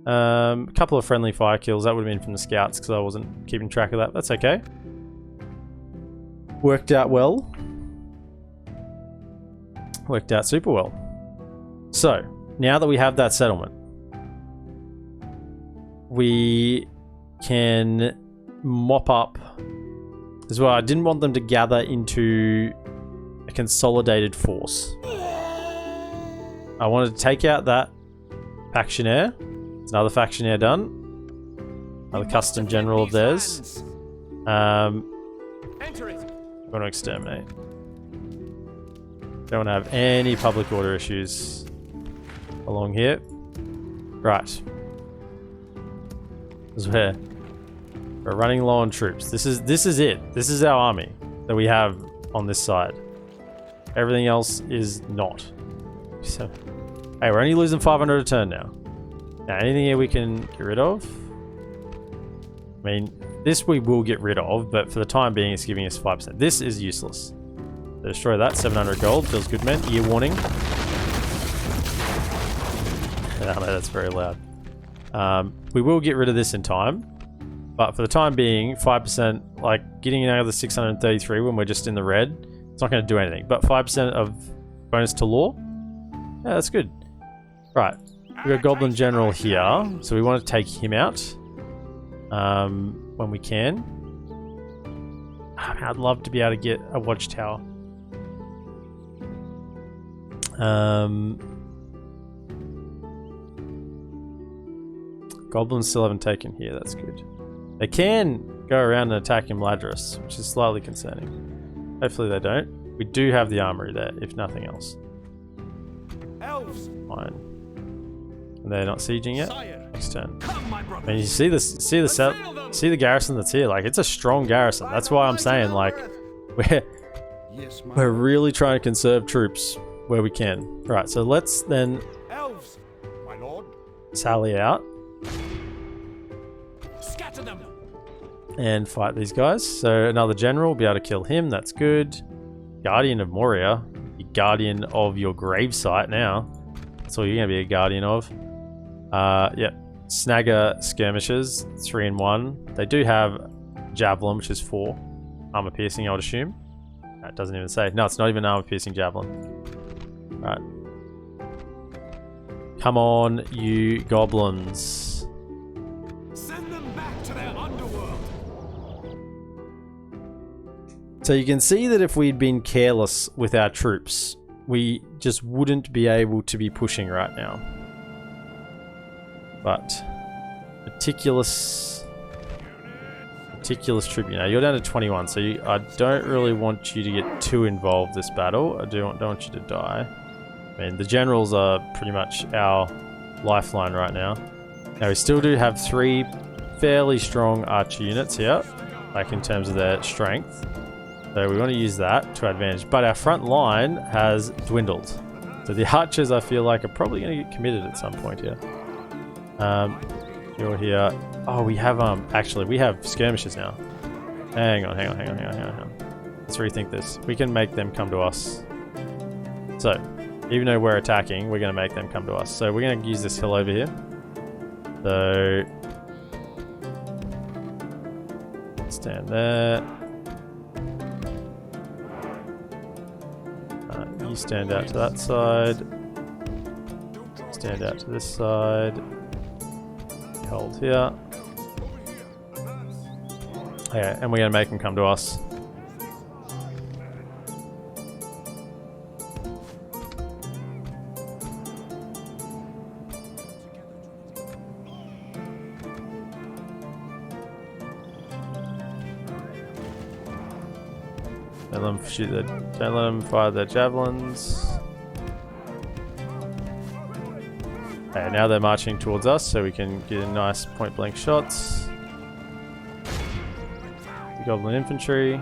A couple of friendly fire kills. That would have been from the scouts because I wasn't keeping track of that. That's okay. Worked out well. Worked out super well. So, now that we have that settlement, we can mop up as well. I didn't want them to gather into a consolidated force. I wanted to take out that factionaire. There's another factionaire done. Another custom general of theirs.
Enter it.
I want to exterminate. Don't want to have any public order issues along here. Right. This is where we're running low on troops. This is it. This is our army that we have on this side. Everything else is not. So, hey, we're only losing 500 a turn now. Now, anything here we can get rid of? I mean, this we will get rid of, but for the time being, it's giving us 5%. This is useless. So destroy that. 700 gold. Feels good, man. Ear warning. I know that's very loud. We will get rid of this in time, but for the time being, 5%, like getting another 633 when we're just in the red, it's not going to do anything. But 5% of bonus to law, yeah, that's good. Right, we've got Goblin General here, so we want to take him out when we can. I'd love to be able to get a watchtower. Goblins still haven't taken here, that's good. They can go around and attack him Ladris, which is slightly concerning. Hopefully they don't. We do have the armory there, if nothing else.
Elves.
Fine. And they're not sieging yet?
Sire.
Next turn.
Come, my brother.
And you see the garrison that's here, like it's a strong garrison. That's why I'm saying like
Yes, my
we're really trying to conserve troops where we can. Right, so let's then
Elves.
My lord.
sally out
Scatter them.
and fight these guys. So another general will be able to kill him, that's good. Guardian of Moria, the guardian of your gravesite now. That's all you're going to be a guardian of. Yep. Snagger skirmishes, 3 in 1. They do have javelin, which is 4. Armor piercing, I would assume. That doesn't even say. No, it's not even armor piercing javelin. Right. Come on, you goblins.
Send them back to their underworld.
So you can see that if we'd been careless with our troops, we just wouldn't be able to be pushing right now. But meticulous tribute. Now you're down to 21, so I don't really want you to get too involved this battle. I don't want you to die. I mean, the generals are pretty much our lifeline right now. Now we still do have 3 fairly strong archer units here, like in terms of their strength. So we want to use that to our advantage. But our front line has dwindled. So the archers, I feel like, are probably going to get committed at some point here. You're here. Oh, we have actually we have skirmishes now. Hang on. Let's rethink this. We can make them come to us. So, even though we're attacking, we're going to make them come to us. So we're going to use this hill over here. So, stand there. You stand out to that side. Stand out to this side. Hold here. Okay, and we're going to make them come to us. Don't let them fire their javelins. Okay, now they're marching towards us, so we can get a nice point-blank shots. The Goblin infantry.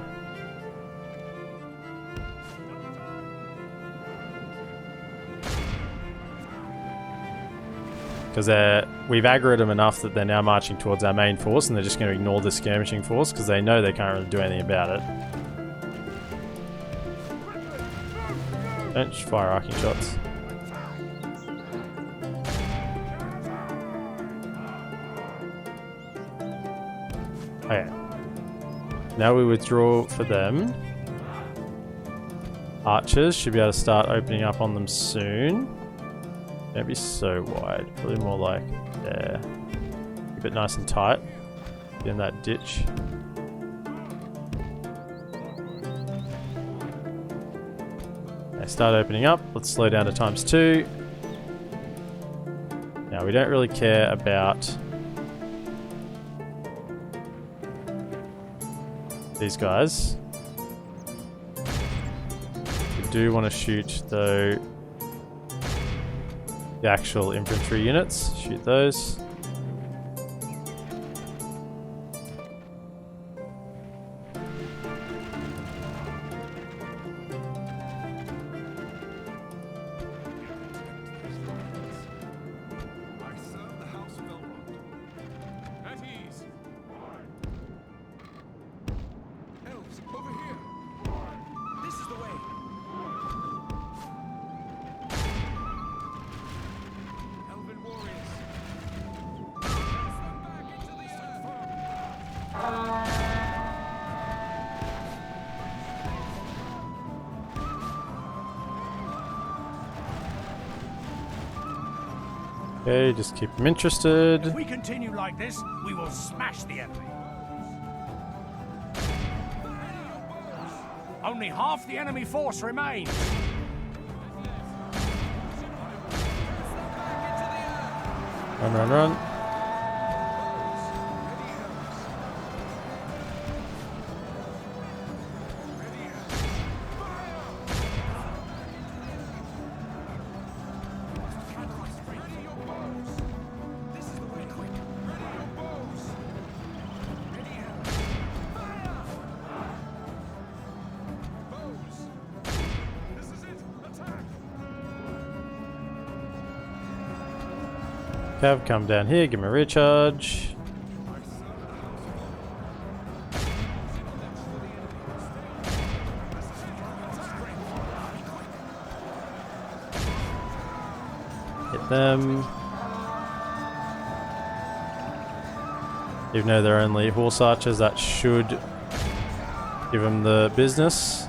Because we've aggroed them enough that they're now marching towards our main force, and they're just going to ignore the skirmishing force because they know they can't really do anything about it. Don't fire arcing shots. Okay. Now we withdraw for them. Archers should be able to start opening up on them soon. Don't be so wide. Probably more like there. Keep it nice and tight. Get in that ditch. Okay, start opening up. Let's slow down to ×2. Now we don't really care about these guys. We do want to shoot though the actual infantry units. Shoot those.
Elves, over here. This is the way. Elven warriors. Back into the
Okay, just keep them interested.
If we continue like this, we will smash the enemy. Only half the enemy force remains.
Run, run, run. Cav, come down here, give me a recharge. Hit them. Even though they're only horse archers, that should give them the business.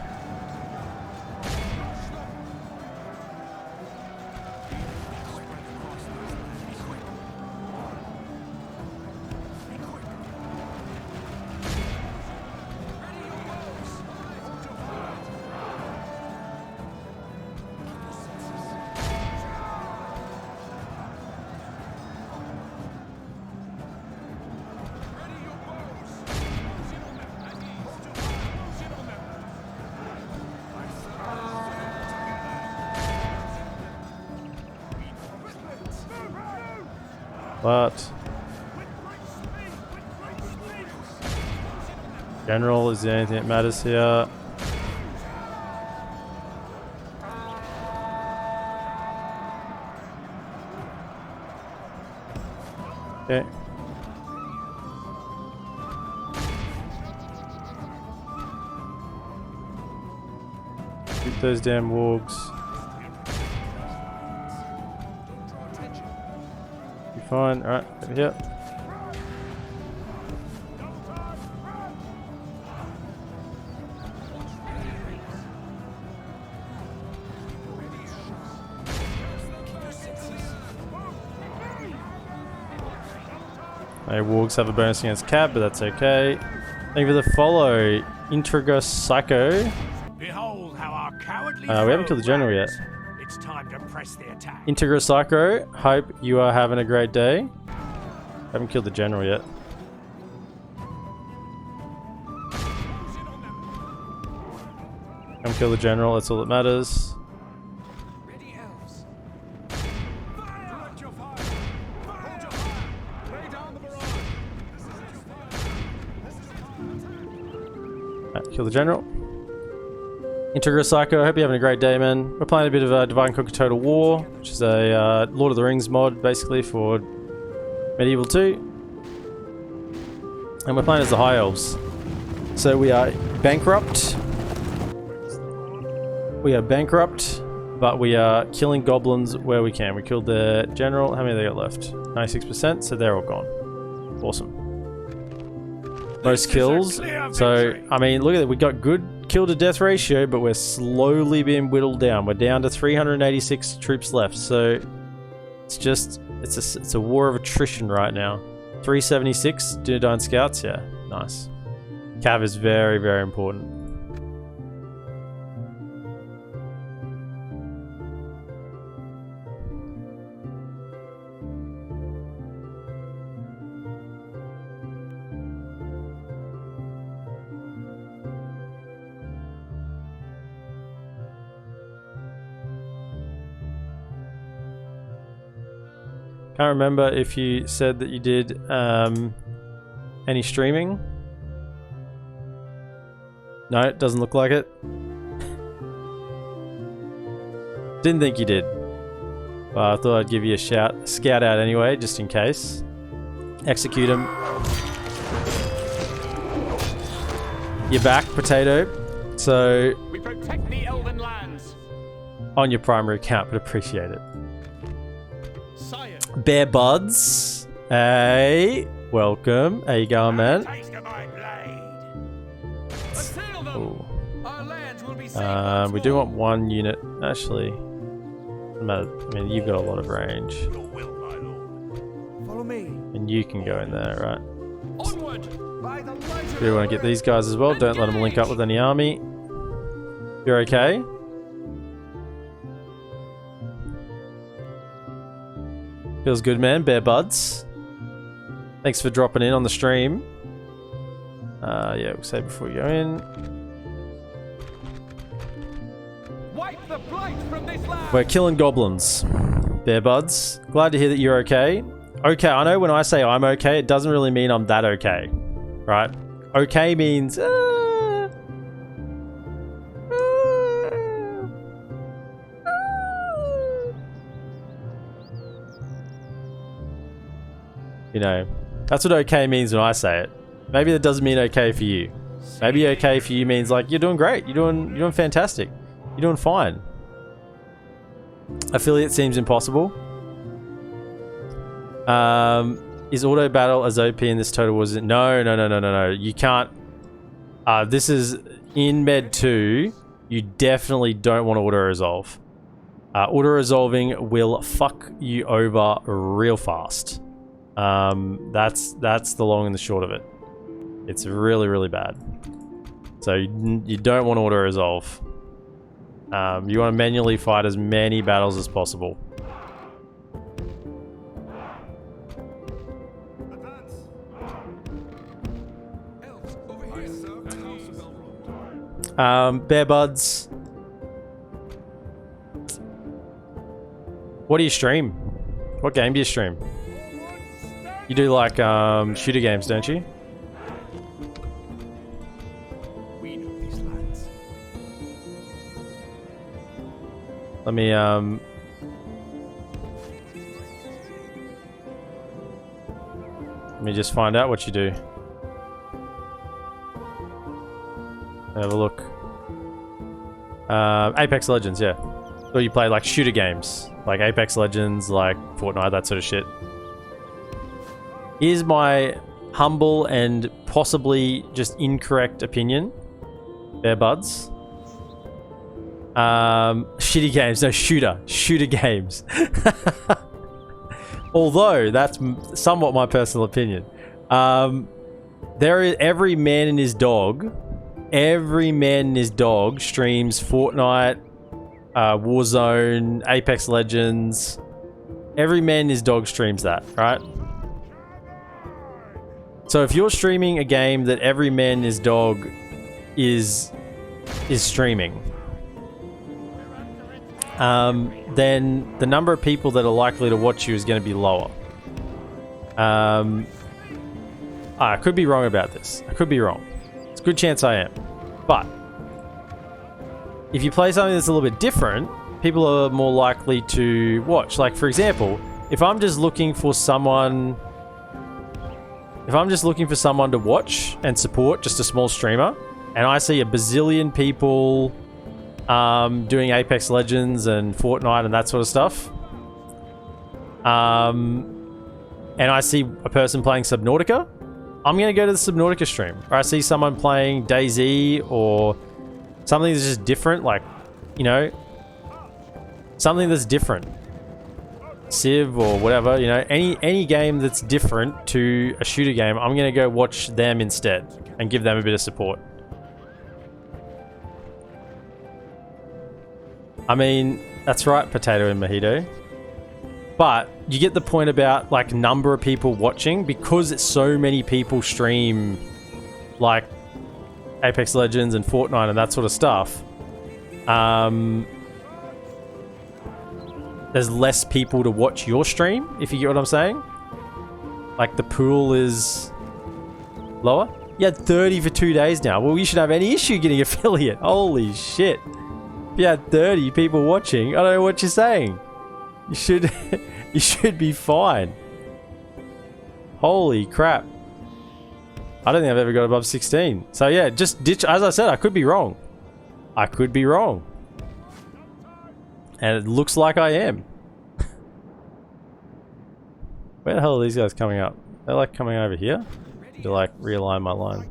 But general is the only thing that matters here. Okay. Shoot those damn wargs. Fine, alright, over here. My wargs have a bonus against Cab, but that's okay. Thank you for the follow, Intriga Psycho.
Behold how our cowardly
We haven't killed the general yet.
It's time to press the attack.
Integra Psycho, hope you are having a great day. Haven't killed the general yet. Come kill the general, that's all that matters.
Ready, elves. Direct your fire. Hold your fire. Lay down the barrage.
Right, kill the general. Integra Psycho, I hope you're having a great day, man. We're playing a bit of Divine Conquer Total War, which is a Lord of the Rings mod, basically, for Medieval 2. And we're playing as the High Elves. So we are bankrupt. We are bankrupt, but we are killing goblins where we can. We killed the general. How many they got left? 96%, so they're all gone. Awesome. Most kills. So, I mean, look at it. We got good kill to death ratio, but we're slowly being whittled down. We're down to 386 troops left. So it's just, it's a war of attrition right now. 376 Dunedain scouts. Yeah, nice. Cav is very, very important. Can't remember if you said that you did any streaming. No, it doesn't look like it. Didn't think you did. Well, I thought I'd give you a scout out anyway, just in case. Execute him. You're back, potato. So,
We protect the Elven lands.
on your primary account, but appreciate it.
Sire.
Bear Buds. Hey, welcome. How you going, man?
Taste of my blade.
Assail them.
Ooh.
Our lands will be safe.
We do want one unit, actually. I mean, you've got a lot of range.
Your will, my lord.
Follow me.
And you can go in there, right?
Onward.
By the light of
We want to get these guys as well. Don't let them link up with any army. You're okay? Feels good, man. Bear Buds. Thanks for dropping in on the stream. Yeah, we'll say before we go in.
Wipe the blight from this land.
We're killing goblins. Bear Buds. Glad to hear that you're okay. Okay, I know when I say I'm okay, it doesn't really mean I'm that okay. Right? Okay means... You know, that's what okay means when I say it. Maybe that doesn't mean okay for you. Maybe okay for you means like you're doing great, you're doing fantastic, you're doing fine. Affiliate seems impossible. Is auto battle as OP in this total was it? No. You can't. This is in Med 2. You definitely don't want to auto resolve. Auto resolving will fuck you over real fast. That's the long and the short of it. It's really, really bad. So you don't want to auto resolve. You want to manually fight as many battles as possible.
Elves, over here. I serve the House of Elrond.
Bear buds. What do you stream? What game do you stream? You do like shooter games, don't you?
We know these lands.
Let me just find out what you do. Have a look. Apex Legends, yeah. Or you play like shooter games, like Apex Legends, like Fortnite, that sort of shit. Here's my humble and possibly just incorrect opinion. Bear buds. Shitty games, no, shooter games. Although that's somewhat my personal opinion. Every man and his dog streams Fortnite, Warzone, Apex Legends. Every man and his dog streams that, right? So if you're streaming a game that every man and his dog is streaming, then the number of people that are likely to watch you is going to be lower. I could be wrong about this. I could be wrong. It's a good chance I am. But if you play something that's a little bit different, people are more likely to watch. Like, for example, if I'm just looking for someone to watch and support, just a small streamer, and I see a bazillion people doing Apex Legends and Fortnite and that sort of stuff, and I see a person playing Subnautica, I'm going to go to the Subnautica stream. Or I see someone playing DayZ or something that's just different, like, you know, something that's different. Civ or whatever, you know, any game that's different to a shooter game, I'm going to go watch them instead and give them a bit of support. I mean, that's right, Potato and Mojito. But you get the point about, like, number of people watching, because it's so many people stream, like, Apex Legends and Fortnite and that sort of stuff. There's less people to watch your stream, if you get what I'm saying. Like, the pool is lower. You had 30 for 2 days now. Well, you should have any issue getting affiliate. Holy shit. If you had 30 people watching, I don't know what you're saying. You should you should be fine. Holy crap. I don't think I've ever got above 16. So yeah, just ditch. As I said, I could be wrong. I could be wrong. And it looks like I am. Where the hell are these guys coming up? They're like coming over here to like realign my line.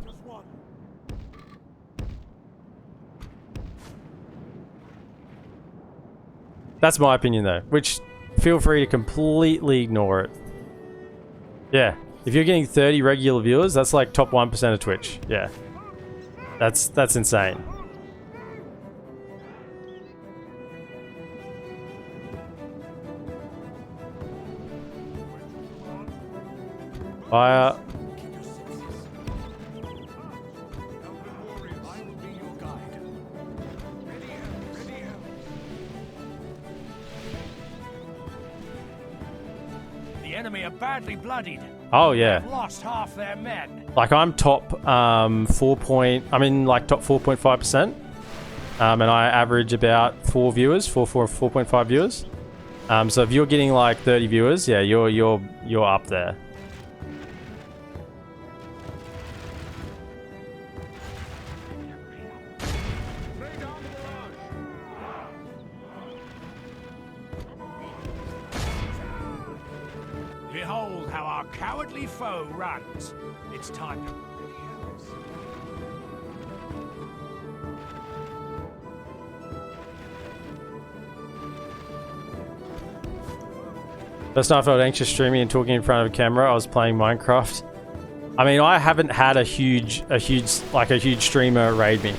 That's my opinion though, which feel free to completely ignore it. Yeah, if you're getting 30 regular viewers, that's like top 1% of Twitch. Yeah, that's insane. Fire.
The enemy are badly bloodied.
Oh yeah.
They've lost half their men.
Like I'm top top 4.5%. And I average about 4.5 viewers. So if you're getting like 30 viewers, yeah, you're up there.
The Behold how our cowardly foe runs. It's time to...
First time I felt anxious streaming and talking in front of a camera, I was playing Minecraft. I mean, I haven't had a huge streamer raid me.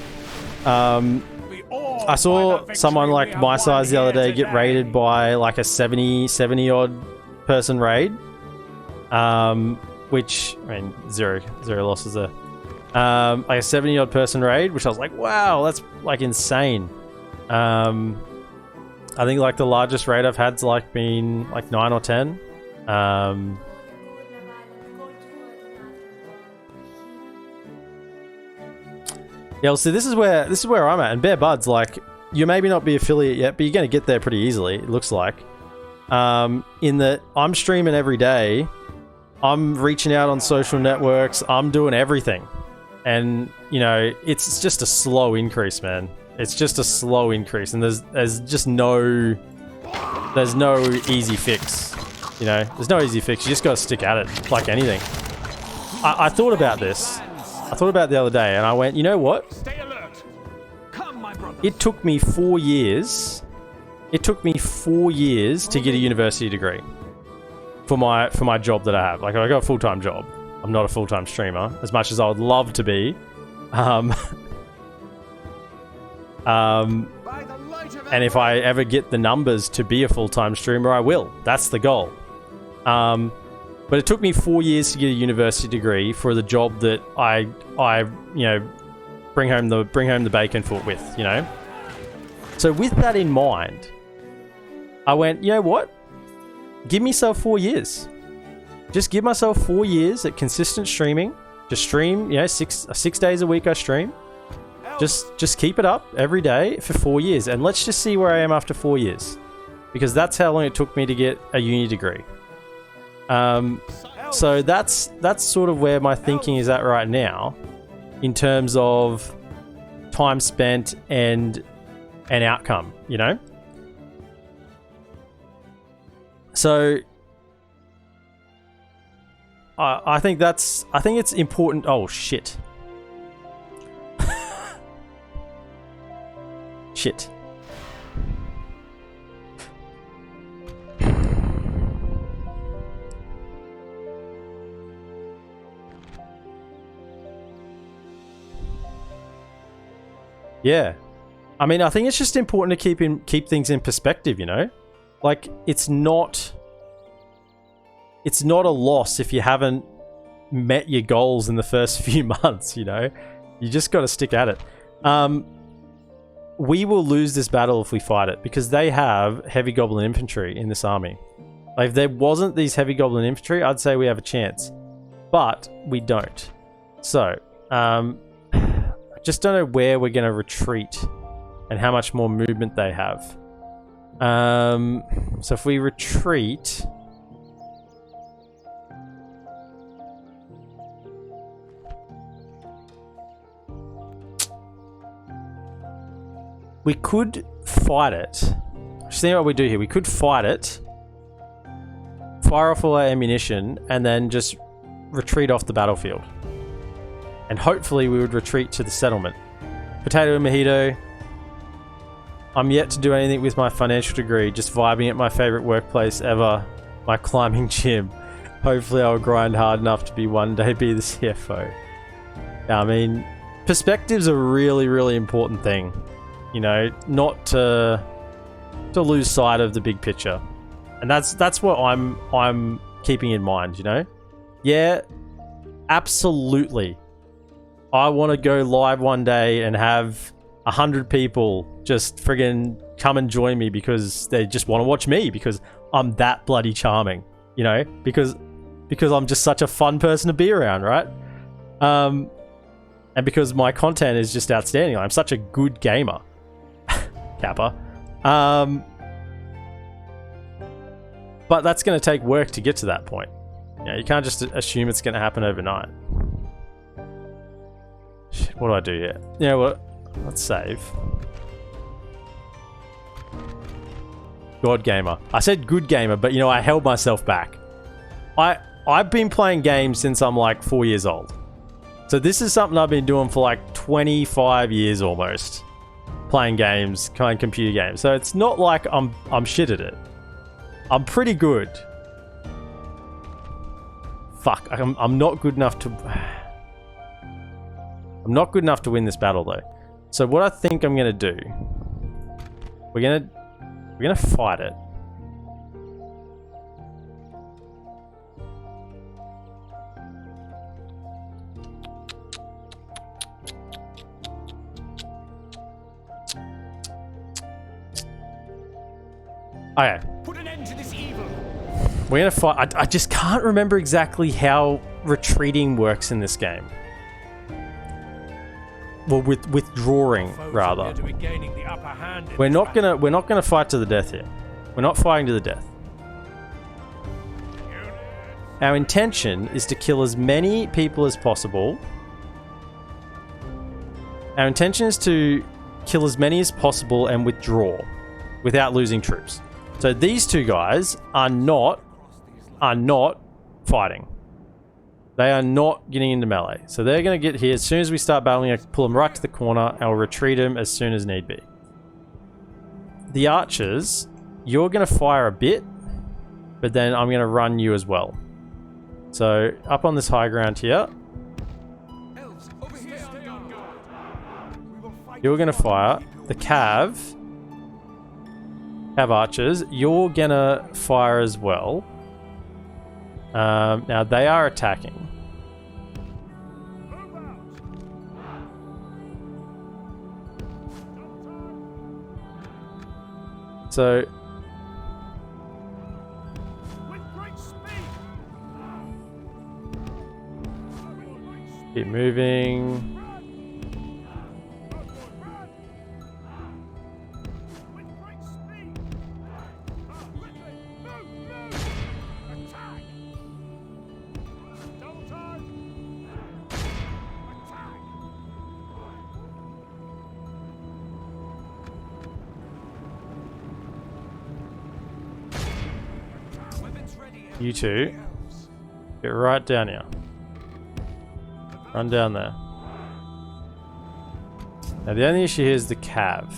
I saw someone like my size the other day get raided by like a 70 odd person raid. Which, I mean, zero losses there. Like a 70 odd person raid, which I was like, wow, that's like insane. I think like the largest raid I've had's like been like 9 or 10. Yeah, well, see, this is where I'm at, and Bare Bud's like, you maybe not be affiliate yet, but you're gonna get there pretty easily. It looks like. In that I'm streaming every day, I'm reaching out on social networks, I'm doing everything, and you know, it's just a slow increase, man. It's just a slow increase, and there's just no easy fix. You know, there's no easy fix. You just gotta stick at it, like anything. I thought about this. I thought about it the other day, and I went, you know what?
Stay alert. Come, my brother.
It took me 4 years. It took me 4 years to get a university degree for my job that I have. Like, I got a full-time job. I'm not a full-time streamer, as much as I would love to be. And if I ever get the numbers to be a full-time streamer, I will. That's the goal. But it took me 4 years to get a university degree for the job that I you know, bring home the bacon for with, you know. So with that in mind, I went, you know what? Give myself 4 years. Just give myself 4 years at consistent streaming. Just stream, you know, six days a week I stream. Just keep it up every day for 4 years, and let's just see where I am after 4 years, because that's how long it took me to get a uni degree. So that's sort of where my thinking is at right now, in terms of time spent and an outcome, you know. So I think it's important. Oh shit. Shit. Yeah. I mean, I think it's just important to keep things in perspective, you know? Like, it's not a loss if you haven't met your goals in the first few months, you know? You just got to stick at it. We will lose this battle if we fight it, because they have heavy goblin infantry in this army. Like, if there wasn't these heavy goblin infantry, I'd say we have a chance. But we don't. So, I just don't know where we're going to retreat and how much more movement they have. So if we retreat... we could fight it. Just think what we do here. We could fight it, fire off all our ammunition, and then just retreat off the battlefield. And hopefully we would retreat to the settlement. Potato and mojito. I'm yet to do anything with my financial degree, just vibing at my favorite workplace ever, my climbing gym. Hopefully I'll grind hard enough to one day be the CFO. I mean, perspective's a really, really important thing. You know, not to lose sight of the big picture. And that's what I'm keeping in mind, you know? Yeah, absolutely. I want to go live one day and have 100 people just friggin' come and join me because they just want to watch me, because I'm that bloody charming, you know? Because I'm just such a fun person to be around, right? And because my content is just outstanding. I'm such a good gamer. Kappa. But that's going to take work to get to that point. You can't just assume it's going to happen overnight. Shit, what do I do here? You know what? Let's save. God gamer. I said good gamer, but you know, I held myself back. I've been playing games since I'm like 4 years old. So this is something I've been doing for like 25 years almost. Playing games, playing computer games. So it's not like I'm shit at it. I'm pretty good. Fuck, I'm not good enough to... I'm not good enough to win this battle though. So what I think I'm gonna do... We're gonna fight it. Okay.
Put an end to this evil.
We're gonna fight. I just can't remember exactly how retreating works in this game. Well, with withdrawing rather.
To be gaining the upper hand in
We're
this
not
battle.
gonna fight to the death here. We're not fighting to the death. Our intention is to kill as many people as possible. Our intention is to kill as many as possible and withdraw without losing troops. So these two guys are not fighting. They are not getting into melee. So they're going to get here as soon as we start battling. I pull them right to the corner and we'll retreat them as soon as need be. The archers, you're going to fire a bit, but then I'm going to run you as well. So up on this high ground here,
Elves, over here. Stay on guard. We will fight
you're going to fire the cav archers. You're going to fire as well. Now they are attacking. So
With great speed.
keep moving.
With great speed. Attack. Double time. Attack.
Weapons ready.
You two, get right down here. Run down there. Now the only issue here is the cav.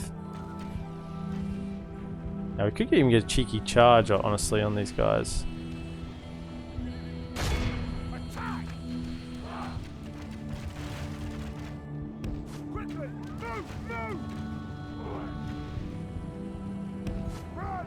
Now we could even get a cheeky charge, honestly, on these guys.
Attack. Quickly. Move. Move. Run.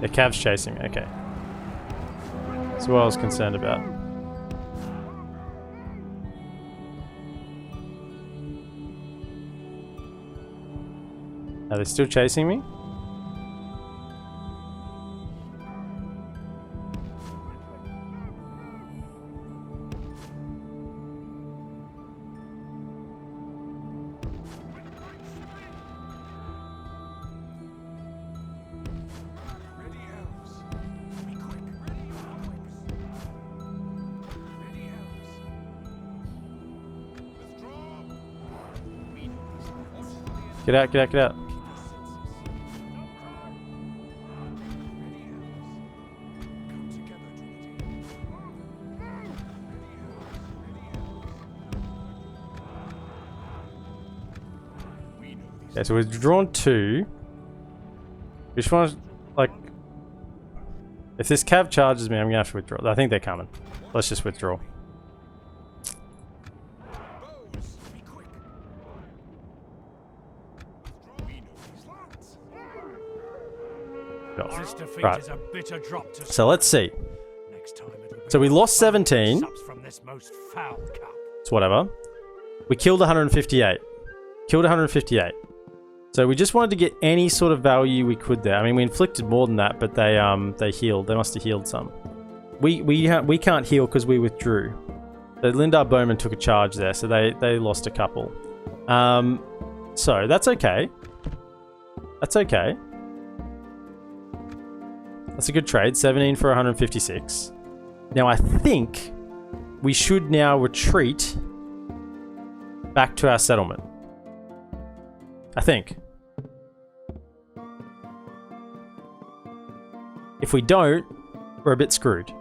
The cav's chasing me, okay. That's what I was concerned about. Are they still chasing me?
Ready, elves. Be quick. Ready, Ready, elves. Withdraw. We know this. Watch for the enemy.
Get out, get out, get out.
Ready, elves. Come together to the team. Ready, elves. We know these.
Okay, so we've drawn two. We just want to, like... If this cav charges me, I'm going to have to withdraw. I think they're coming. Let's just withdraw.
Bows. Be quick. We know these lands.
Go.
This defeat
Right.
is a bitter drop to
So let's see.
next time it'll be
So we lost 17.
sups from this most foul cup.
It's whatever. We killed 158. Killed 158. So we just wanted to get any sort of value we could there. I mean, we inflicted more than that, but they healed. They must have healed some. We can't heal because we withdrew. So Lindar Bowman took a charge there, so they lost a couple. So that's okay. That's okay. That's a good trade. 17 for 156. Now I think we should now retreat back to our settlement. I think. If we don't, we're a bit screwed.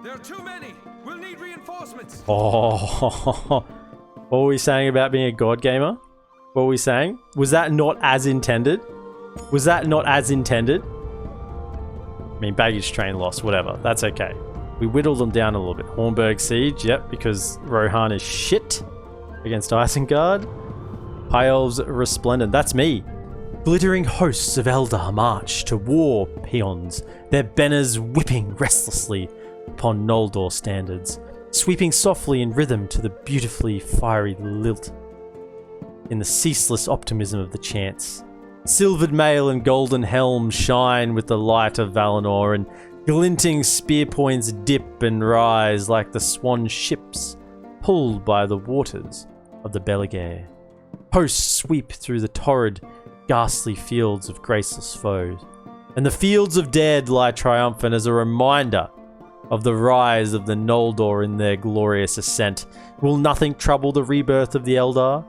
There are too many. We'll need reinforcements.
Oh, what were we saying about being a god gamer? What were we saying? Was that not as intended? Was that not as intended? I mean, baggage train loss, whatever. That's okay. We whittled them down a little bit. Hornburg Siege, yep, because Rohan is shit against Isengard. High Elves Resplendent, that's me. Glittering hosts of Eldar march to war peons, their banners whipping restlessly upon Noldor standards, sweeping softly in rhythm to the beautifully fiery lilt in the ceaseless optimism of the chants. Silvered mail and golden helm shine with the light of Valinor, and glinting spear points dip and rise like the swan ships pulled by the waters of the Beligare. Hosts sweep through the torrid, ghastly fields of graceless foes, and the fields of dead lie triumphant as a reminder of the rise of the Noldor in their glorious ascent. Will nothing trouble the rebirth of the Eldar?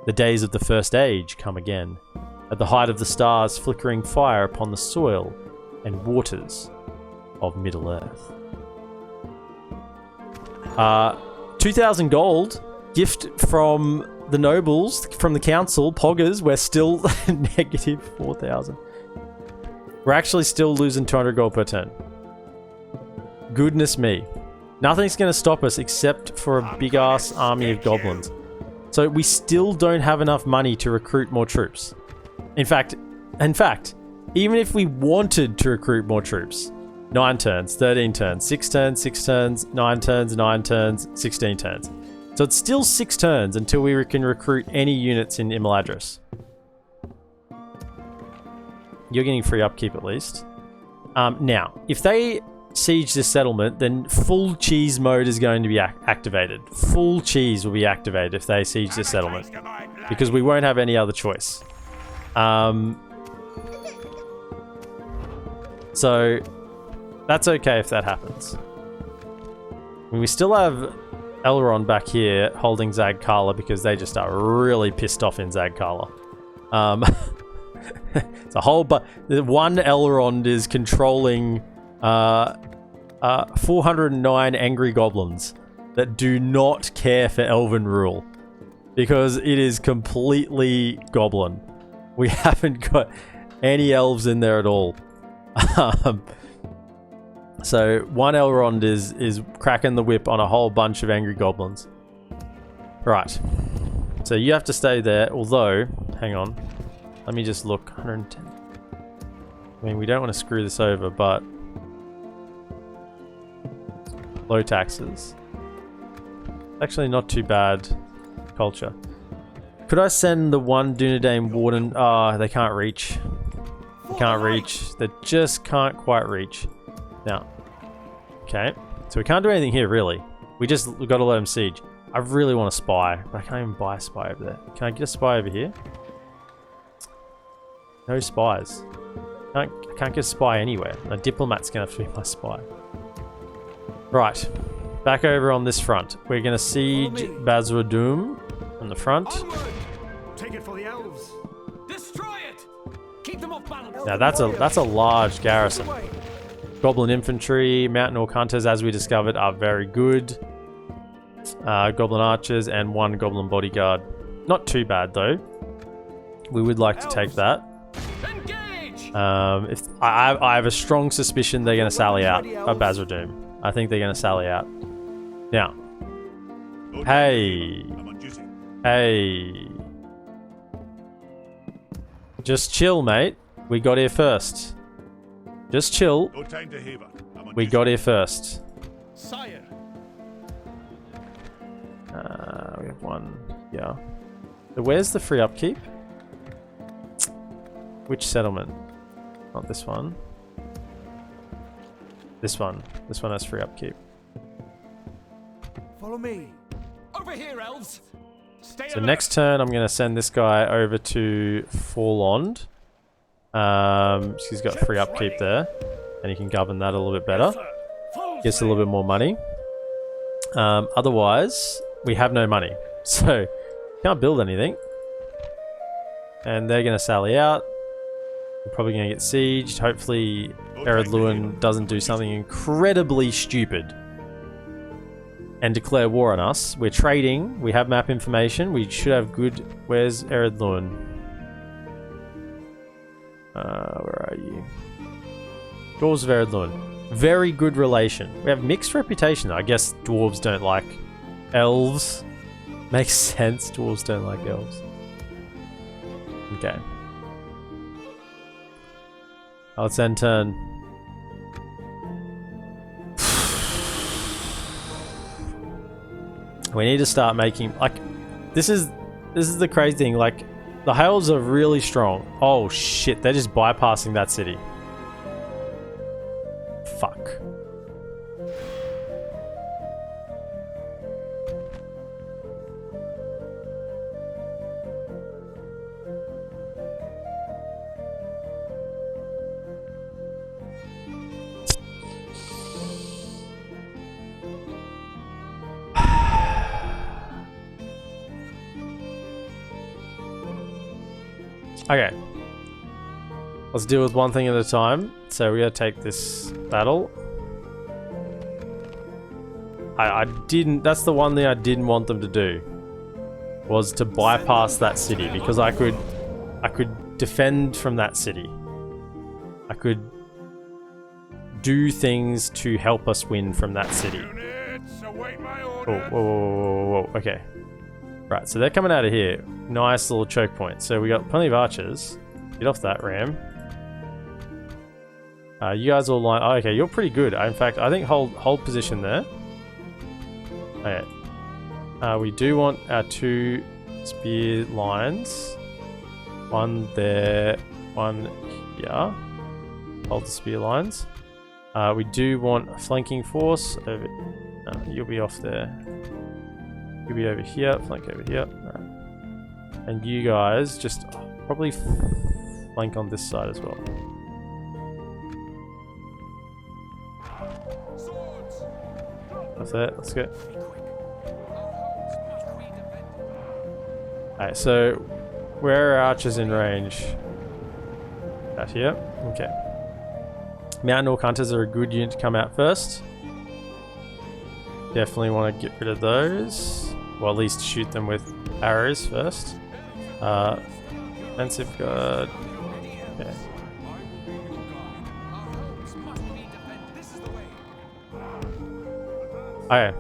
The days of the First Age come again, at the height of the stars flickering fire upon the soil and waters of Middle-earth. 2,000 gold, gift from the nobles, from the council, poggers. We're still negative 4,000. We're actually still losing 200 gold per turn. Goodness me. Nothing's going to stop us except for a big-ass army of goblins. So we still don't have enough money to recruit more troops. In fact, even if we wanted to recruit more troops, 9 turns, 13 turns, 6 turns, 6 turns, 9 turns, 9 turns, 16 turns. So it's still 6 turns until we can recruit any units in Imladris. You're getting free upkeep at least. Now, if they siege this settlement, then full cheese mode is going to be activated. Full cheese will be activated if they siege this settlement, because we won't have any other choice. So that's okay if that happens. I mean, we still have Elrond back here holding Zag Kala because they just are really pissed off in Zag Kala. It's a whole one Elrond is controlling 409 angry goblins that do not care for Elven rule because it is completely goblin. We haven't got any elves in there at all. So one Elrond is cracking the whip on a whole bunch of angry goblins. Right. So you have to stay there, although, hang on. Let me just look. 110. I mean, we don't want to screw this over, but low taxes. Actually not too bad culture. Could I send the one Dunedain Warden? Oh, they can't reach. They can't reach. They just can't quite reach. Now, okay. So we can't do anything here, really. We've got to let them siege. I really want a spy, but I can't even buy a spy over there. Can I get a spy over here? No spies. I can't get a spy anywhere. A diplomat's going to have to be my spy. Right. Back over on this front. We're going to siege Basradum on the front.
Onward! Take it for the elves.
Destroy it. Keep them off balance.
Now that's a large garrison. Goblin infantry, mountain orc hunters, as we discovered, are very good. Goblin archers and 1 goblin bodyguard. Not too bad though. We would like to take that.
Engage.
If I have a strong suspicion they're going to sally out of Basradum. I think they're going to sally out. Now, hey, just chill, mate. We got here first. Just chill.
No time to haver.
We got here first.
Sire.
We have 1. Yeah. So where's the free upkeep? Which settlement? Not this one. This one. This one has free upkeep.
Follow me.
Over here, elves.
So next turn, I'm going to send this guy over to Forlond. He's got free upkeep there, and he can govern that a little bit better. Gets a little bit more money. Otherwise, we have no money, so can't build anything. And they're going to sally out. We're probably going to get sieged. Hopefully, Ered Luin doesn't do something incredibly stupid and declare war on us. We're trading. We have map information. We should have good... Where's Ered Luin? Where are you? Dwarves of Ered Luin. Very good relation. We have mixed reputation. I guess dwarves don't like elves. Makes sense. Dwarves don't like elves. Okay. Let's end turn. We need to start making, like, this is the crazy thing, like, the Elves are really strong. Oh shit, they're just bypassing that city. Fuck. Okay. Let's deal with one thing at a time. So we gotta take this battle. I didn't... That's the one thing I didn't want them to do. Was to bypass that city. Because I could defend from that city. I could do things to help us win from that city. Oh, whoa, whoa, whoa, whoa, whoa. Okay. Right, so they're coming out of here. Nice little choke point. So we got plenty of archers. Get off that ram. You guys all line... Oh, okay, you're pretty good. In fact, I think hold position there. Okay. We do want our 2 spear lines. One there, one here. Hold the spear lines. We do want a flanking force over... you'll be off there. You'll be over here, flank over here. Right. And you guys just probably flank on this side as well. That's it, let's go. Alright, so where are archers in range? Out here? Okay. Mountain Orc Hunters are a good unit to come out first. Definitely want to get rid of those. Well, at least shoot them with arrows first. Defensive guard. Okay. Okay.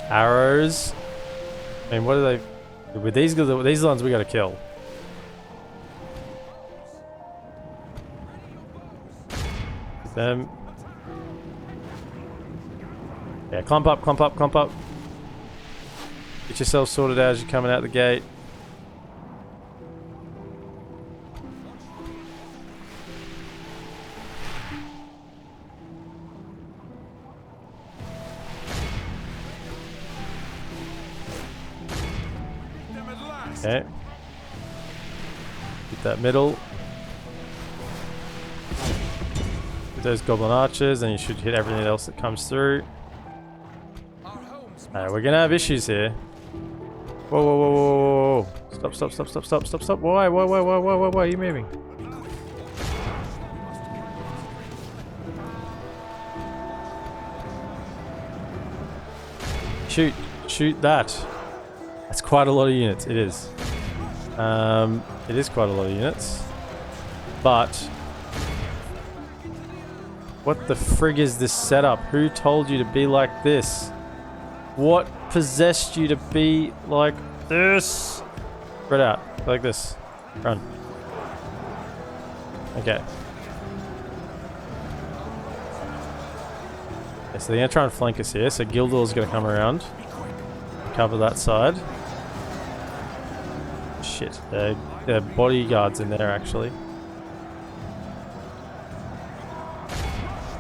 Arrows. I mean, what are they? With these ones, we gotta kill. Them. Yeah, clump up, clump up, clump up. Get yourself sorted out as you're coming out the gate. Okay. Get that middle. Get those goblin archers, and you should hit everything else that comes through. Alright, we're gonna have issues here. Whoa, whoa, whoa, whoa, whoa, whoa. Stop, stop, stop, stop, stop, stop, stop. Why, why are you moving? Shoot that. That's quite a lot of units, it is. It is quite a lot of units. But what the frig is this setup? Who told you to be like this? What possessed you to be like this? Spread out, like this. Run. Okay. So they're gonna try and flank us here, so Gildor's gonna come around. cover that side. Shit, there are bodyguards in there actually.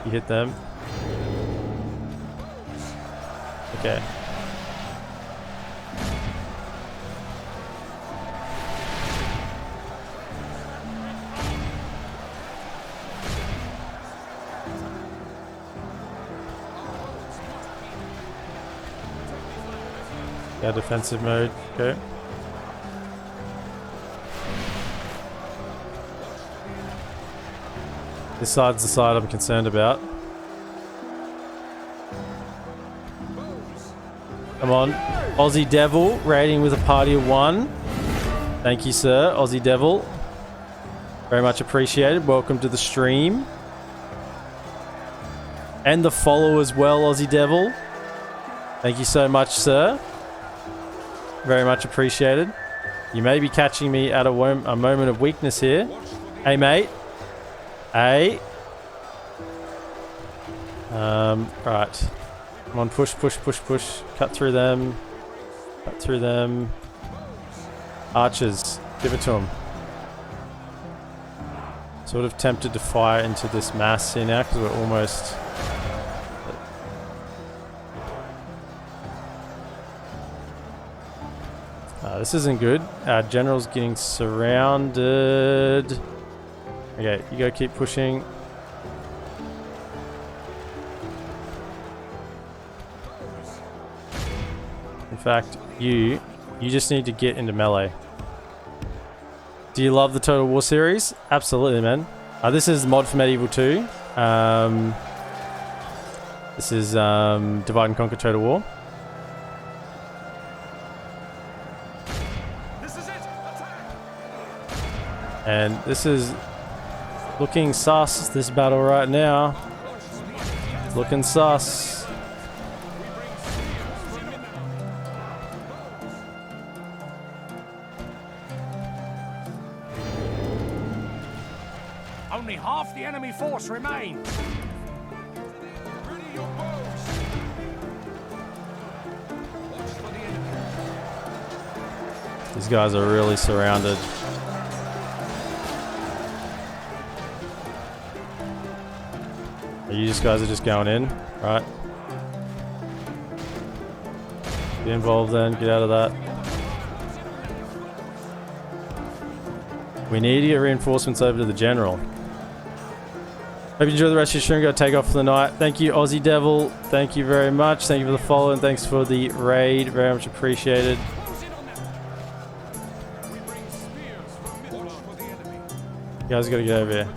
You hit them. Okay. Yeah, defensive mode. Okay. This side's the side I'm concerned about. Come on. Aussie Devil raiding with a party of 1. Thank you, sir. Aussie Devil. Very much appreciated. Welcome to the stream. And the follow as well, Aussie Devil. Thank you so much, sir. Very much appreciated. You may be catching me at a moment of weakness here. Hey, mate. Hey. Right. Come on, push, push, push, push. Cut through them. Cut through them. Archers. Give it to them. Sort of tempted to fire into this mass here now because we're almost... this isn't good. Our general's getting surrounded. Okay, you go keep pushing. In fact, you just need to get into melee. Do you love the Total War series? Absolutely, man. This is mod for Medieval 2. This is Divide and Conquer Total War. And this is looking sus, this battle right now. Looking sus.
Only half the enemy force remains.
Ready your bows. Watch for the enemy.
These guys are really surrounded. You guys are just going in, right? Get involved then, get out of that. We need to get reinforcements over to the general. Hope you enjoy the rest of your stream. Gotta take off for the night. Thank you, Aussie Devil. Thank you very much. Thank you for the follow and thanks for the raid. Very much appreciated. You guys gotta get over here.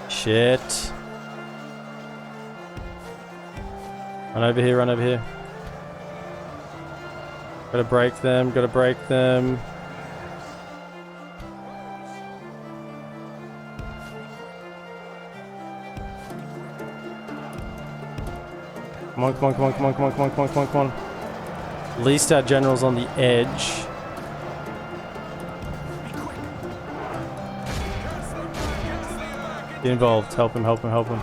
Shit. Run over here, run over here. Gotta break them, gotta break them. Come on, come on, come on, come on, come on, come on, come on, come on, come on. At least our general's on the edge. Get involved. Help him, help him, help him.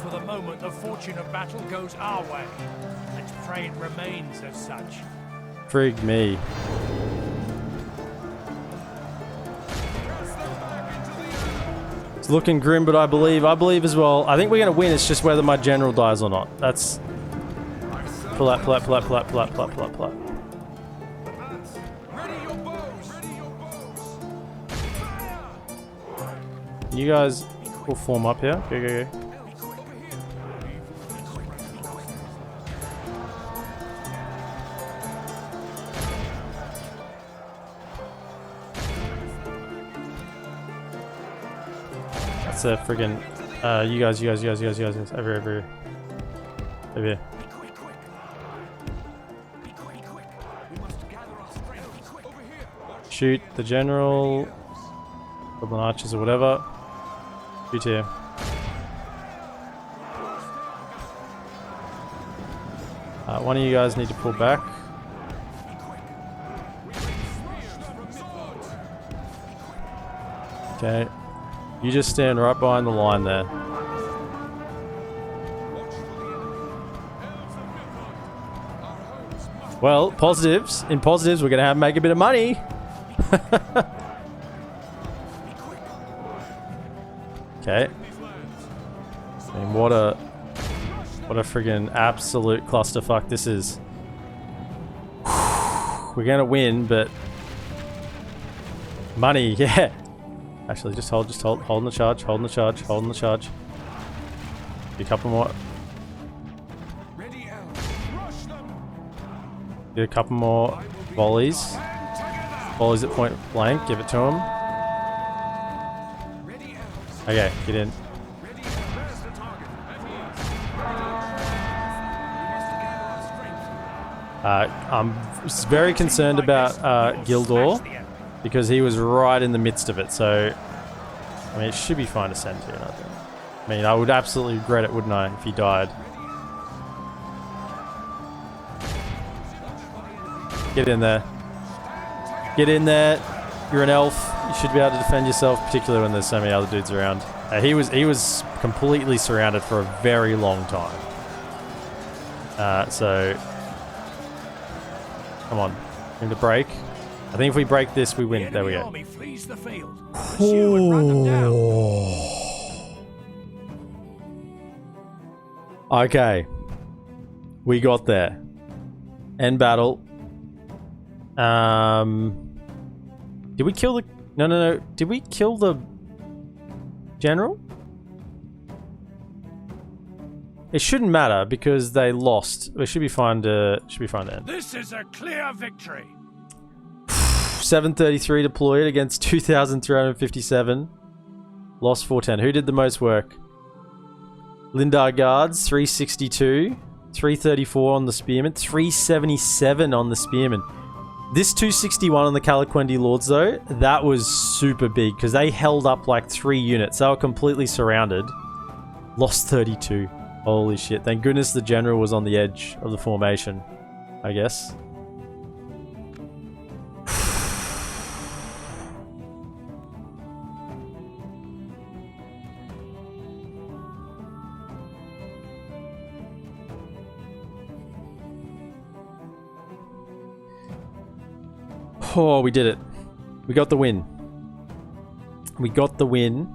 For the moment, the fortune of battle goes our way. Let's pray it remains as such.
Frig me. It's looking grim, but I believe as well. I think we're going to win. It's just whether my general dies or not. That's... Pull out, pull out, pull out, pull out, pull out, pull out, pull out, pull out.
Ready your bows. Ready your bows.
You guys will form up here. Go, go, go. That's a friggin' you guys, over here. Over here. shoot the general. Goblin archers or whatever. Shoot here. One of you guys need to pull back. Okay. You just stand right behind the line there. Well, positives. In positives, we're going to make a bit of money. Okay. I mean, what a friggin' absolute clusterfuck this is. We're going to win, but money, yeah. Actually, just hold, holding the charge, holding the charge, holding the charge. Do a couple more. Do a couple more volleys. Volleys at point blank, give it to him. Okay, get in. I'm very concerned about Gildor because he was right in the midst of it, so I mean it should be fine to send here, I think. I mean I would absolutely regret it, wouldn't I, if he died. Get in there. Get in there. You're an elf. You should be able to defend yourself, particularly when there's so many other dudes around. He was completely surrounded for a very long time. So come on, need to break. I think if we break this, we win. There we go. Okay, we got there. End battle. Did we kill the... No. Did we kill the general? It shouldn't matter because they lost. It should be fine to end.
This is a clear victory.
733 deployed against 2,357. Lost 410. Who did the most work? Lindar Guards, 362. 334 on the Spearmen. 377 on the Spearmen. This 261 on the Calaquendi Lords, though, that was super big because they held up like 3 units. They were completely surrounded. Lost 32. Holy shit. Thank goodness the general was on the edge of the formation, I guess. Oh, we did it. We got the win. We got the win.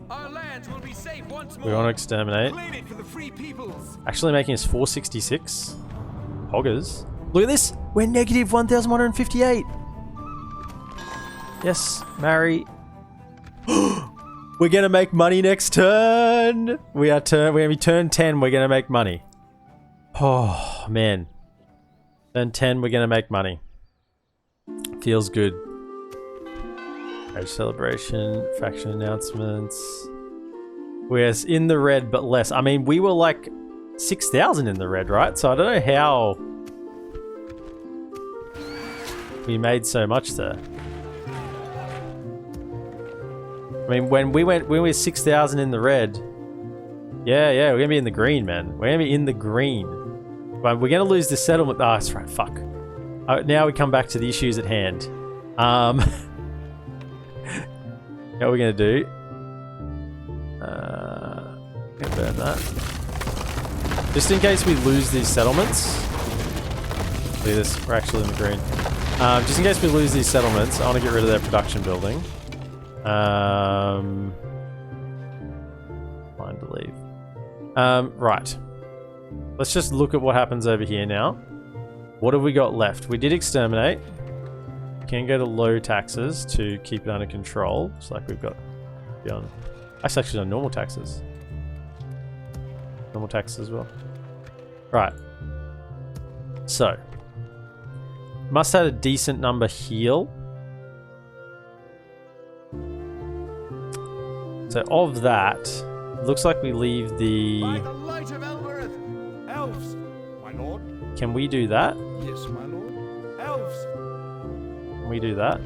Our lands will be safe once more.
We want to exterminate.
Claim it for the free peoples.
Actually making us 466. Hoggers. Look at this. We're negative 1,158. Yes, marry. We're gonna make money next turn. We're gonna be turn 10. We're gonna make money. Oh man. Turn 10. We're gonna make money. Feels good. Marriage celebration, faction announcements. We're in the red, but less. I mean, we were like 6,000 in the red, right? So I don't know how we made so much there. I mean, when we were 6,000 in the red. Yeah, we're gonna be in the green, man. We're gonna be in the green. But we're gonna lose the settlement. Oh, that's right. Fuck. Now we come back to the issues at hand. What are we gonna do? Gonna burn that. Just in case we lose these settlements. Look at this. We're actually in the green. Just in case we lose these settlements, I want to get rid of their production building. Fine to leave. Right. Let's just look at what happens over here now. What have we got left? We did exterminate. Can go to low taxes to keep it under control. Just like we've got beyond. That's actually on normal taxes. Normal taxes as well. Right. So. Must have a decent number heal. So of that, looks like we leave the...
By the light of Elves, my lord.
Can we do that?
Yes, my lord. Elves.
Can we do that?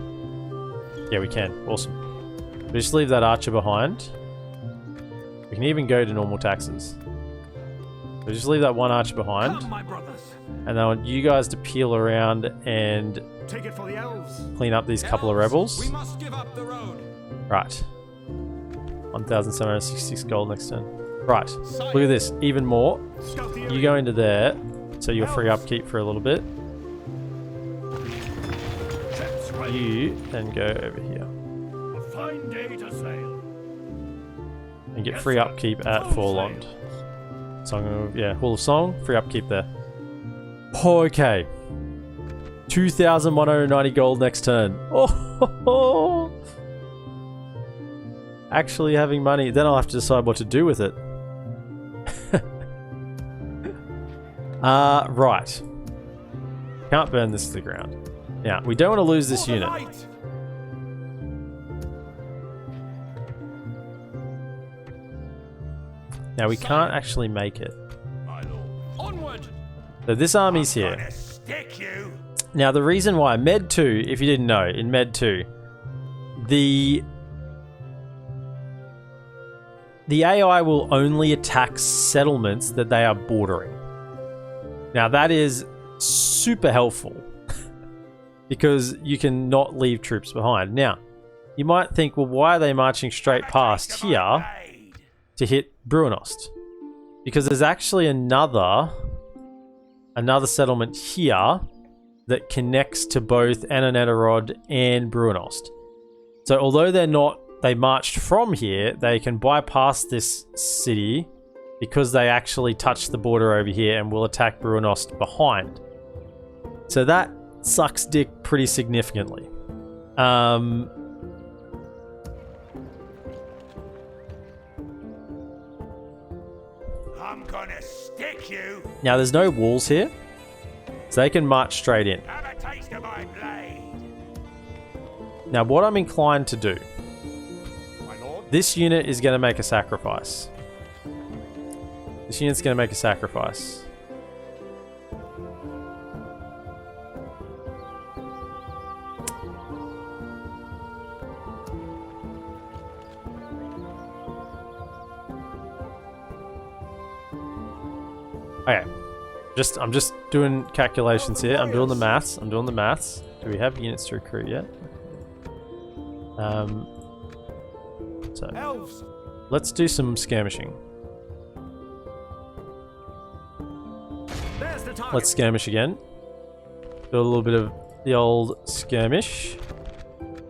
Yeah, we can. Awesome. We just leave that archer behind. We can even go to normal taxes. We just leave that one archer behind.
Come, my brothers.
And I want you guys to peel around and
Take it for the elves.
clean up these couple of rebels.
We must give up the road.
Right. 1,766 gold next turn. Right. Look at this. Even more.
Scout the
You
area.
go into there, so you'll free upkeep for a little bit.
Ships ready.
You then go over here
A fine day to sail.
and get
Yes,
free
sir.
upkeep at
Full
Forlond. So I'm gonna, yeah, Hall of Song, free upkeep there. Okay. 2,190 gold next turn. Oh, actually having money. Then I'll have to decide what to do with it. Right. Can't burn this to the ground. Now, we don't want to lose this unit. Now, we can't actually make it.
My lord.
Onward.
So this army's here.
Gonna stick you.
Now, the reason why, Med 2, if you didn't know, in Med 2, the AI will only attack settlements that they are bordering. Now, that is super helpful because you can not leave troops behind. Now, you might think, well, why are they marching straight past here to hit Bruinost? Because there's actually another settlement here that connects to both Ananetterod and Bruinost. So although they marched from here, they can bypass this city because they actually touch the border over here and will attack Bruinost behind. So that sucks dick pretty significantly.
I'm gonna stick you.
Now there's no walls here, so they can march straight in.
Have a taste of my blade.
Now what I'm inclined to do,
My lord.
this unit is going to make a sacrifice. This unit's going to make a sacrifice. Okay. I'm just doing calculations here. I'm doing the maths. Do we have units to recruit yet? So
Elves.
let's do some skirmishing.
There's the target.
Let's skirmish again. Do a little bit of the old skirmish.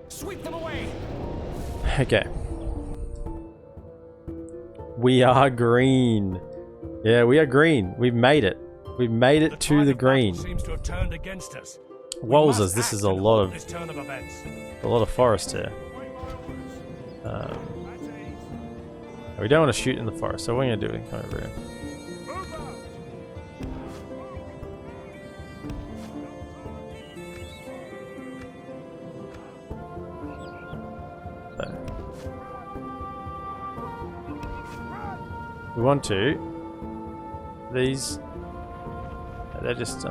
Sweep them away.
Okay. We are green. Yeah, we are green. We've made it. We've made it to
tide
the
of battle
green.
seems to have turned against us. We
Wowzers,
must
this
act
is a
and
lot
halt
of
this turn of events.
forest here. We don't want to shoot in the forest, so what we're gonna do is come over here. So. We want to. These. They're just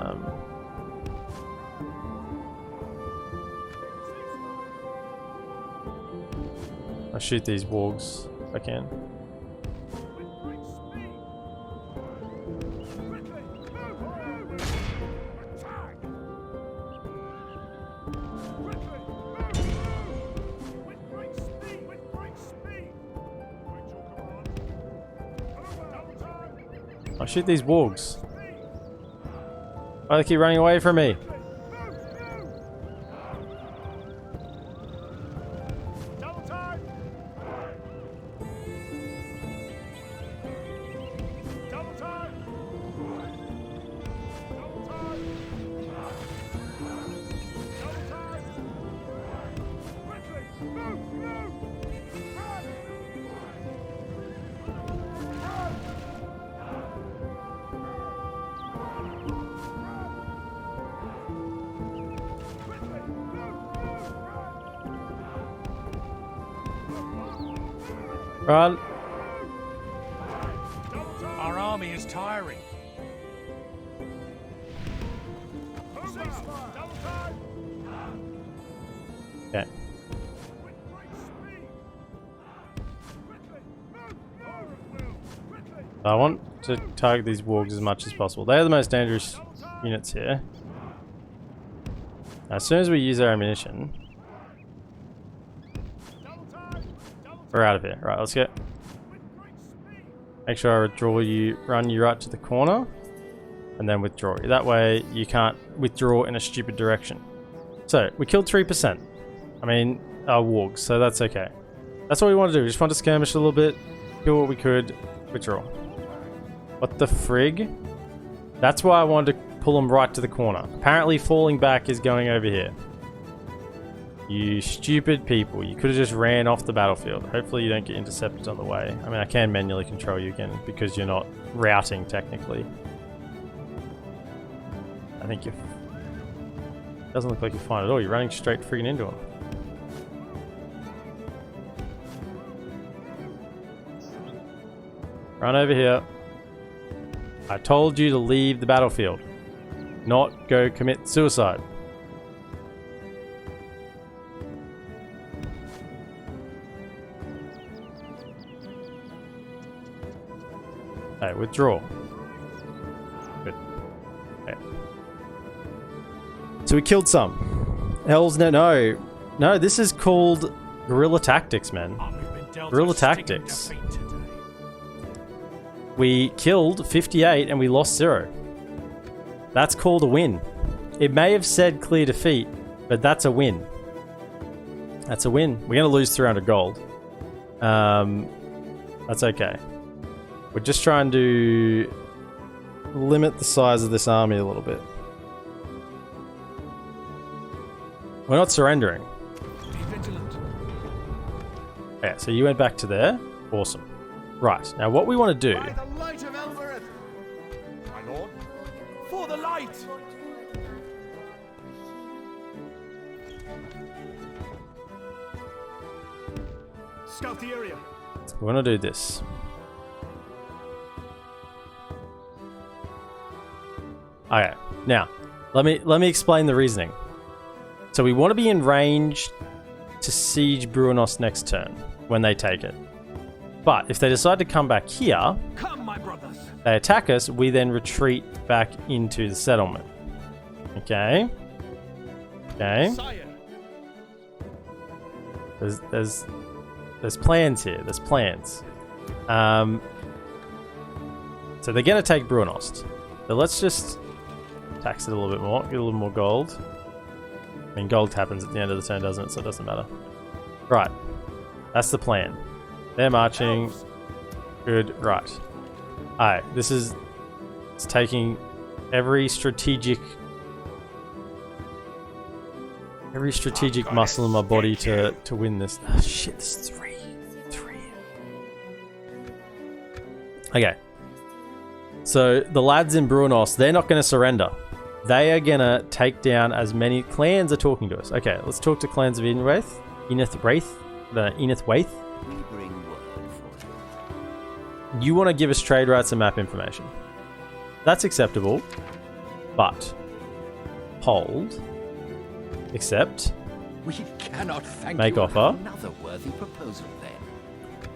I'll shoot these wargs if I can. I'll shoot these wargs. Why do they keep running away from me? Run.
Our army is tiring.
Okay. I want to target these wargs as much as possible. They are the most dangerous units here. As soon as we use our ammunition, we're out of here. Right, let's get. Make sure I withdraw you, run you right to the corner, and then withdraw you. That way you can't withdraw in a stupid direction. So, we killed 3%. I mean, our wargs, so that's okay. That's what we want to do. We just want to skirmish a little bit, kill what we could, withdraw. What the frig? That's why I wanted to pull them right to the corner. Apparently falling back is going over here. You stupid people. You could have just ran off the battlefield. Hopefully you don't get intercepted on the way. I mean, I can manually control you again because you're not routing technically. I think you're... Doesn't look like you're fine at all. You're running straight friggin' into him. Run over here. I told you to leave the battlefield, not go commit suicide. Hey, withdraw. Good. Okay. So we killed some. Elves, no, this is called guerrilla tactics, man. Guerrilla tactics. We killed 58 and we lost 0. That's called a win. It may have said clear defeat, but that's a win. That's a win. We're going to lose 300 gold. That's okay. We're just trying to limit the size of this army a little bit. We're not surrendering.
Be vigilant.
Yeah, so you went back to there. Awesome. Right, now what we want to do...
By the light of Elbereth! My lord?
For the light! Scout the area.
We want to do this. Okay, now let me explain the reasoning. So we want to be in range to siege Bruinos next turn when they take it. But if they decide to come back here,
Come, my brothers.
they attack us, we then retreat back into the settlement. Okay. Okay.
Sire.
There's plans here. There's plans. So they're gonna take Bruinost. So let's just tax it a little bit more. Get a little more gold. I mean, gold happens at the end of the turn, doesn't it? So it doesn't matter. Right. That's the plan. They're marching.
Elves.
Good. Right. Alright. It's taking every strategic muscle in my body to win this. Oh, shit, this is 3. Okay. So the lads in Bruinos, they're not going to surrender. They are going to take down as many clans are talking to us. Okay, let's talk to clans of Enith Wraith.
We bring word for you.
You want to give us trade rights and map information. That's acceptable, but hold, accept,
We cannot thank
Make
you
offer.
enough. Another worthy proposal then.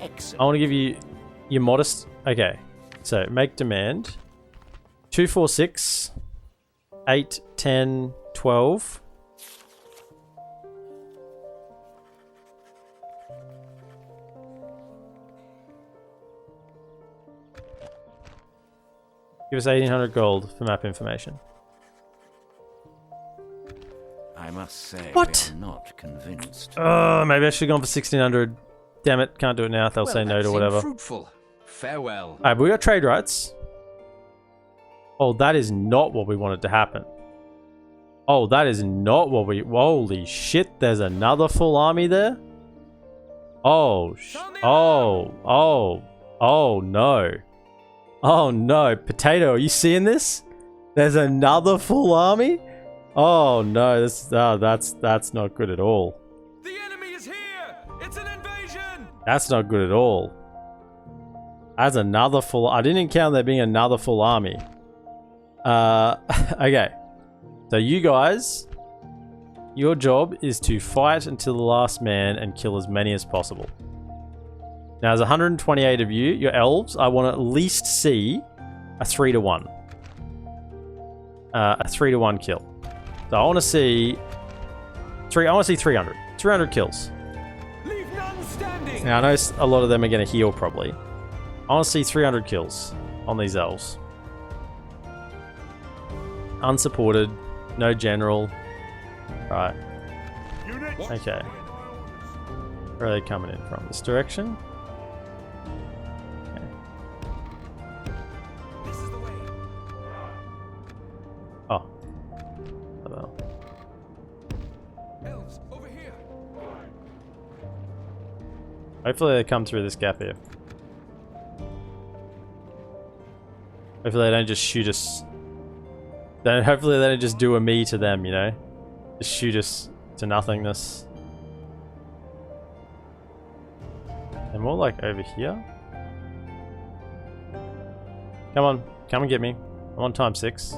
Excellent.
I want to give you your modest... Okay, so make demand. 2, 4, 6, 8, 10, 12. Give us 1800 gold for map information.
I must say,
What?
we're not convinced.
Oh, maybe I should have gone for 1600. Damn it, can't do it now. They'll say no to whatever.
Fruitful. Farewell.
Alright, but we got trade rights. Oh, that is not what we wanted to happen. Oh, that is not what we... Holy shit, there's another full army there? Oh, oh no. Oh no, Potato, are you seeing this? There's another full army? Oh no, that's not good at all.
The enemy is here. It's an invasion.
That's not good at all. That's another full... I didn't count there being another full army. Okay. So you guys Your job is to fight until the last man and kill as many as possible. Now, there's 128 of you, your elves. I want to at least see a 3-to-1. A 3-to-1 kill. So I want to see 300. 300 kills.
Leave none standing.
Now, I know a lot of them are going to heal probably. I want to see 300 kills on these elves. Unsupported. No general. Right. Okay. Where are they coming in from? This direction? Okay.
This is the way.
Oh. Well.
Elves, over here.
Hopefully they come through this gap here. Hopefully they don't just shoot us. Hopefully they don't just do a me to them, you know? Just shoot us to nothingness. They're more like over here. Come on, come and get me. I'm on time 6.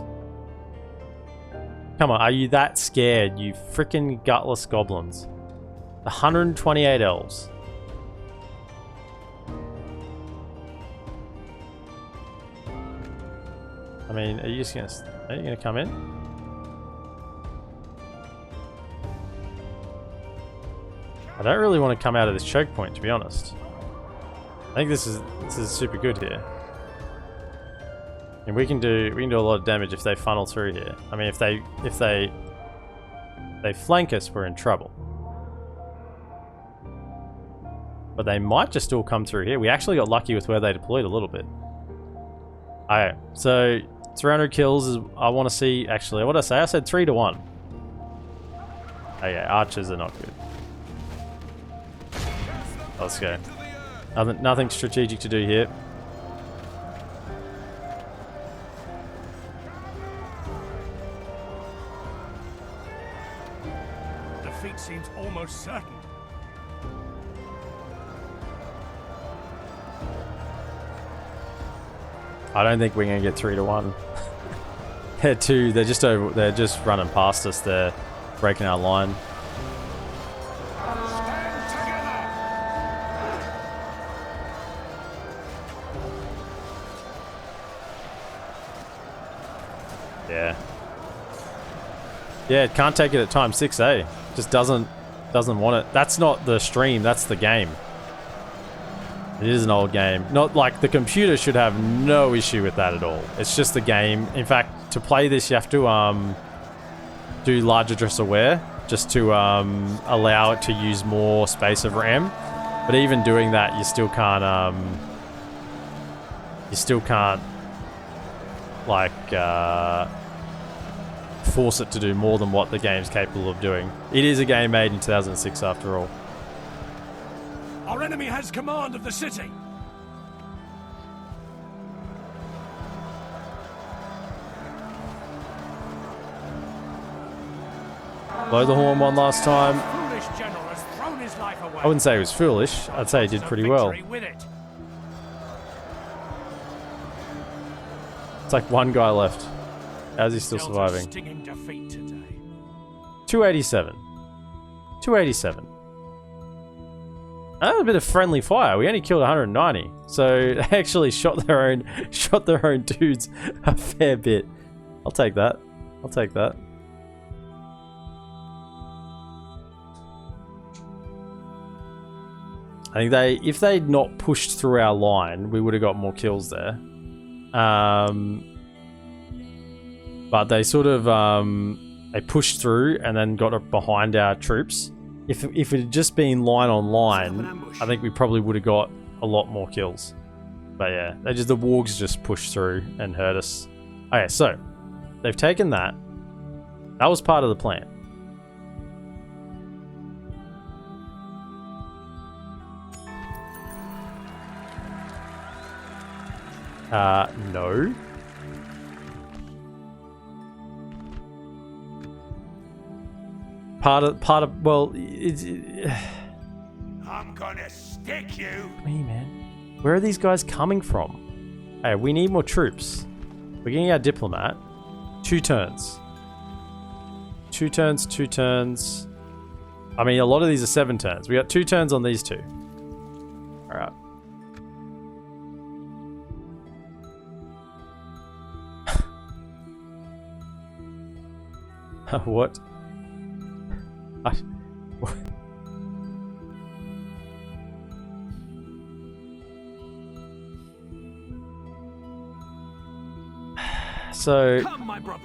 Come on, are you that scared, you freaking gutless goblins? 128 elves. I mean, are you gonna come in? I don't really want to come out of this choke point, to be honest. I think this is super good here. And we can do a lot of damage if they funnel through here. I mean, if they flank us, we're in trouble. But they might just all come through here. We actually got lucky with where they deployed a little bit. Alright, so 300 kills is, I want to see, actually, what did I say? I said 3-to-1. Okay, archers are not good. Let's go. Nothing strategic to do here.
Defeat seems almost certain.
I don't think we're gonna get 3-to-1. They're just running past us. They're breaking our line. Yeah, it can't take it at time 6, eh? Just doesn't want it. That's not the stream, that's the game. It is an old game. Not like the computer should have no issue with that at all. It's just the game. In fact, to play this, you have to do large address aware just to allow it to use more space of RAM. But even doing that, you still can't like force it to do more than what the game's capable of doing. It is a game made in 2006 after all.
Our enemy has command of the city.
Blow the horn one last time.
Foolish general has thrown his life away.
I wouldn't say he was foolish. I'd say he did pretty well.
With it.
It's like one guy left. How's he still surviving?
Stinging defeat today.
287. 287. That was a bit of friendly fire. We only killed 190, so they actually shot their own dudes a fair bit. I'll take that. I'll take that. I think if they'd not pushed through our line, we would have got more kills there. But they sort of they pushed through and then got up behind our troops. If it had just been line on line, I think we probably would have got a lot more kills. But yeah, the wargs just pushed through and hurt us. Okay, so they've taken that. That was part of the plan. No. Part of well,
I'm gonna stick you.
Me, man. Where are these guys coming from? Hey, we need more troops. We're getting our diplomat. 2 turns. 2 turns, 2 turns. I mean, a lot of these are 7 turns. We got 2 turns on these 2. Alright. What? What? So,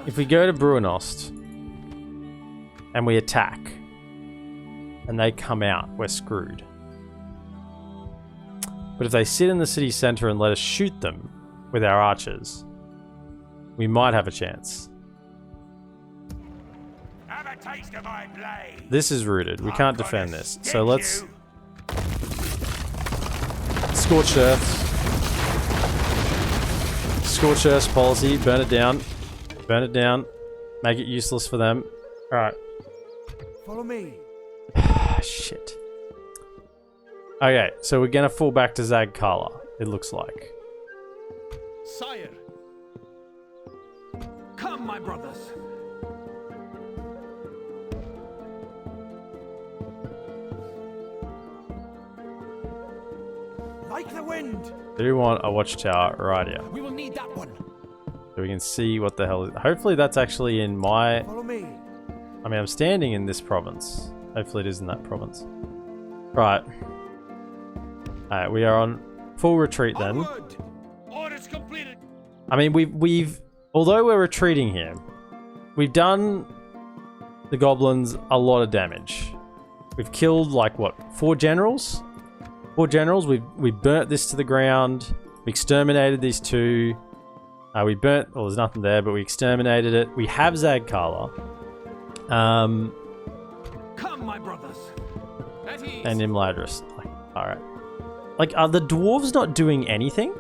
if we go to Bruinost and we attack and they come out, we're screwed. But if they sit in the city center and let us shoot them with our archers, we might have a chance.
Have a taste of my blade.
This is rooted. We can't defend this. So let's... Scorched Earth. Scorched Earth policy. Burn it down. Burn it down. Make it useless for them. Alright.
Follow me.
Shit. Okay, so we're gonna fall back to Zag Kala, it looks like.
Sire. Come, my brothers.
Like the wind.
Do we want a watchtower right here?
We will need that one.
So we can see what the hell is. Hopefully that's actually in my...
Follow me.
I mean, I'm standing in this province. Hopefully it is in that province. Right. Alright, we are on full retreat then.
Onward. Orders completed.
I mean, we've... Although we're retreating here, we've done the goblins a lot of damage. We've killed, like, what, 4 generals? 4 generals. We burnt this to the ground. We exterminated these 2. We burnt... Well, there's nothing there, but we exterminated it. We have Zag Kala.
Come, my brothers. At ease.
And Imladris. Like, alright. Like, are the dwarves not doing anything?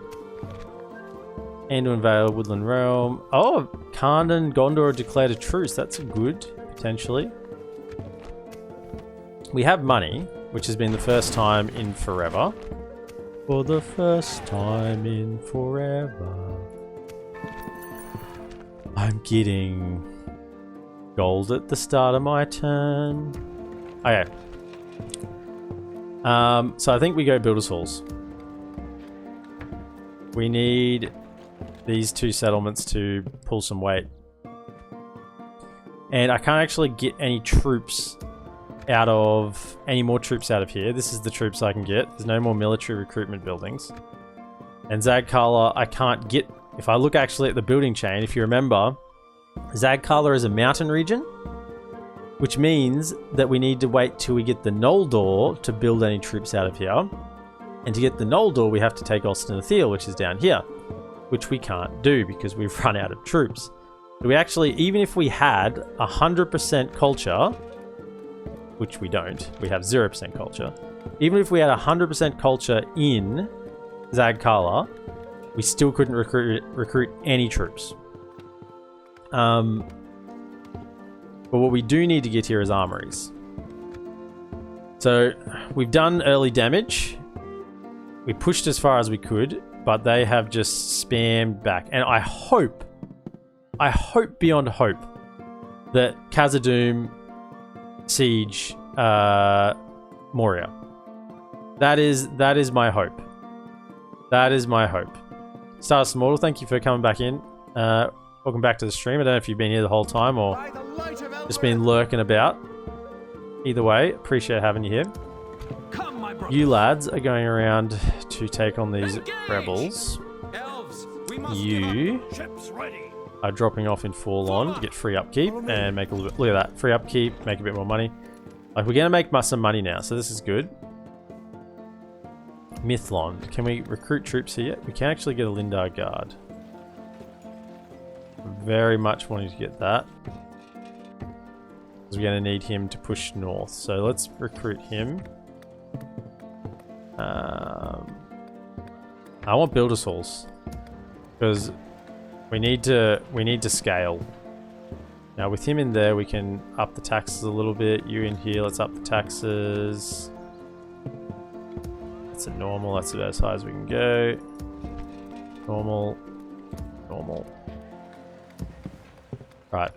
Anduin Vale, Woodland Realm. Oh, Khan and Gondor declared a truce. That's good, potentially. We have money, which has been the first time in forever. For the first time in forever. I'm getting gold at the start of my turn. Okay. So I think we go Builders Halls. We need these 2 settlements to pull some weight. And I can't actually get any troops out of... Any more troops out of here. This is the troops I can get. There's no more military recruitment buildings. And Zag Kala, I can't get... If I look actually at the building chain, if you remember, Zag Kala is a mountain region. Which means that we need to wait till we get the Noldor to build any troops out of here. And to get the Noldor, we have to take Austin Athil, which is down here. Which we can't do because we've run out of troops. So we actually, even if we had 100% culture, which we don't, we have 0% culture. Even if we had 100% culture in Zag Kala, we still couldn't recruit any troops. But what we do need to get here is armories. So we've done early damage. We pushed as far as we could, but they have just spammed back. And I hope beyond hope that Khazad-dûm siege Moria. That is my hope. That is my hope. Stardust Immortal, thank you for coming back in. Welcome back to the stream. I don't know if you've been here the whole time or just been lurking about. Either way, appreciate having you here.
Come, my brothers.
You lads are going around to take on these rebels.
Elves, we must
You
Ships ready.
are dropping off in Forlorn to get free upkeep and make a little bit. Look at that, free upkeep, make a bit more money. Like, we're gonna make some money now, so this is good. Mithlond, can we recruit troops here? We can actually get a Lindar Guard. Very much wanting to get that. We're going to need him to push north. So let's recruit him. I want Builders Halls. Because we need to scale. Now with him in there we can up the taxes a little bit. You in here, let's up the taxes. That's a normal, that's about as high as we can go. Normal. Normal. Right.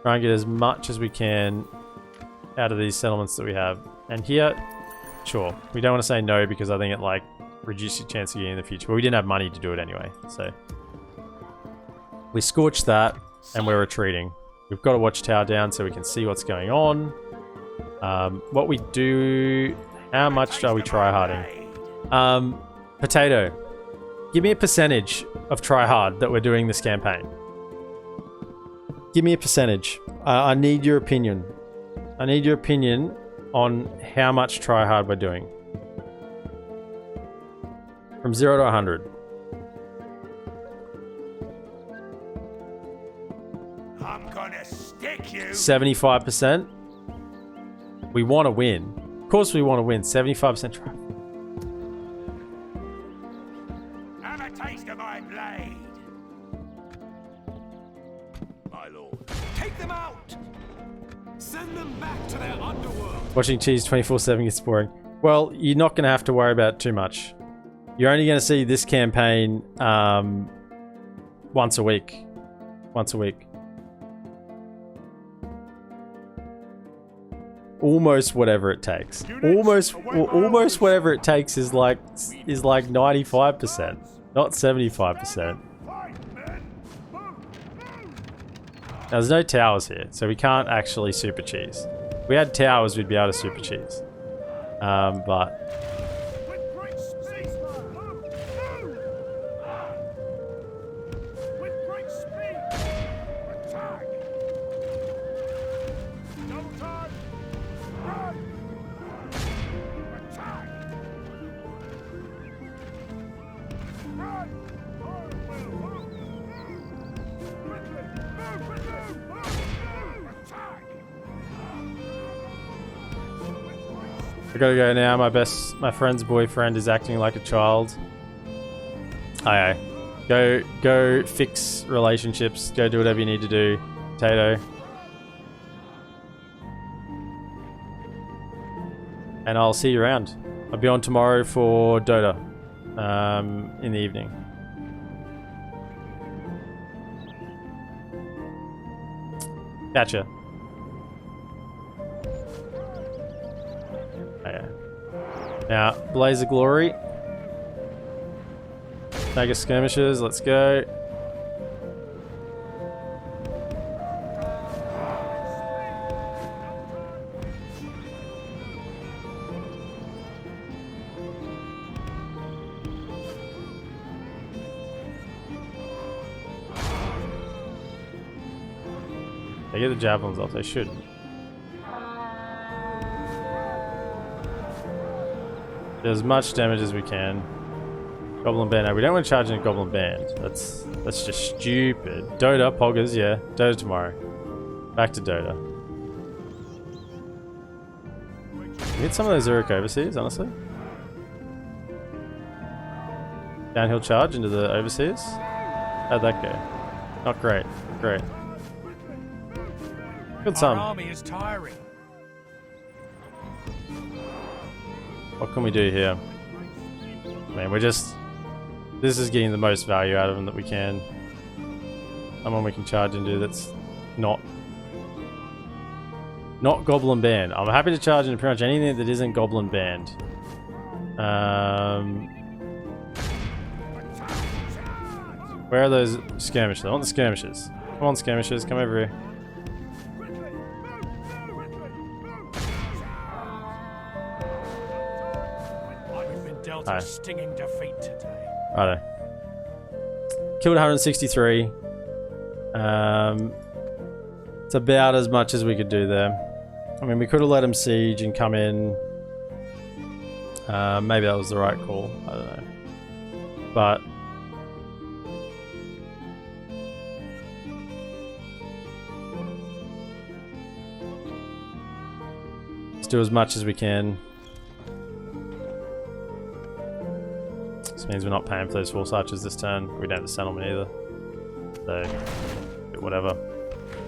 Try and get as much as we can out of these settlements that we have. And here, sure, we don't want to say no because I think it like reduces your chance of getting in the future. But we didn't have money to do it anyway, so we scorched that and we're retreating. We've got a watchtower down so we can see what's going on. What we do, how much are we tryharding? Potato, give me a percentage of tryhard that we're doing this campaign. Give me a percentage. I need your opinion. I need your opinion on how much tryhard we're doing. From 0 to 100.
I'm gonna stick you.
75%. We want to win. Of course we want to win. 75% try.
Have a taste of my blade. My lord.
Take them out! Send them back to their underworld!
Watching cheese 24/7 gets boring. Well, you're not going to have to worry about it too much. You're only going to see this campaign once a week. Once a week. Almost whatever it takes. Almost whatever it takes is like 95%, not 75%. Now, there's no towers here, so we can't actually super cheese. If we had towers, we'd be able to super cheese. But
With great speed. With great speed. Attack. Double time. Run. Attack. Run.
I gotta go now. My friend's boyfriend is acting like a child. Aye. Go fix relationships. Go do whatever you need to do. Potato. And I'll see you around. I'll be on tomorrow for Dota. In the evening. Gotcha. Now, Blaze of Glory. Mega skirmishes, let's go. They get the javelins off, they should. Do as much damage as we can. Goblin Band. No, we don't want to charge in a Goblin Band. That's just stupid. Dota, Poggers, yeah. Dota tomorrow. Back to Dota. We get some of those Zurich overseas, honestly. Downhill charge into the overseas. How'd that go? Not great. Great. Good
Our
some.
army is tiring.
What can we do here? Man, we're just... This is getting the most value out of them that we can. Someone we can charge into that's not Goblin Band. I'm happy to charge into pretty much anything that isn't Goblin Band. Where are those skirmishes? I want the skirmishes. Come on, skirmishes, come over here.
Dealt a stinging defeat today.
Righto. Killed 163. It's about as much as we could do there. I mean, we could have let him siege and come in. Maybe that was the right call. I don't know. But let's do as much as we can. This means we're not paying for those force archers this turn. We don't have the settlement either. So, whatever.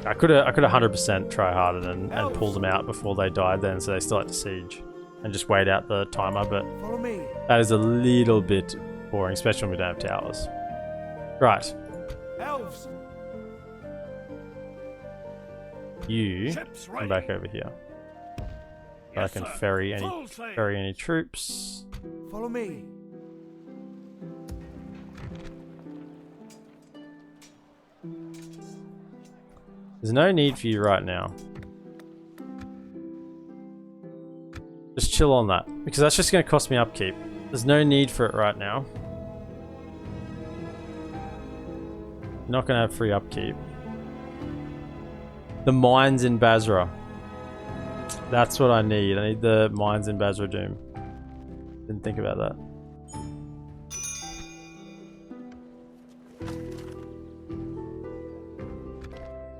I could have 100% try harder and pulled them out before they died then, so they still had to siege. And just wait out the timer, but
Follow me.
that is a little bit boring, especially when we don't have towers. Right.
Elves!
you
Ships
come
ready.
back over here. So I
Yes,
can
sir.
ferry
Full sail.
any troops.
Follow me.
There's no need for you right now. Just chill on that, because that's just going to cost me upkeep. There's no need for it right now. You're not going to have free upkeep. The mines in Basra. That's what I need. I need the mines in Basra Doom. Didn't think about that.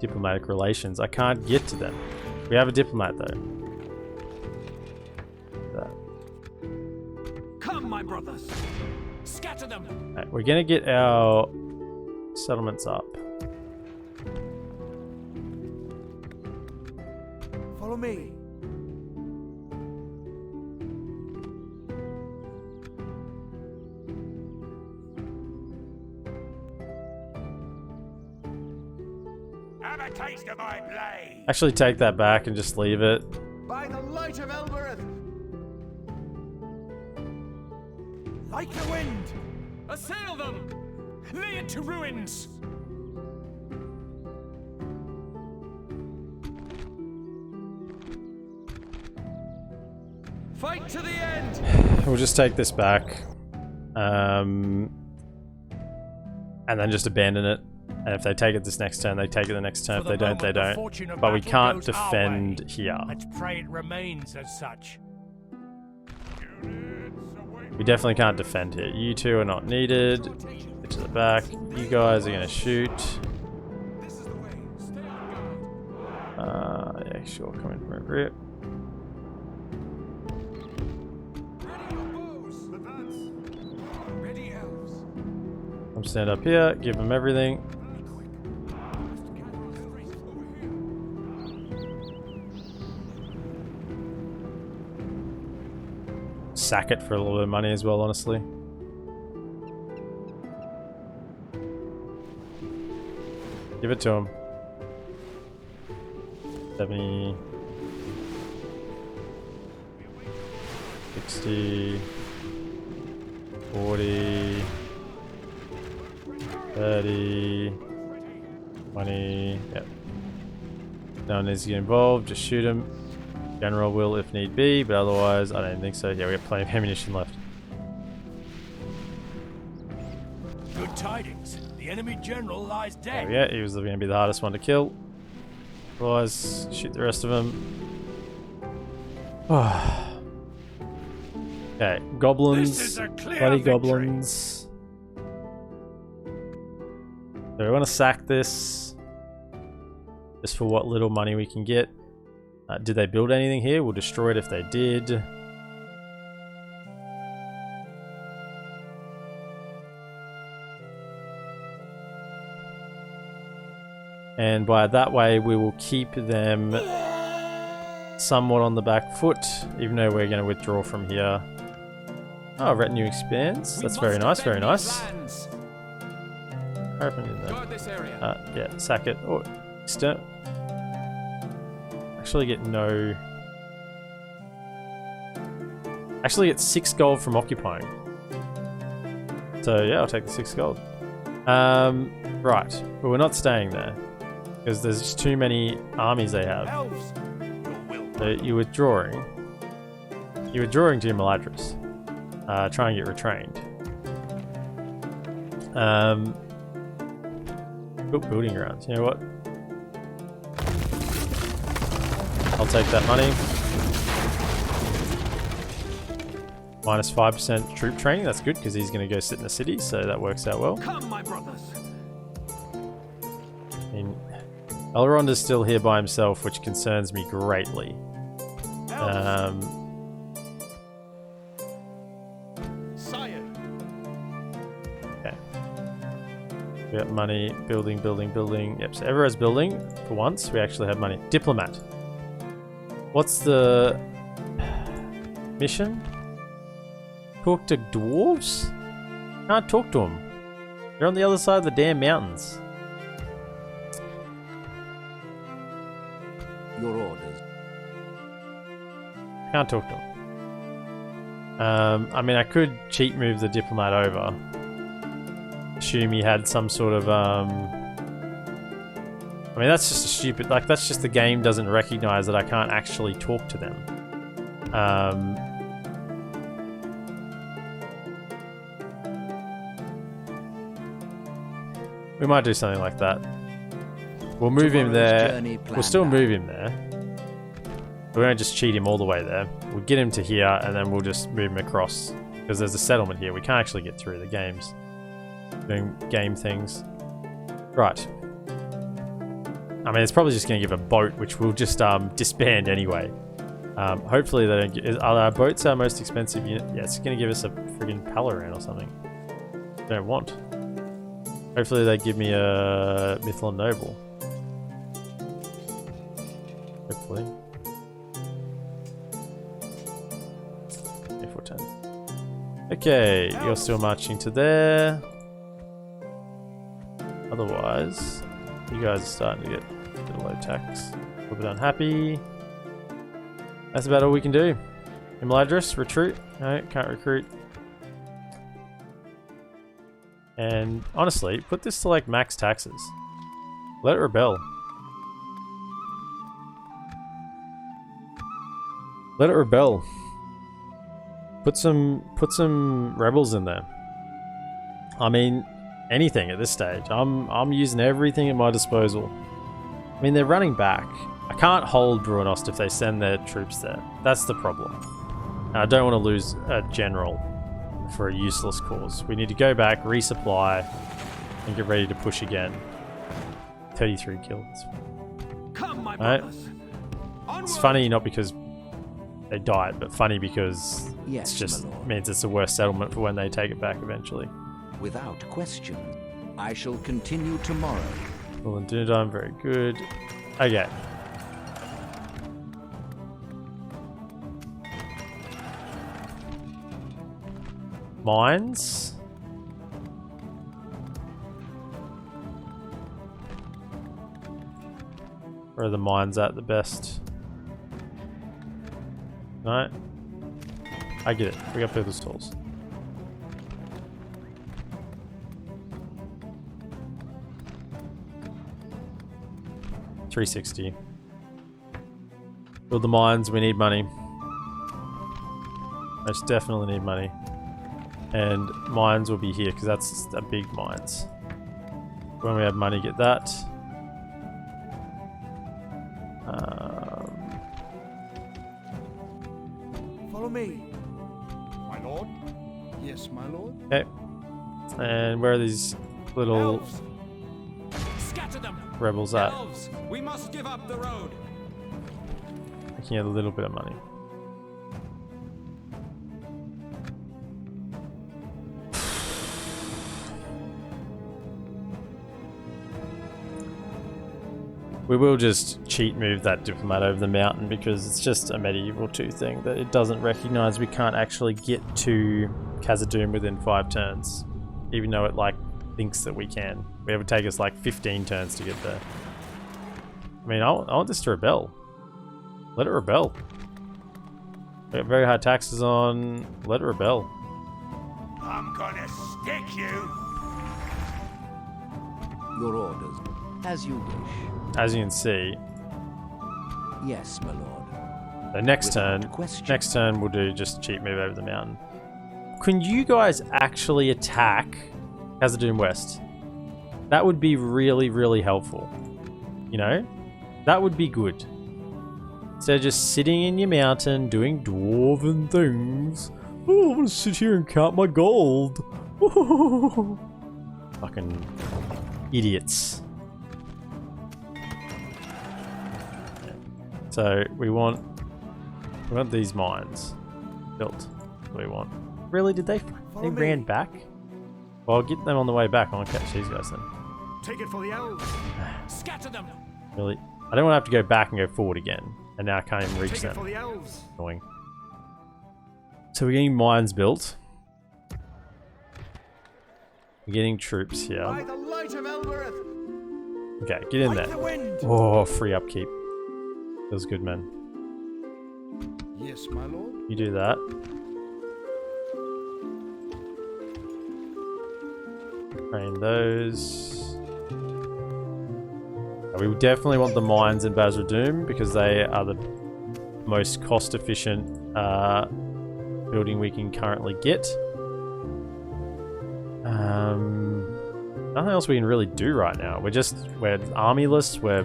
Diplomatic relations. I can't get to them. We have a diplomat though.
Come, my brothers. Scatter them.
Right, we're gonna get our settlements up.
Follow me.
Have a taste of my blade.
Actually, take that back and just leave it.
By the light of Elbereth.
Like the wind. Assail them. Lay it to ruins. Fight to the end.
We'll just take this back. And then just abandon it. And if they take it this next turn, they take it the next turn. If
For
they
the
don't, they
moment, the
don't.
fortune of
But we
battle
can't
goes our
defend
way.
here.
Let's pray it remains as such.
We definitely can't defend here. You two are not needed. Get to the back. You guys are going to shoot.
This is the way. Stay on guard.
Yeah, sure. Come in from over here.
Ready your bows. Advance. Ready, elves.
Come stand up here. Give them everything. Sack it for a little bit of money as well, honestly. Give it to him. 70, 60, 40, 30, 20. Yep. No one needs to get involved. Just shoot him. General will if need be, but otherwise I don't think so. Yeah, we have plenty of ammunition left.
Good tidings. The enemy general lies
There
dead.
we go. He was going to be the hardest one to kill. Otherwise, shoot the rest of them. Okay, goblins.
This is a clear
Bloody
victory.
goblins. So we want to sack this. Just for what little money we can get. Did they build anything here? We'll destroy it if they did. And by that way, we will keep them somewhat on the back foot, even though we're going to withdraw from here. Oh, retinue expands. That's very nice, very nice. Harp in there.
Guard this area.
Yeah, sack it. Oh, actually get no... Actually get 6 gold from occupying. So yeah, I'll take the 6 gold. Right, but we're not staying there. Because there's just too many armies they have.
Elves, your will.
So you're withdrawing. You're withdrawing to Maladris. Try and get retrained. Building grounds. You know what? I'll take that money. Minus 5% troop training. That's good because he's going to go sit in the city, so that works out well.
Come, my brothers.
I mean, Elrond is still here by himself, which concerns me greatly.
Sire.
Okay. We got money, building. Yep, so everyone's building. For once, we actually have money. Diplomat. What's the mission? Talk to dwarves? Can't talk to them. They're on the other side of the damn mountains. Can't talk to him. I mean, I could cheat move the diplomat over. Assume he had some sort of, I mean, that's just a stupid, like, that's just the game doesn't recognize that I can't actually talk to them. We might do something like that. We'll move him there. We'll still move him there. We won't just cheat him all the way there. We'll get him to here, and then we'll just move him across. Because there's a settlement here. We can't actually get through the games. Doing game things. Right. I mean, it's probably just going to give a boat, which we'll just disband anyway. Hopefully they don't get... Are our boats our most expensive unit? Yeah, it's going to give us a friggin' Palaran or something. Don't want. Hopefully they give me a Mithlin Noble. Hopefully. Okay, you're still marching to there. Otherwise, you guys are starting to get a bit low tax. A little bit unhappy. That's about all we can do. Imladris, recruit. No, can't recruit. And honestly, put this to like max taxes. Let it rebel. Let it rebel. Put some rebels in there. I mean, anything at this stage. I'm using everything at my disposal. I mean, they're running back. I can't hold Bruinost if they send their troops there. That's the problem. And I don't want to lose a general for a useless cause. We need to go back, resupply, and get ready to push again. 33 kills.
Come, my
Right?
brothers.
It's funny not because they died, but funny because
Yes,
it's just
my lord.
means it's the worst settlement for when they take it back eventually.
Without question. I shall continue tomorrow.
Well, and Dunedain, very good. Okay. Mines. Where are the mines at the best? No. I get it. We got people's tools. $360. Build the mines. We need money. Most definitely need money. And mines will be here because that's a big mines. When we have money, get that.
Follow me. My lord? Yes, my lord.
Okay. And where are these little
Elves! Scatter them!
rebels at?
Elves! We must give up the road!
Making a little bit of money. We will just cheat move that diplomat over the mountain because it's just a medieval 2 thing that it doesn't recognize we can't actually get to Khazad-dûm within 5 turns. Even though it like thinks that we can. It would take us like 15 turns to get there. I mean, I want this to rebel. Let it rebel. We got very high taxes on. Let it rebel.
I'm gonna stick you.
Your orders. As you wish.
As you can see,
Yes, my lord.
the next
Without
turn,
question.
we'll do just cheat move over the mountain. Can you guys actually attack Khazad-dûm West? That would be really, really helpful. You know? That would be good. Instead of just sitting in your mountain doing dwarven things. Oh, I'm gonna sit here and count my gold. Fucking idiots. So we want these mines built. That's what we want. Really? Did they ran back? Well, I'll get them on the way back. I want to catch these guys then.
Take it for the elves.
Scatter them!
Really? I don't want to have to go back and go forward again. And now I can't even reach
Take it for
them.
the elves.
Annoying. So we're getting mines built. We're getting troops
By
here.
the light of Elbereth.
Okay, get in
Fight the
there.
wind.
Oh, free upkeep. Feels good, man.
Yes, my lord.
You do that. Train those. We definitely want the mines in Basra-Doom because they are the most cost-efficient building we can currently get. Nothing else we can really do right now. We're armyless, we're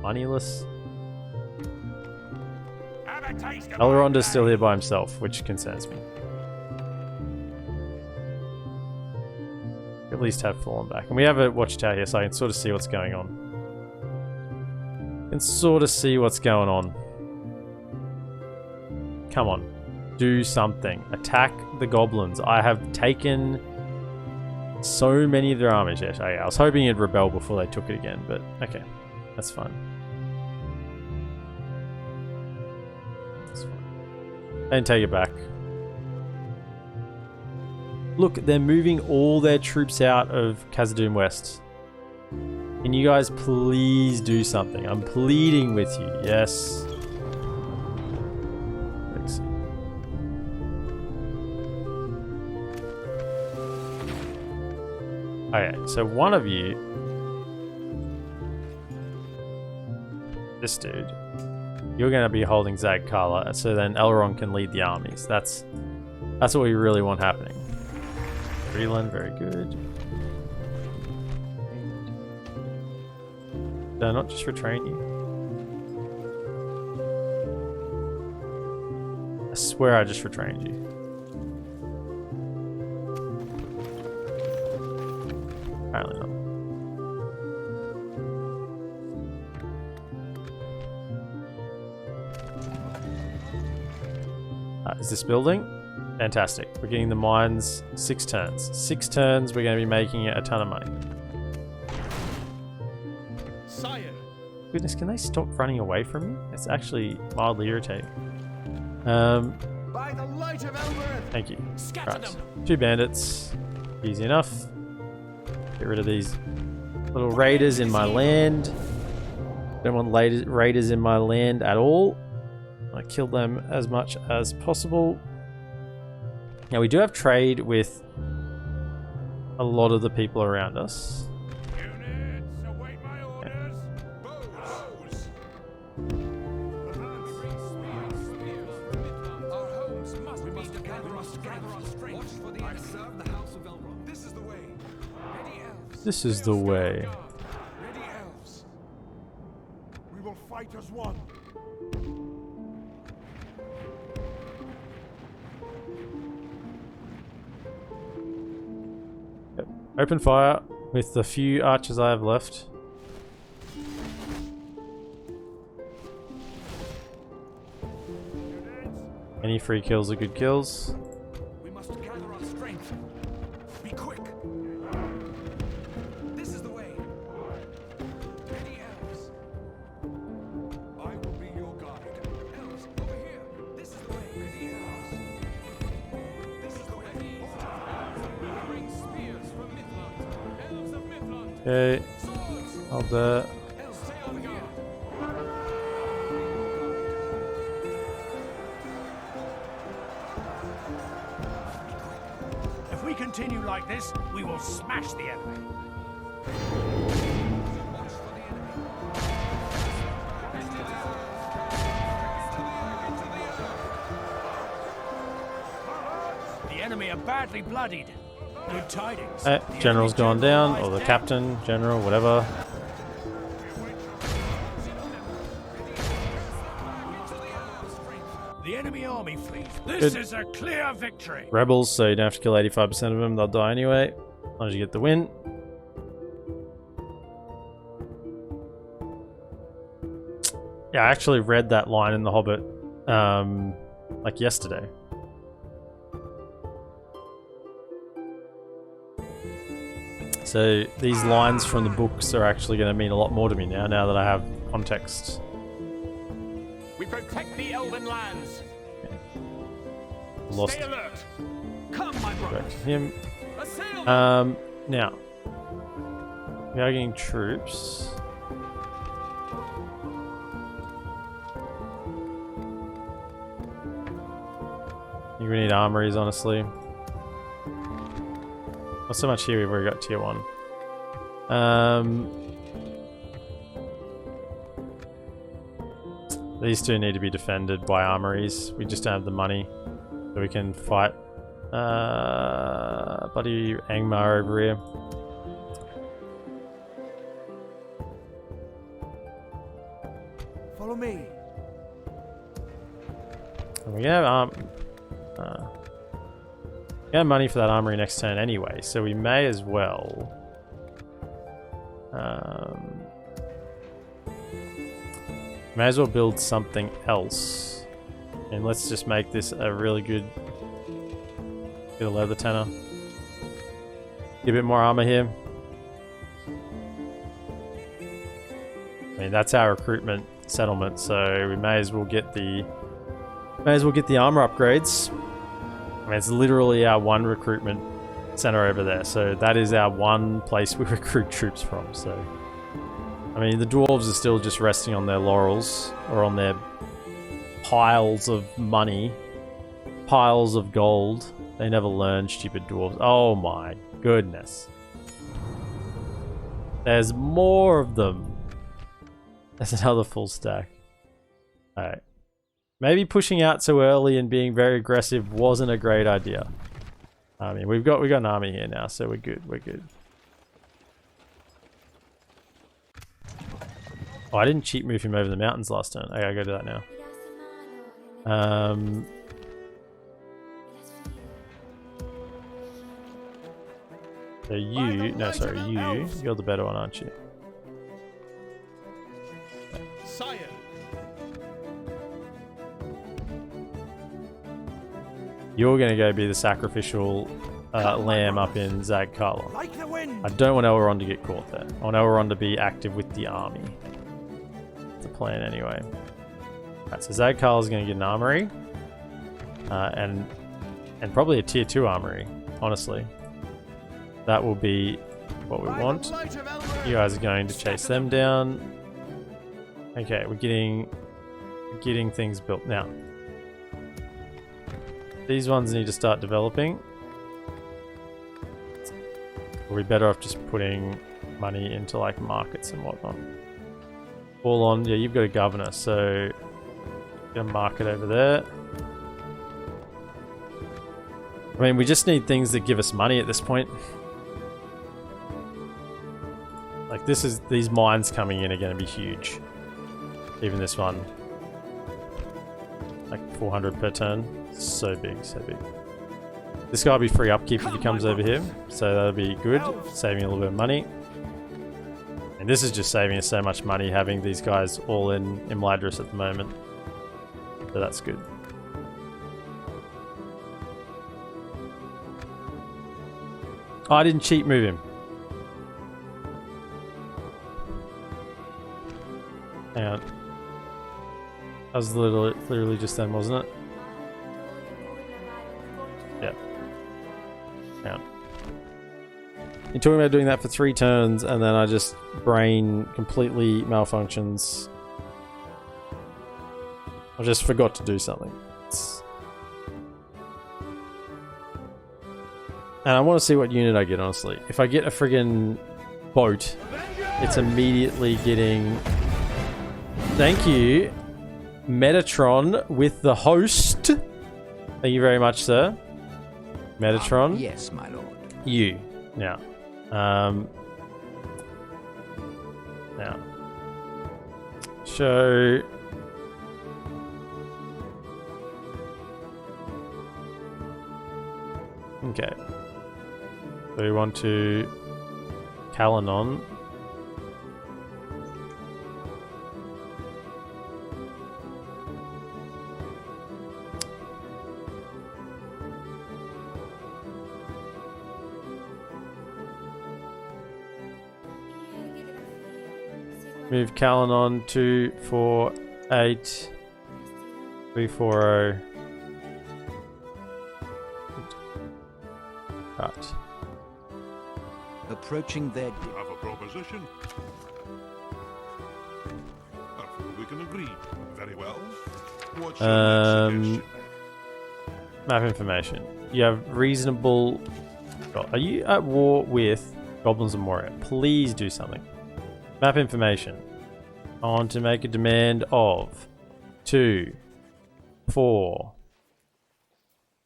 moneyless. Elrond still here by himself, which concerns me. At least have fallen back. And we have a watchtower here, so I can sort of see what's going on. Come on. Do something. Attack the goblins. I have taken so many of their armies. Yes, I was hoping it'd rebel before they took it again, but okay. That's fine. And take it back. Look, they're moving all their troops out of Khazad-dûm West. Can you guys please do something? I'm pleading with you. Yes. Let's see. Okay, so one of you, this dude, you're going to be holding Zag Kala, so then Elrond can lead the armies. That's what we really want happening. Woodland, very good. Did I not just retrain you? I swear I just retrained you. Apparently not. Is this building? Fantastic. We're getting the mines 6 turns. 6 turns, we're going to be making a ton of money.
Sire.
Goodness, can they stop running away from me? It's actually mildly irritating.
By the light of Elbereth.
Thank you. Right. 2 bandits. Easy enough. Get rid of these little raiders in my land. Don't want raiders in my land at all. I kill them as much as possible. Now we do have trade with a lot of the people around us.
Units, await my orders. Bows.
Our homes must be gather our strength. Watch for the enemy. Serve the house of Elrond. This is the way. Ready, elves.
This is the way.
Ready, elves.
We will fight as one.
Open fire with the few archers I have left. Any free kills are good kills.
We must gather our strength. Be quick. This is the way. Ready, elves. I will be your guide. Elves, over here. This is the way. Ready, elves. This is the way. We bring spears from Midland. Elves of Midland.
Okay,
Swords.
hold that.
Elves, stay over here.
If we continue like this, we will smash the enemy.
Watch for the enemy.
The enemy are badly bloodied. Good tidings.
General's gone down, or the captain, general, whatever.
The enemy army flees. This
Good.
is a clear victory.
Rebels, so you don't have to kill 85% of them, they'll die anyway. As long as you get the win. Yeah, I actually read that line in The Hobbit, like yesterday. So these lines from the books are actually going to mean a lot more to me now that I have context.
We protect the Elven lands.
Lost
Stay alert. Come, my brothers.
him.
Assail.
Now we are getting troops. think we need armories, honestly. Not so much here, we've already got tier 1. These two need to be defended by armories. We just don't have the money, so we can fight buddy Angmar over here.
Follow me.
And we have money for that armory next turn anyway, so we may as well build something else. And let's just make this a really good get a leather tenor. Get a bit more armor here. I mean, that's our recruitment settlement, so we may as well get the armor upgrades. I mean, it's literally our one recruitment center over there, so that is our one place we recruit troops from. So, I mean, the dwarves are still just resting on their laurels, or on their piles of money, piles of gold. They never learn, stupid dwarves. Oh my goodness. There's more of them. That's another full stack. Alright. Maybe pushing out so early and being very aggressive wasn't a great idea. I mean, we got an army here now, so we're good. We're good. Oh, I didn't cheat move him over the mountains last turn. Okay, I gotta do that now. So you're the better one, aren't you?
Sire.
You're gonna go be the sacrificial lamb up in Zag Kala.
Like the wind.
I don't want Elrond to get caught there. I want Elrond to be active with the army. That's the plan anyway. Alright, so Zag Kala's gonna get an armory. And probably a tier 2 armory, honestly. That will be what we want. You guys are going to chase them down. Okay, we're getting things built now. These ones need to start developing. We're better off just putting money into like markets and whatnot. All on, yeah, you've got a governor, so get a market over there. I mean, we just need things that give us money at this point. Like these mines coming in are going to be huge. Even this one. Like 400 per turn. So big, so big. This guy will be free upkeep if he comes over here. So that'll be good. Saving a little bit of money. And this is just saving us so much money having these guys all in Imladris at the moment. So that's good. Oh, I didn't cheat move him. Hang on. That was literally just then, wasn't it? Yeah. Hang on. You're talking about doing that for 3 turns, and then I just brain completely malfunctions. I just forgot to do something. And I want to see what unit I get, honestly. If I get a friggin' boat, it's immediately getting... Thank you, Metatron with the host. Thank you very much, sir. Metatron.
Yes, my lord.
You. Now. Now. Show... Okay. So we want to Kalanon. Move Kalanon 2, 4, 8, 3, 4, 0. Right.
Approaching their...
Have a proposition? We can agree. Very well. What's your next suggestion?
Map information. You have reasonable... Are you at war with Goblins and Warrior? Please do something. Map information. I want to make a demand of 2, 4,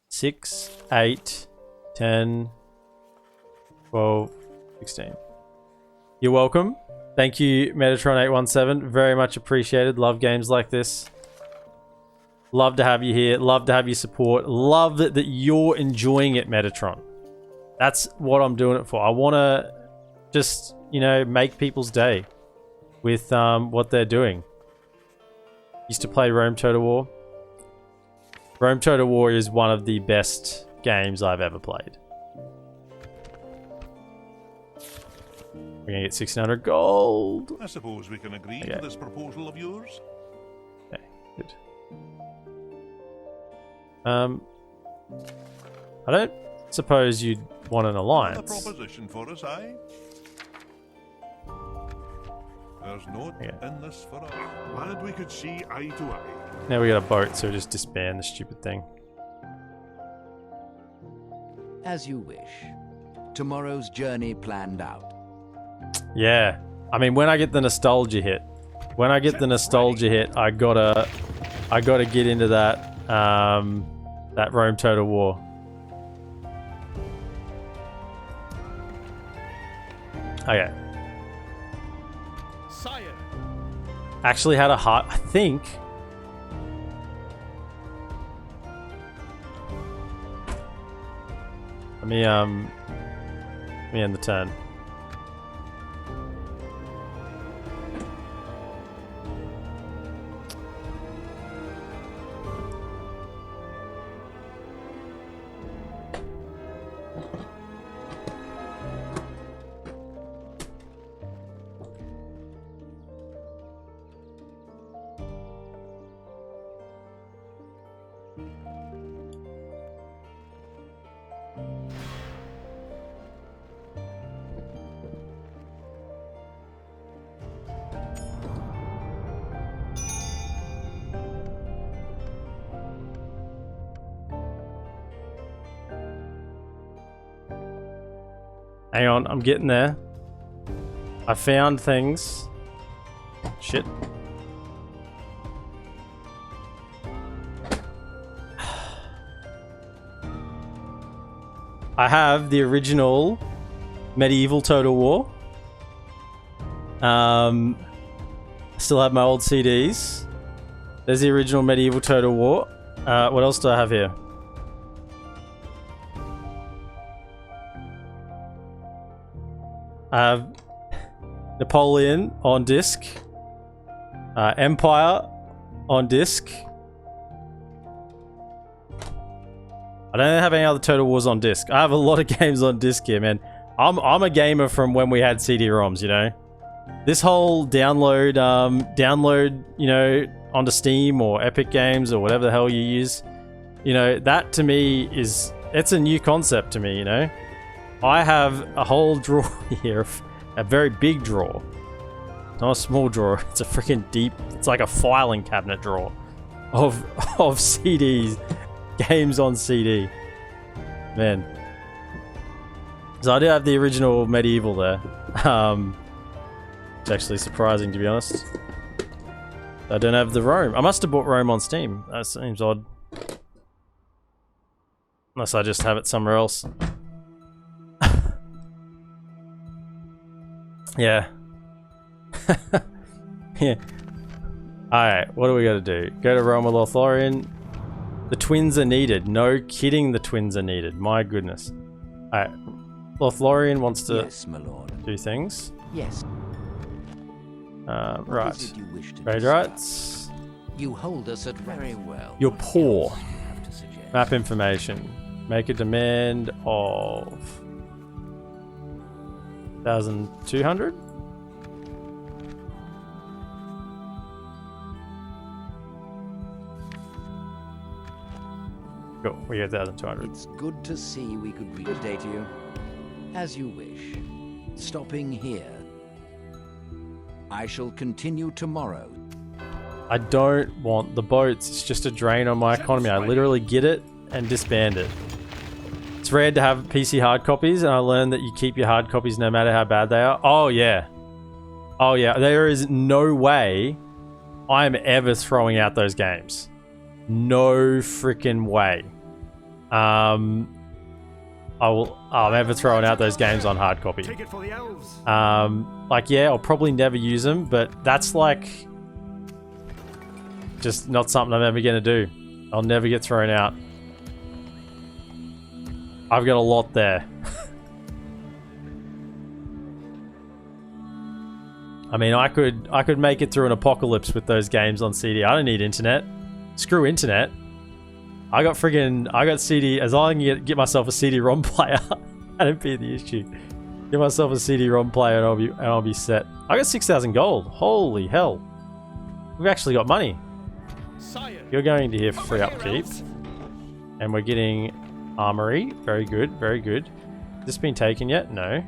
6, 8, 10, 12, 16. You're welcome. Thank you, Metatron817. Very much appreciated. Love games like this. Love to have you here. Love to have your support. Love that you're enjoying it, Metatron. That's what I'm doing it for. I want to just, you know, make people's day with what they're doing. Used to play Rome Total War. Rome Total War is one of the best games I've ever played. We're gonna get 1600 gold.
I suppose we can agree to this proposal of yours.
Okay, good. I don't suppose you'd want an alliance.
A proposition for us, aye? There's no in this for us.
Glad we could see eye to eye.
Now we got a boat, so we just disband the stupid thing.
As you wish. Tomorrow's journey planned out.
Yeah. I mean, when I get the nostalgia hit, I gotta get into that, that Rome Total War. Okay.
Sire.
Actually had a heart, I think. Let me end the turn. Hang on, I'm getting there. I found things. Shit. I have the original Medieval Total War. Still have my old CDs. There's the original Medieval Total War. What else do I have here? I have Napoleon on disc, Empire on disc. I don't have any other Total Wars on disc. I have a lot of games on disc here, man. I'm a gamer from when we had CD-ROMs, you know. This whole download, you know, onto Steam or Epic Games or whatever the hell you use, you know, that to me is, it's a new concept to me, you know. I have a whole drawer here, a very big drawer. Not a small drawer, it's a freaking deep, it's like a filing cabinet drawer of CDs, games on CD. Man. So I do have the original Medieval there. It's actually surprising, to be honest. I don't have the Rome. I must have bought Rome on Steam. That seems odd. Unless I just have it somewhere else. Yeah. Yeah. Alright, what do we gotta do? Go to Rome with LotR. The twins are needed. No kidding, the twins are needed. My goodness. Alright. LotR wants to
Yes, my lord.
do things.
Yes. What
Right.
is it you wish to
Raid
discuss?
rights.
You hold us at very well.
You're
What
poor.
else do you have to suggest?
Map information. Make a demand of 1,200? Cool, we get 1,200.
It's good to see we could reach day to you. As you wish. Stopping here. I shall continue tomorrow.
I don't want the boats. It's just a drain on my economy. I literally get it and disband it. It's rare to have PC hard copies, and I learned that you keep your hard copies no matter how bad they are. Oh yeah. Oh yeah, there is no way I'm ever throwing out those games. No freaking way. I'm ever throwing out those games on hard copy.
Take it for the elves.
Like, yeah, I'll probably never use them, but that's like just not something I'm ever gonna do. I'll never get thrown out. I've got a lot there. I mean, I could make it through an apocalypse with those games on CD. I don't need internet. Screw internet. I got CD. As long as I can get myself a CD-ROM player, that'd be the issue. Get myself a CD-ROM player and I'll be set. I got 6,000 gold. Holy hell! We've actually got money. You're going to here for free upkeep, and we're getting armory. Very good, very good. Has this been taken yet? No.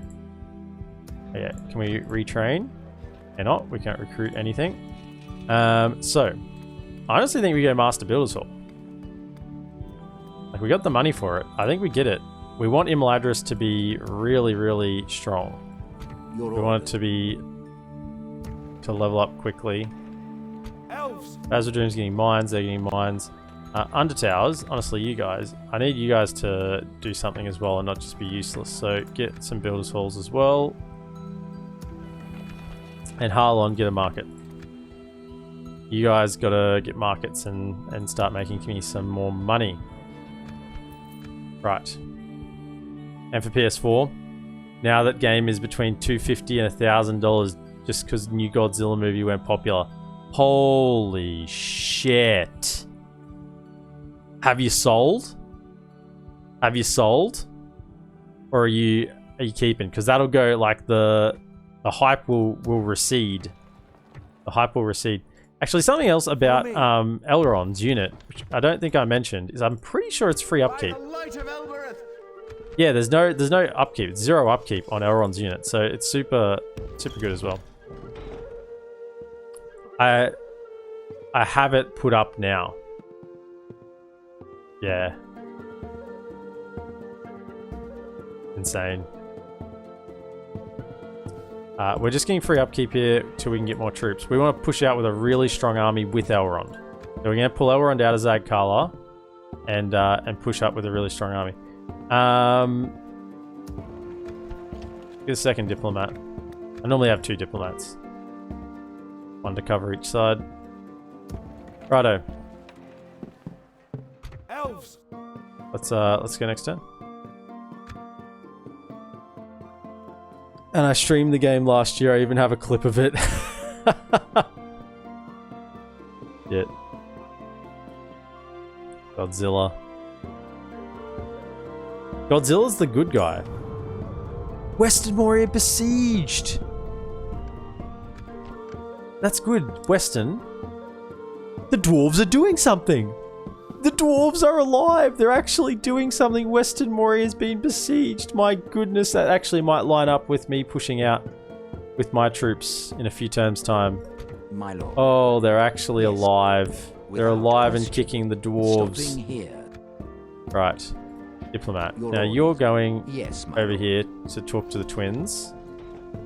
Okay, can we retrain? Cannot. We can't recruit anything. So, I honestly think we go Master Builder's Hall. Like, we got the money for it. I think we get it. We want Imladris to be really, really strong. We want it to level up quickly.
Elves.
Bazardoom's getting mines. They're getting mines. Undertowers, honestly, you guys, I need you guys to do something as well and not just be useless. So get some Builder's Halls as well. And Harlon, get a market. You guys gotta get markets and start making me some more money. Right. And for PS4, now that game is between $250 and $1,000 just because the new Godzilla movie went popular. Holy shit. Have you sold? Have you sold? Or are you keeping? Because that'll go like the hype will recede. The hype will recede. Actually, something else about Elrond's unit, which I don't think I mentioned, is I'm pretty sure it's free upkeep. Yeah, there's no upkeep. It's 0 upkeep on Elrond's unit, so it's super good as well. I have it put up now. Yeah. Insane. We're just getting free upkeep here till we can get more troops. We want to push out with a really strong army with Elrond. So we're going to pull Elrond out of Zag Kala and push up with a really strong army. Get a second diplomat. I normally have 2 diplomats. 1 to cover each side. Righto.
Elves.
Let's go next turn. And I streamed the game last year. I even have a clip of it. Yeah. Godzilla. Godzilla's the good guy. Western Moria besieged. That's good, Western. The dwarves are doing something. The dwarves are alive. They're actually doing something. Western Moria has been besieged. My goodness, that actually might line up with me pushing out with my troops in a few turns' time.
My lord.
Oh, they're actually alive. They're alive and kicking the dwarves.
Stopping here.
Right. Diplomat. Now you're going
my
over
lord.
here to talk to the twins.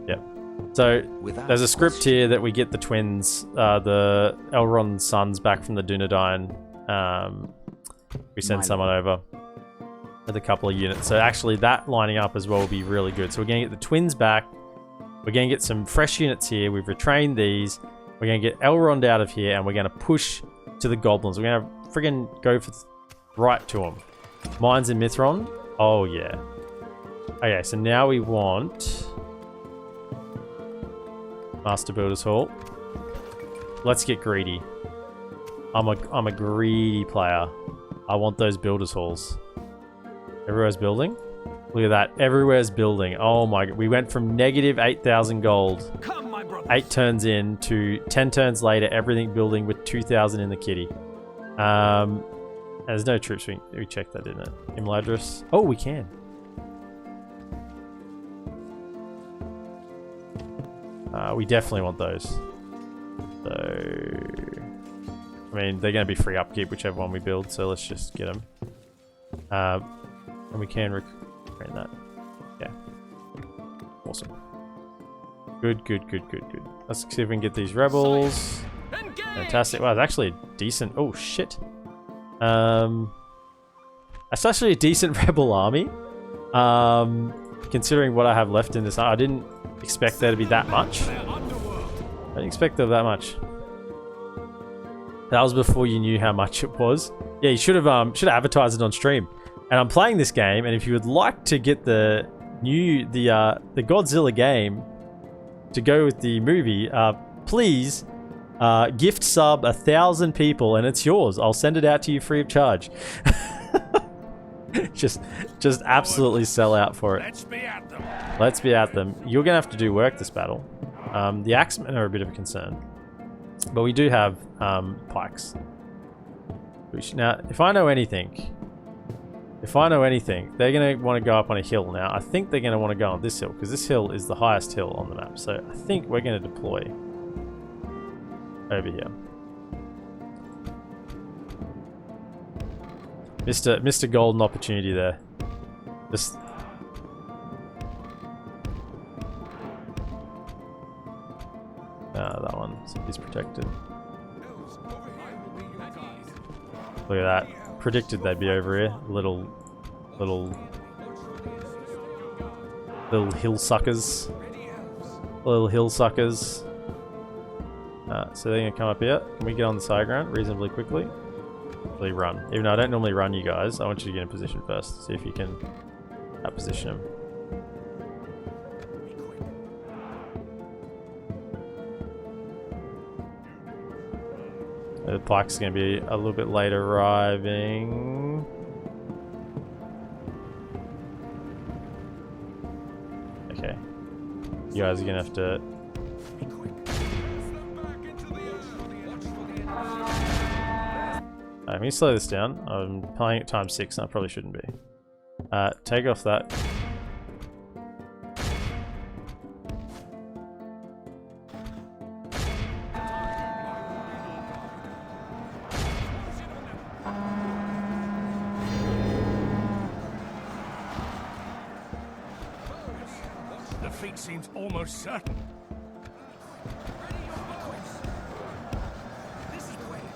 Yep. So
Without
there's a script
question.
here that we get the twins, the Elrond sons back from the Dunedain. We send someone over with a couple of units. So actually that lining up as well will be really good. So we're going to get the twins back. We're going to get some fresh units here. We've retrained these. We're going to get Elrond out of here and we're going to push to the goblins. We're going to friggin' go for right to them. Mines in Mithron. Oh yeah. Okay, so now we want Master Builder's Hall. Let's get greedy. I'm a greedy player. I want those Builder's Halls. Everywhere's building. Look at that. Everywhere's building. Oh my god. We went from negative 8,000 gold.
Come, my brothers.
8 turns in to 10 turns later, everything building with 2,000 in the kitty. There's no troops. We checked that, didn't it? Imladris. Oh, we can. We definitely want those. So, I mean, they're going to be free upkeep, whichever one we build. So let's just get them. And we can recruit that. Yeah. Awesome. Good, good, good, good, good. Let's see if we can get these rebels. Fantastic. Wow, it's actually a decent... Oh, shit. That's actually a decent rebel army. Considering what I have left in this, I didn't expect there to be that much. I didn't expect there that much. That was before you knew how much it was. Yeah, you should have advertised it on stream. And I'm playing this game, and if you would like to get the Godzilla game to go with the movie, please gift sub 1,000 people, and it's yours. I'll send it out to you free of charge. just absolutely sell out for it.
Let's be at them.
Let's be at them. You're gonna have to do work this battle. The axemen are a bit of a concern, but we do have pikes. Now, if I know anything, they're gonna want to go up on a hill. Now, I think they're gonna want to go on this hill because this hill is the highest hill on the map. So I think we're gonna deploy over here. Mr. Golden opportunity there. Just that one is protected. Look at that. Predicted they'd be over here. Little hill suckers. Little hill suckers. So they're gonna come up here. Can we get on the side ground reasonably quickly? Really run. Even though I don't normally run you guys, I want you to get in position first. See if you can position them. The pike's going to be a little bit late arriving. Okay. You guys are going to have to... Let me slow this down. I'm playing at times 6 and I probably shouldn't be. Take off that.
Defeat seems almost certain.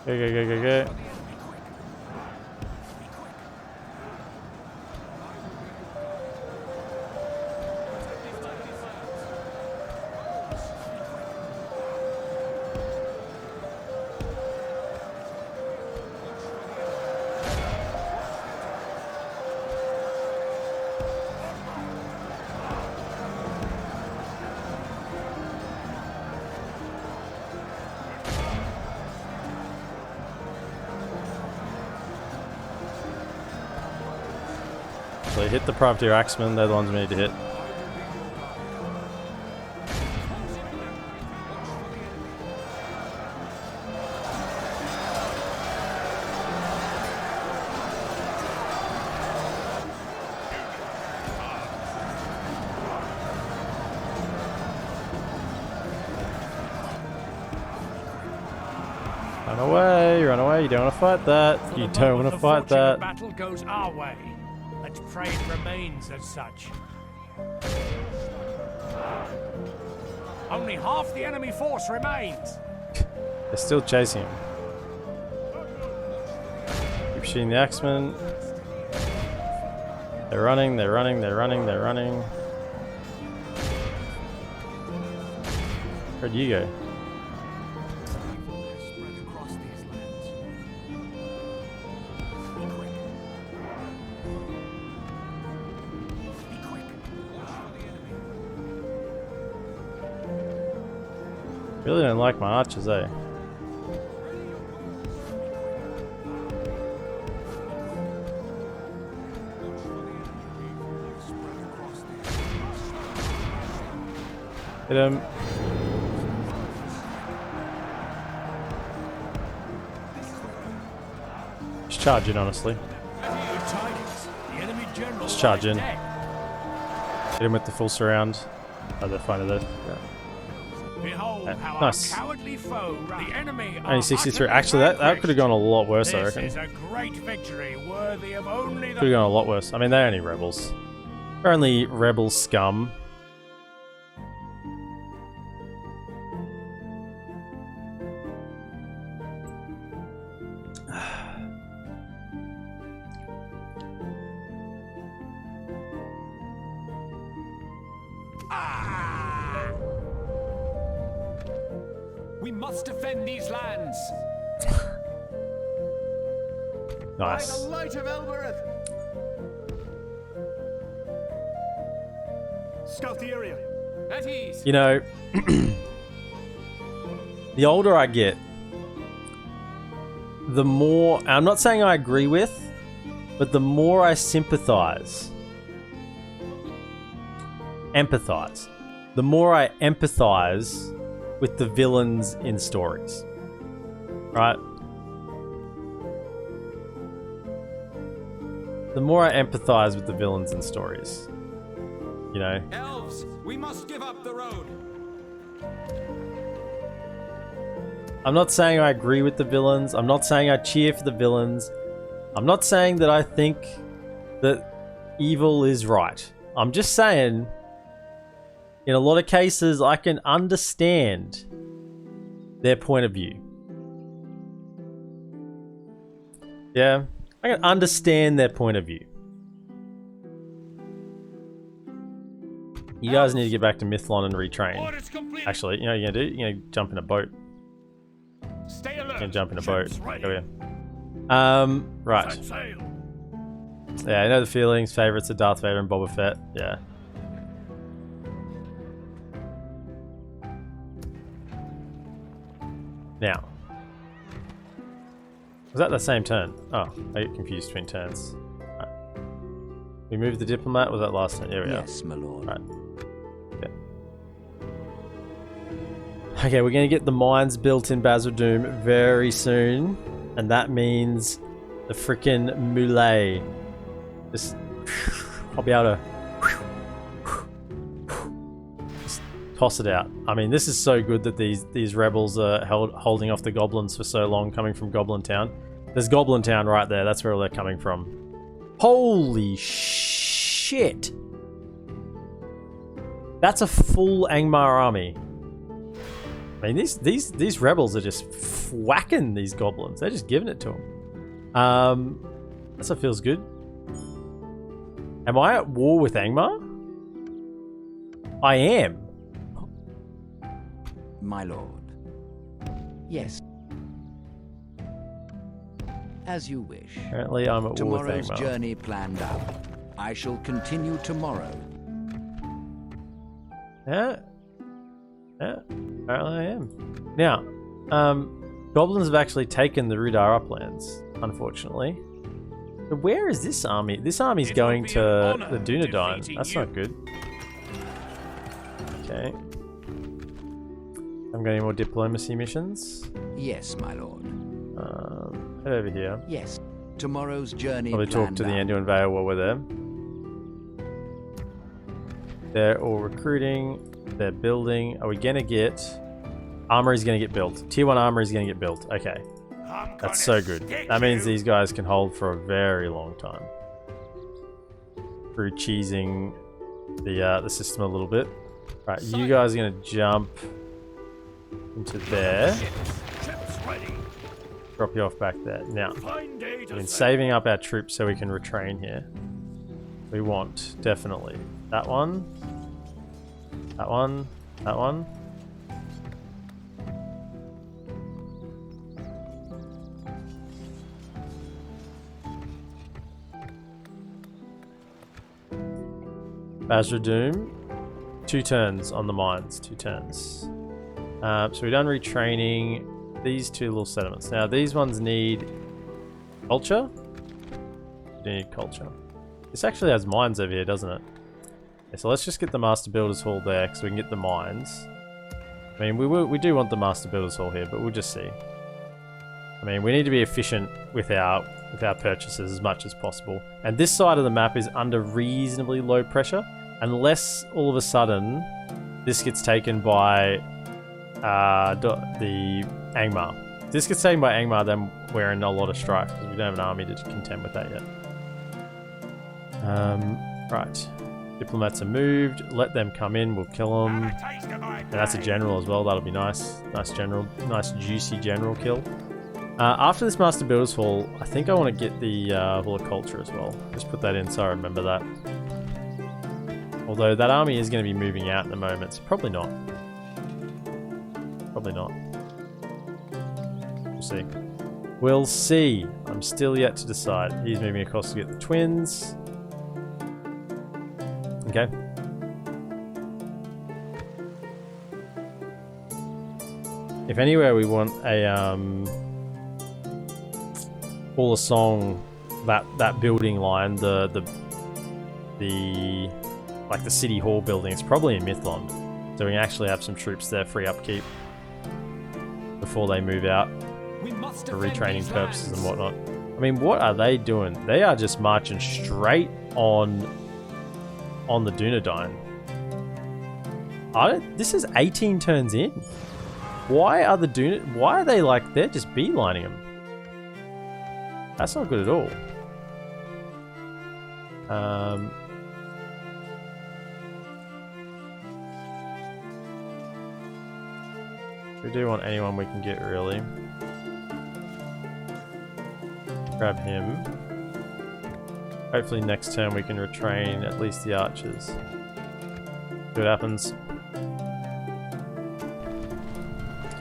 Go. So hit the privateer axemen, they're the ones we need to hit. Run away, you don't want to fight that. You don't want to fight that.
The battle goes our way. Let's pray it remains as such. Only half the enemy force remains.
They're still chasing him. Keep shooting the axemen. They're running. Where'd you go? Really don't like my archers, eh? Hit him. Just charge in, honestly. Just charge in. Hit him with the full surround. Oh, they're fine with it. Yeah.
Behold how
nice.
our cowardly foe, the enemy,
Only
are
63.
utterly
Actually, that
vanquished.
could have gone a lot worse, I
This
reckon.
is a great victory, worthy of only
Could have
the...
gone a lot worse. I mean, they're only rebels. They're only rebel scum.
We must defend these lands.
By the
Nice.
light of Elbereth.
Scout the area.
At ease.
You know, the older I get, the more, I'm not saying I agree with, but the more I sympathize, empathize, the more I empathize with the villains in stories. Right? The more I empathize with the villains in stories. You know?
Elves, we must give up the road.
I'm not saying I agree with the villains. I'm not saying I cheer for the villains. I'm not saying that I think that evil is right. I'm just saying, in a lot of cases, I can understand their point of view. Yeah, I can understand their point of view. You guys need to get back to Mithlon and retrain.
Orders complete.
Actually, you know what you're gonna do? You're gonna jump in a boat.
Stay alert.
You can jump in a boat.
Ships ready.
Go here. Right.
Set sail.
Yeah, I know the feelings. Favorites are Darth Vader and Boba Fett. Yeah. Now. Was that the same turn? Oh, I get confused between turns. Right. We moved the diplomat. Was that last turn? Here we
Yes, my lord.
Right. Okay. Okay, we're going to get the mines built in Basildum very soon. And that means the frickin' Muley. Just, I'll be able to just toss it out. I mean, this is so good that these rebels are holding off the goblins for so long, coming from Goblin Town. There's Goblin Town right there. That's where they're coming from. Holy shit! That's a full Angmar army. I mean, these rebels are just whacking these goblins. They're just giving it to them. That feels good. Am I at war with Angmar? I am.
My lord. Yes. As you wish.
Apparently, I'm at war with
Tomorrow's
Angmar.
journey planned out. I shall continue tomorrow.
Yeah. Yeah. Apparently, I am. Now, goblins have actually taken the Rudar uplands, unfortunately. But where is this army? This army's
It
going
will be
to
an honor
the Dunedain.
defeating
That's
you.
not good. Okay. I'm getting more diplomacy missions.
Yes, my lord.
Head over here.
Yes. Tomorrow's journey
Probably talk
planned
to the
out.
Anduin Vale while we're there. They're all recruiting. They're building. Are we gonna get... Armory's gonna get built. Tier 1 armory's gonna get built. Okay.
I'm
That's
gonna
so good.
stick
That means
you.
these guys can hold for a very long time. Through cheesing the system a little bit. Right, you guys are gonna jump into there.
Ships ready.
Drop you off back there. Now,
Fine day
we've
to
been
sail.
saving up our troops so we can retrain here. We want, definitely. That one. That one. That one. Basra 2 turns on the mines. 2 turns. So we've done retraining these 2 little settlements. Now these ones need culture. They need culture. This actually has mines over here, doesn't it? Okay, so let's just get the Master Builders Hall there so we can get the mines. I mean, we do want the Master Builders Hall here, but we'll just see. I mean, we need to be efficient with our purchases as much as possible. And this side of the map is under reasonably low pressure, unless all of a sudden this gets taken by the Angmar. If this gets taken by Angmar, then we're in a lot of strife because we don't have an army to contend with that yet. Right. Diplomats are moved. Let them come in. We'll kill them. And that's a general as well. That'll be nice. Nice general. Nice juicy general kill. After this Master Builder's Hall, I think I want to get the Viticulture as well. Just put that in so I remember that. Although that army is going to be moving out in a moment, so probably not. Probably not. We'll see. We'll see. I'm still yet to decide. He's moving across to get the twins. Okay. If anywhere we want a Hall of Song, that building line, the like the city hall building, it's probably in Mythlond, so we can actually have some troops there, free upkeep before they move out for retraining purposes and whatnot. I mean, what are they doing? They are just marching straight on the Dunedain. This is 18 turns in. Why are they like, they're just beelining them? That's not good at all. We do want anyone we can get, really. Grab him. Hopefully next turn we can retrain at least the archers. See what happens.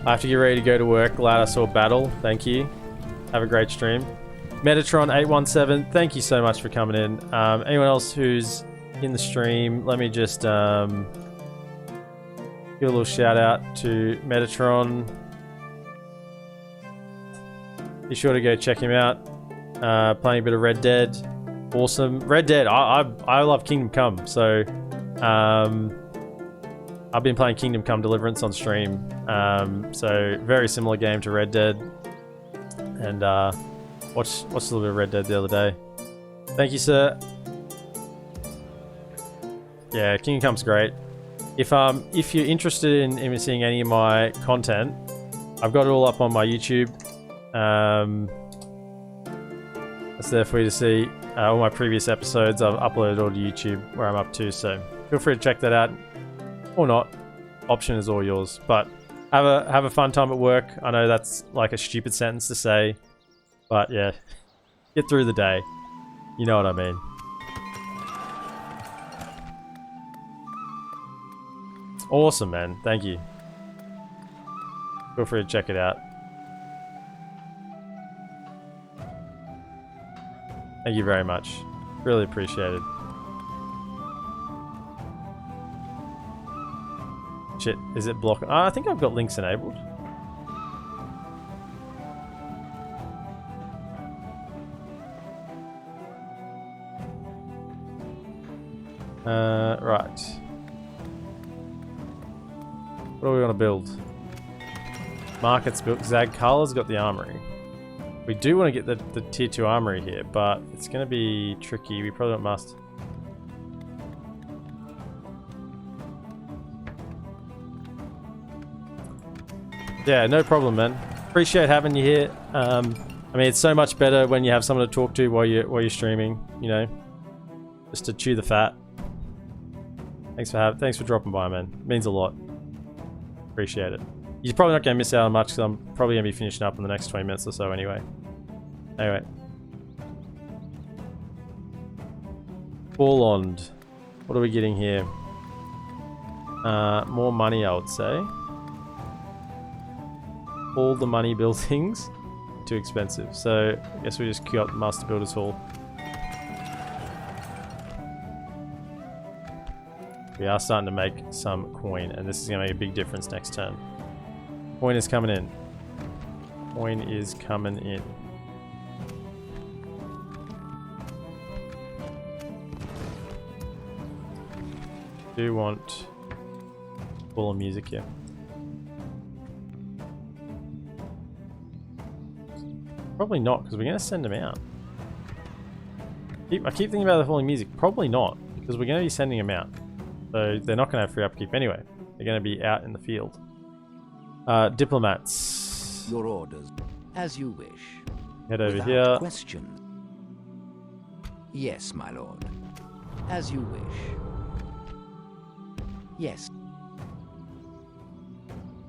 I have to get ready to go to work. Glad I saw battle. Thank you. Have a great stream. Metatron817, thank you so much for coming in. Anyone else who's in the stream, let me just give a little shout out to Metatron. Be sure to go check him out. Playing a bit of Red Dead. Awesome. Red Dead, I love Kingdom Come, so I've been playing Kingdom Come Deliverance on stream. So very similar game to Red Dead. And watched a little bit of Red Dead the other day. Thank you, sir. Yeah, Kingdom Come's great. If you're interested in seeing any of my content, I've got it all up on my YouTube. It's there for you to see. All my previous episodes I've uploaded all to YouTube where I'm up to, so feel free to check that out. Or not. Option is all yours. But have a fun time at work. I know that's like a stupid sentence to say, but yeah, get through the day. You know what I mean. Awesome, man. Thank you. Feel free to check it out. Thank you very much. Really appreciate it. Shit, is it blocking? I think I've got links enabled. Right. What do we want to build? Market's built. Zag Kala's got the armory. We do want to get the tier 2 armory here, but it's going to be tricky. We probably must. Yeah, no problem, man. Appreciate having you here. I mean, it's so much better when you have someone to talk to while you're streaming. You know, just to chew the fat. Thanks for dropping by, man. It means a lot. Appreciate it. You're probably not going to miss out on much because I'm probably going to be finishing up in the next 20 minutes or so anyway. Anyway. Borland. What are we getting here? More money, I would say. All the money buildings. Too expensive. So, I guess we just queue up the Master Builder's Hall. We are starting to make some coin, and this is going to make a big difference next turn. Coin is coming in. Coin is coming in. Do want full of music here. Probably not, because we're going to send them out. I keep thinking about the falling music. Probably not, because we're going to be sending them out. So they're not going to have free upkeep anyway. They're going to be out in the field. Diplomats.
Your orders. As you wish.
Head over
Without
here.
question. Yes, my lord. As you wish. Yes.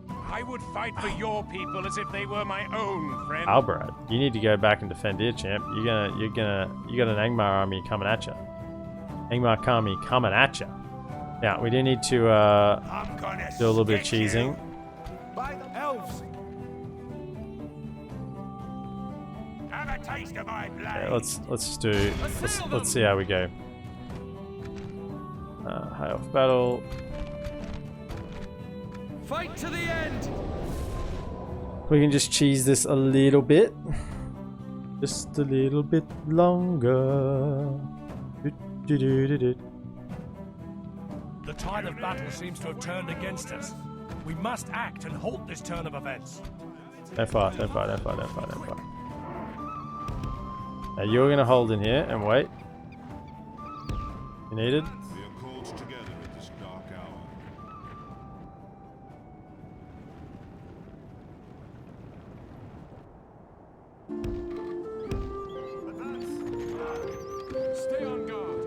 I would fight for your people as if they were my own, friend.
Albrad, you need to go back and defend here, champ. You got an Angmar army coming at you. Angmar army coming at you. Now we do need to
I'm gonna
do a little bit of
stick you.
cheesing.
By the elves.
Have a taste of my blade.
Okay, let's see how we go. High off battle.
Fight to the end!
We can just cheese this a little bit. Just a little bit longer.
The tide of battle seems to have turned against us. We must act and halt this turn of events.
Don't fight, don't fight, don't fight, don't fight, don't fight. Now you're gonna hold in here and wait. You needed?
We are called together at this dark hour.
Stay on guard.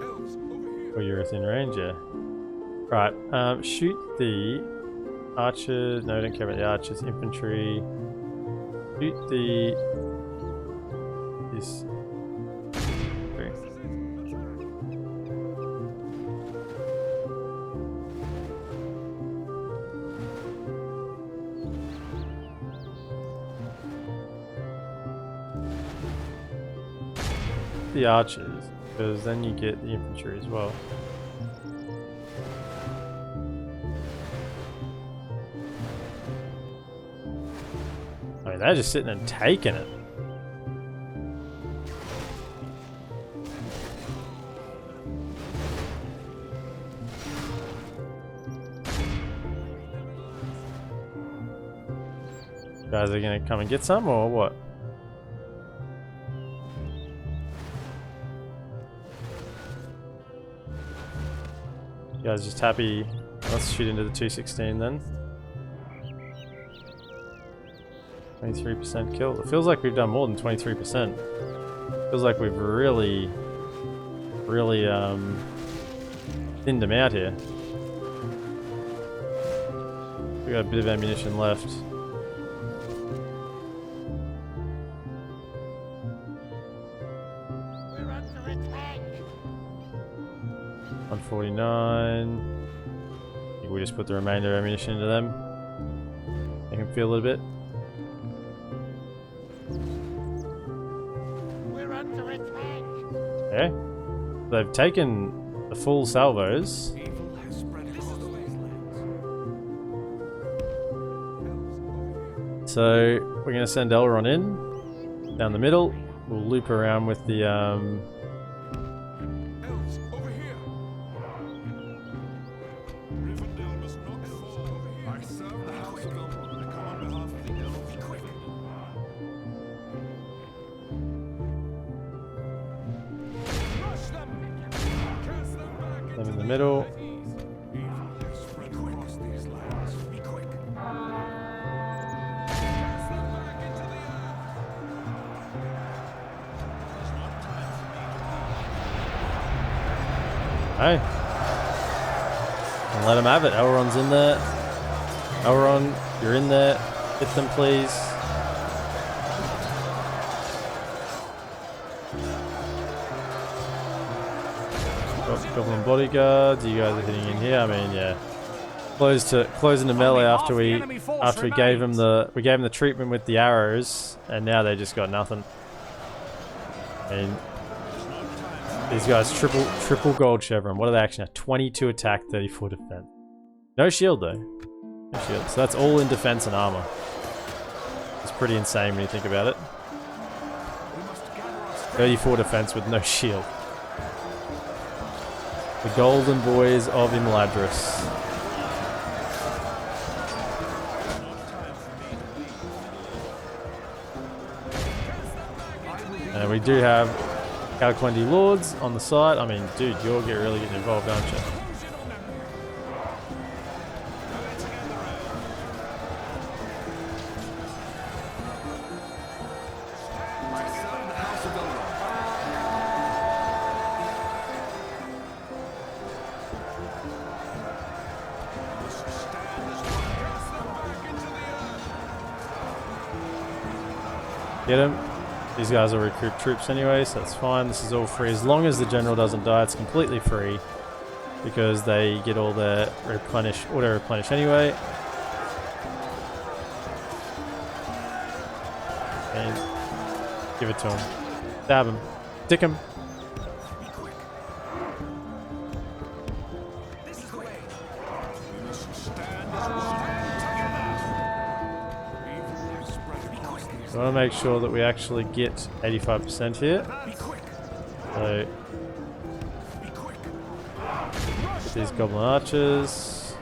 Elves, over here.
Oh, you're within range, yeah. Right, shoot the archers. No, I don't care about the archers. Infantry. Shoot this. Three. The archers, because then you get the infantry as well. I mean, they're just sitting and taking it. You guys are gonna come and get some, or what? You guys just happy? Let's shoot into the 216 then. 23% kill. It feels like we've done more than 23%. Feels like we've really thinned them out here. We got a bit of ammunition left.
We're under attack.
149. I think we just put the remainder of ammunition into them. Make them feel a little bit.
We're under attack.
Okay. They've taken the full salvos.
Evil has spread across the wastelands.
So we're going to send Elrond in down the middle. We'll loop around with the
Elves, over here.
Rivendell must not fall.
I serve the house of Goblin.
I come on behalf of the elves.
Be quick. Rush them. Cast them back
them
into
in the middle.
Evil has spread across these lands. Be quick. Cast them back into the earth.
Hey. And let them have it. Elrond's in there. Elrond, you're in there. Hit them, please. Goblin bodyguards. You guys are hitting in here. I mean, yeah. Closing the melee after we gave them the treatment with the arrows, and now they just got nothing. I mean, these guys triple gold chevron. What are they actually now? 22 attack, 34 defense. No shield though. No shield. So that's all in defense and armor. It's pretty insane when you think about it. 34 defense with no shield. The golden boys of Imladris. And we do have Calquendi Lords on the side. I mean, dude, you're really getting involved, aren't you? Get him. These guys will recruit troops anyway, so that's fine. This is all free. As long as the general doesn't die, it's completely free. Because they get all their auto-replenish anyway. And give it to him. Stab him. Stick him. I want to make sure that we actually get 85% here. So, get these goblin archers.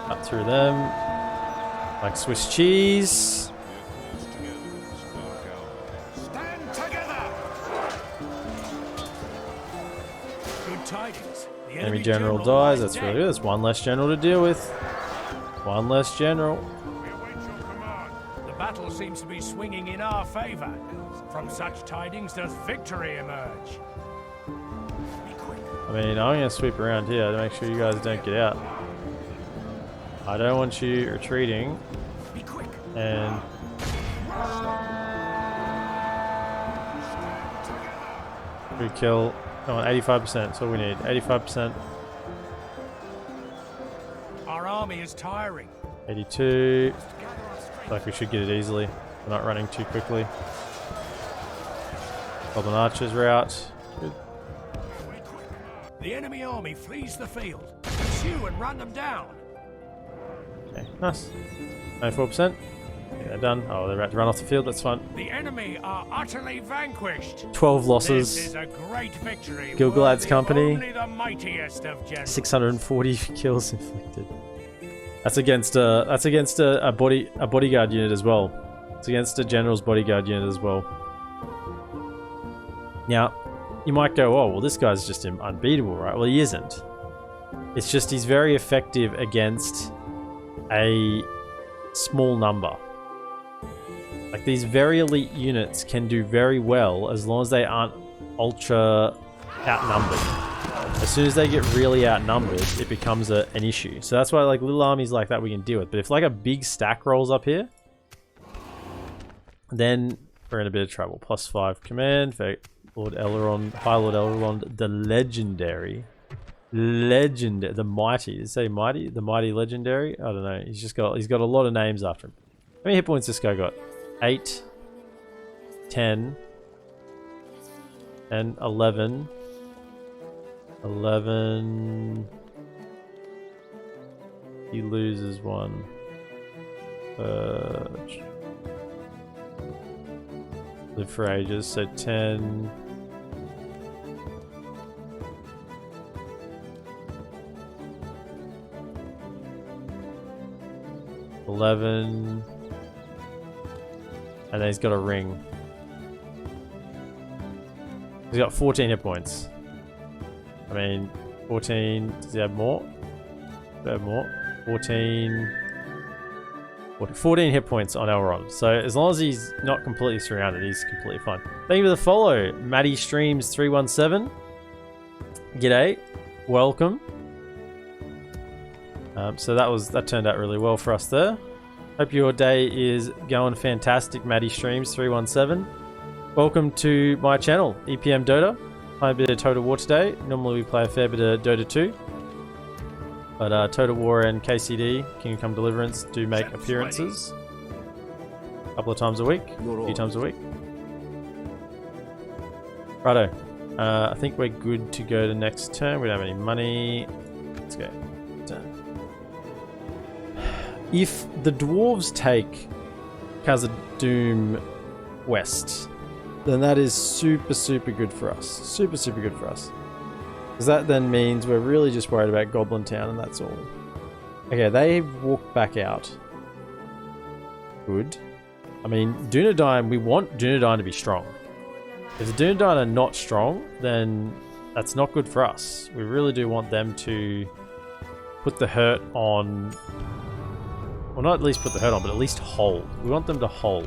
Cut through them like Swiss cheese.
Stand together. Good tidings. The
Enemy general dies. That's really good. That's one less general to deal with. One less general.
We await your command. The battle seems to be swinging in our favor. From such tidings does victory emerge.
I mean, I'm going to sweep around here to make sure you guys don't get out. I don't want you retreating. And we kill. Come on, 85%. That's all we need. 85%.
Our army is tiring.
82. Like we should get it easily. We're not running too quickly. Goblin archers are out. Good.
The enemy army flees the field. Pursue and run them down.
Okay, nice. 94%. Okay, they're done. Oh, they're about to run off the field. That's fine.
The enemy are utterly vanquished.
12 losses.
This is a great victory.
Gilgalad's
worthy
company.
Only the mightiest of generals.
640 kills inflicted. That's against a bodyguard unit as well. It's against a general's bodyguard unit as well. Now, you might go, oh, well, this guy's just unbeatable, right? Well, he isn't. It's just he's very effective against a small number. Like, these very elite units can do very well as long as they aren't ultra outnumbered. As soon as they get really outnumbered, it becomes an issue. So that's why, like, little armies like that we can deal with. But if, like, a big stack rolls up here, then we're in a bit of trouble. +5 command for Lord Elrond, High Lord Elrond, the legendary. The mighty. Did it say mighty? The mighty legendary? I don't know. He's got a lot of names after him. How many hit points this guy got? 8, 10, and 11. 11. He loses one. Live for ages. So 10. 11. And then he's got a ring. He's got 14 hit points. I mean, 14. Does he have more? Does he have more? 14 hit points on Elrond. So as long as he's not completely surrounded, he's completely fine. Thank you for the follow, Maddie Streams 317. G'day, welcome. So that turned out really well for us there. Hope your day is going fantastic, Maddie Streams 317. Welcome to my channel, epmdota. Play a bit of Total War today. Normally we play a fair bit of Dota 2. But Total War and KCD, Kingdom Come Deliverance, do make appearances. A couple of times a week, a few times a week. Righto. I think we're good to go to next turn. We don't have any money. Let's go. Turn. If the dwarves take Khazad-dûm west, then that is super good for us. Super good for us. Because that then means we're really just worried about Goblin Town and that's all. Okay, they walked back out. Good. I mean, Dunedain, we want Dunedain to be strong. If the Dunedain are not strong, then that's not good for us. We really do want them to put the hurt on... Well, not at least put the hurt on, but at least hold. We want them to hold.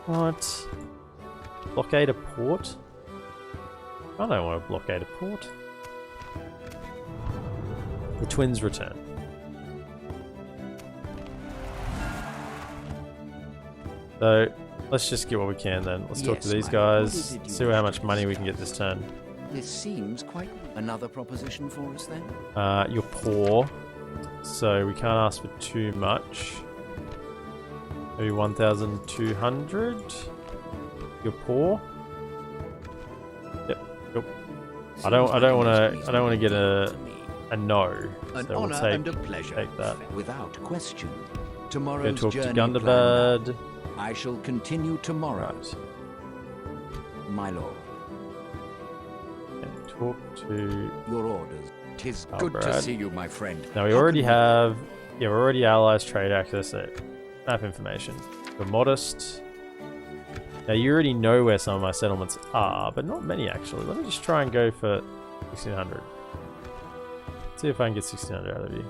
What? Blockade a port? I don't want to blockade a port. The twins return. So let's just get what we can then. Let's talk to
Yes,
these
my
guys,
lord.
see how much money we can get this turn.
This seems quite another proposition for us then.
You're poor, so we can't ask for too much. Maybe 1,200. You're poor. Yep. I don't want to get a no.
An
So we'll
honor
take
and a pleasure.
take that.
Without question.
Go
Tomorrow's
talk to
journey planned
Gundabad.
out. I shall continue tomorrow,
Right.
my lord.
And talk to.
Your orders. 'Tis
Oh,
good to
Brad.
see you, my friend.
Now we
How
already
can
have. Yeah, we're already allies. Trade access. So map information. We're modest. Now you already know where some of my settlements are, but not many actually. Let me just try and go for 1,600. See if I can get 1,600 out of you.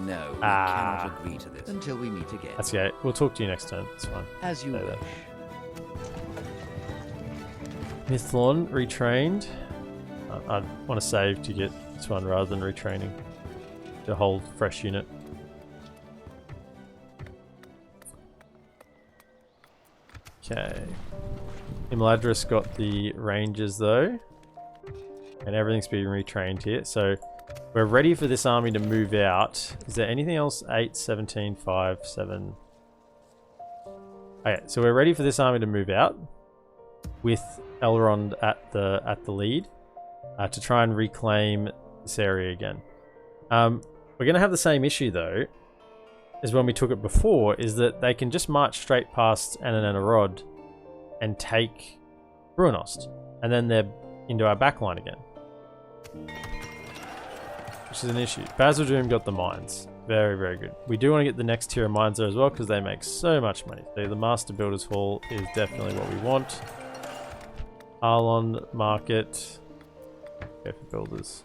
No, we
Ah.
cannot agree to this until we meet again.
That's okay. We'll talk to you next turn. It's fine.
As you
Say that.
wish.
Mithlon retrained. I'd want to save to get this one rather than retraining to hold fresh unit. Okay. Imladris got the rangers though, and everything's being retrained here. So we're ready for this army to move out. Is there anything else? 8, 17, 5, 7. Okay, so we're ready for this army to move out with Elrond at the lead to try and reclaim this area again. We're going to have the same issue though as when we took it before, is that they can just march straight past Ananarod and take Bruinost, and then they're into our backline again, which is an issue. Bazildum got the mines. Very, very good. We do want to get the next tier of mines there as well because they make so much money. So the Master Builders Hall is definitely what we want. Arlon Market. Go for builders.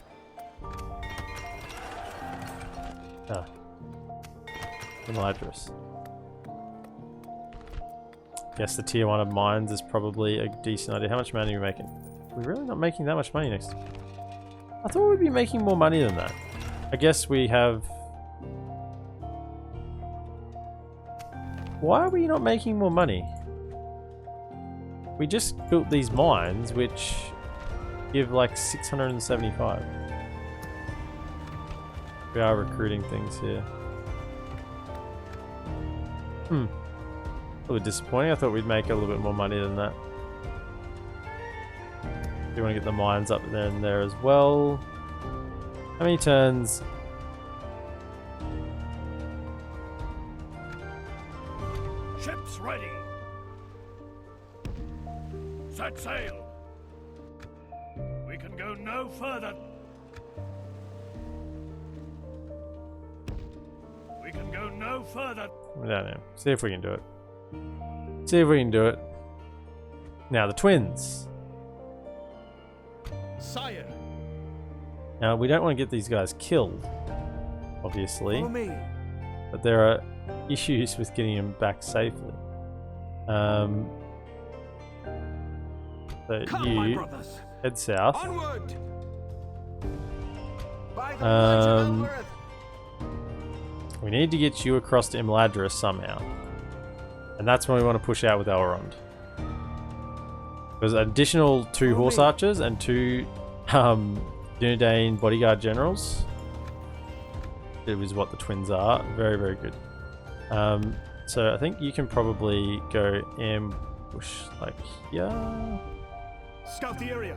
Imladris. Guess the tier 1 of mines is probably a decent idea. How much money are we making? We're really not making that much money next time. I thought we'd be making more money than that. I guess we have... Why are we not making more money? We just built these mines, which give like 675. We are recruiting things here. A little disappointing. I thought we'd make a little bit more money than that. Do you want to get the mines up there and there as well? How many turns?
Ships ready. Set sail. We can go no further. We can go no further.
I don't know. See if we can do it. See if we can do it. Now the twins.
Sire,
Now we don't want to get these guys killed, obviously,
follow me.
but there are issues with getting them back safely. So
Come, my
you
brothers.
head south.
Onward.
By the might of
Um,
Elbereth.
We need to get you across to Imladris somehow. And that's when we want to push out with Elrond. There's additional 2 horse archers and 2 Dunedain bodyguard generals. It was what the twins are. Very, very good. So I think you can probably go ambush like here.
Scout the area.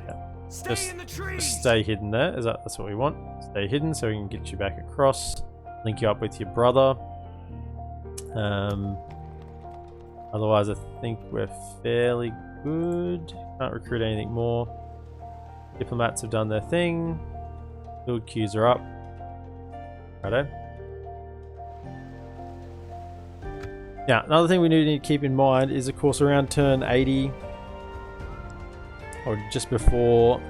Stay
Just,
in the trees.
just stay hidden there. That's what we want. Stay hidden so we can get you back across. Link you up with your brother. Otherwise, I think we're fairly good. Can't recruit anything more. Diplomats have done their thing. Build queues are up. Righto. Now, another thing we need to keep in mind is, of course, around turn 80, or just before,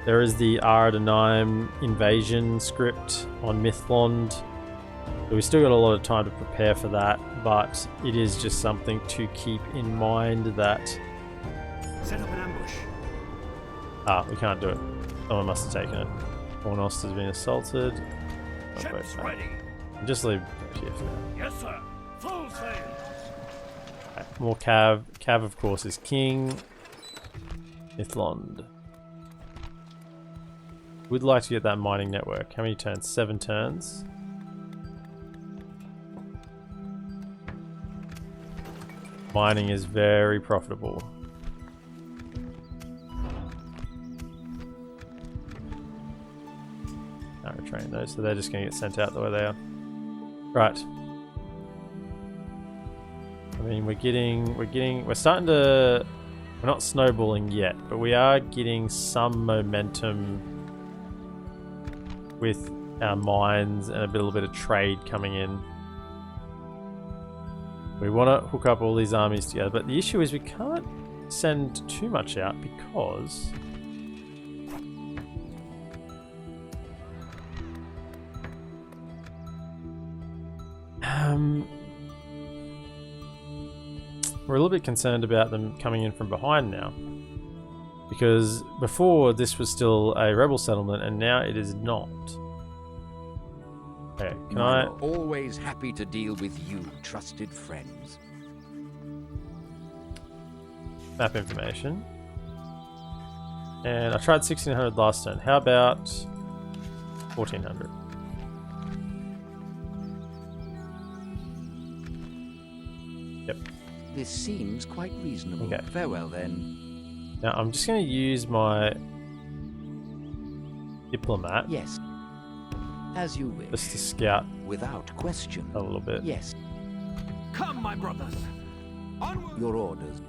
there is the Aradanim invasion script on Mithlond. So we still got a lot of time to prepare for that, but it is just something to keep in mind that...
Set up an ambush.
we can't do it. Someone must have taken it. Ornost has been assaulted. I'll
Ships
vote for that.
ready.
Just leave TF now.
Yes, sir. Full sail.
Right, more Cav. Cav, of course, is king. Mithlond. Would like to get that mining network. How many turns? 7 turns. Mining is very profitable. Can't retrain those, so they're just going to get sent out the way they are. Right. I mean, we're starting to, we're not snowballing yet, but we are getting some momentum with our mines and a little bit of trade coming in. We want to hook up all these armies together, but the issue is we can't send too much out because we're a little bit concerned about them coming in from behind now. Because before this was still a rebel settlement and now it is not. Okay, can I...
Always happy to deal with you, trusted friends.
Map information. And I tried 1600 last turn. How about 1400? Yep.
This seems quite reasonable.
Okay.
Farewell then.
Now I'm just going to use my diplomat.
Yes. As you wish.
Just to scout
Without question.
a little bit.
Yes.
Come, my brothers. Onward.
Your orders.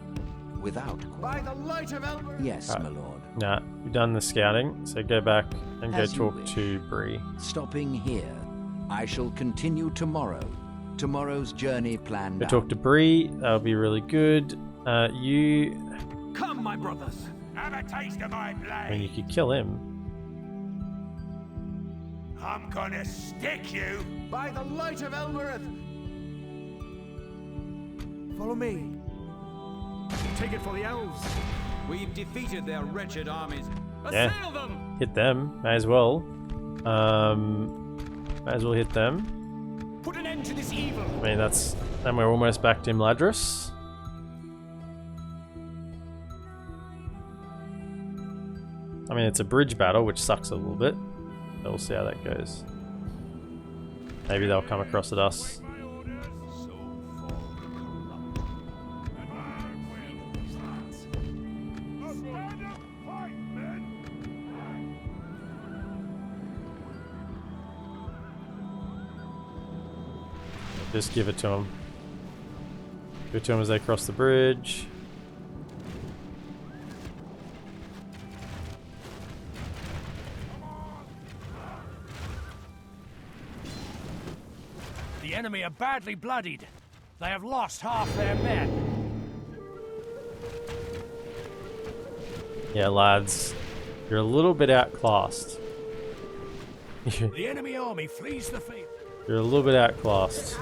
Without question.
By the light of Elber.
Yes,
Right.
my lord.
Now, we've done the scouting, so go back and go
As you
talk
wish.
to Bree.
Stopping here. I shall continue tomorrow. Tomorrow's journey planned
Go
out.
talk to Bree, that'll be really good. You...
Come, my brothers.
Have a taste of my
I mean, you
blade.
could kill him.
I'm gonna stick you.
By the light of Elbereth. Follow me.
Take it for the Elves. We've defeated their wretched armies.
Yeah.
Assail them!
Hit them, may as well. May as well hit them.
Put an end to this evil.
I mean, that's... And we're almost back to Imladris. I mean, it's a bridge battle, which sucks a little bit. So we'll see how that goes. Maybe they'll come across at us.
My orders. So corrupt. And I will. Stand up, fight, men.
Just give it to them. Give it to them as they cross the bridge.
The enemy are badly bloodied. They have lost half their men.
Yeah, lads. You're a little bit outclassed.
The enemy army flees the field.
You're a little bit outclassed.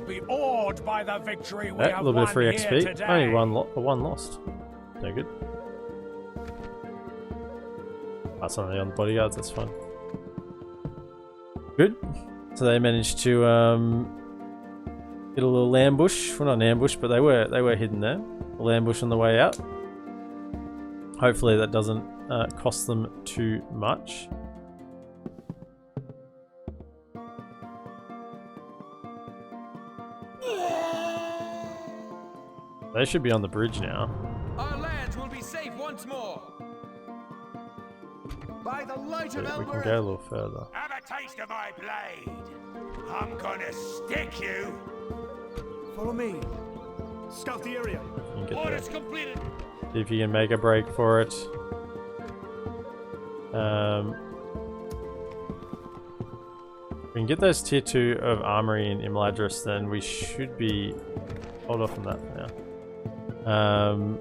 Be awed by the victory we
A
have
little bit
won
of free
here
XP.
today.
Only one lost. No good. That's only on the bodyguards, that's fine. Good. So they managed to get a little ambush. Well, not an ambush, but they were hidden there. A little ambush on the way out. Hopefully that doesn't cost them too much. They should be on the bridge now.
Our lands will be safe once more.
By the light
So
of
we can
Elbereth.
go a little further.
Have a taste of my blade. I'm gonna stick you.
Follow me.
Scout the area.
You can get
Orders
there.
completed.
See if you can make a break for it. We can get those tier 2 of armory in Imladris, then we should be... Hold off on that for now.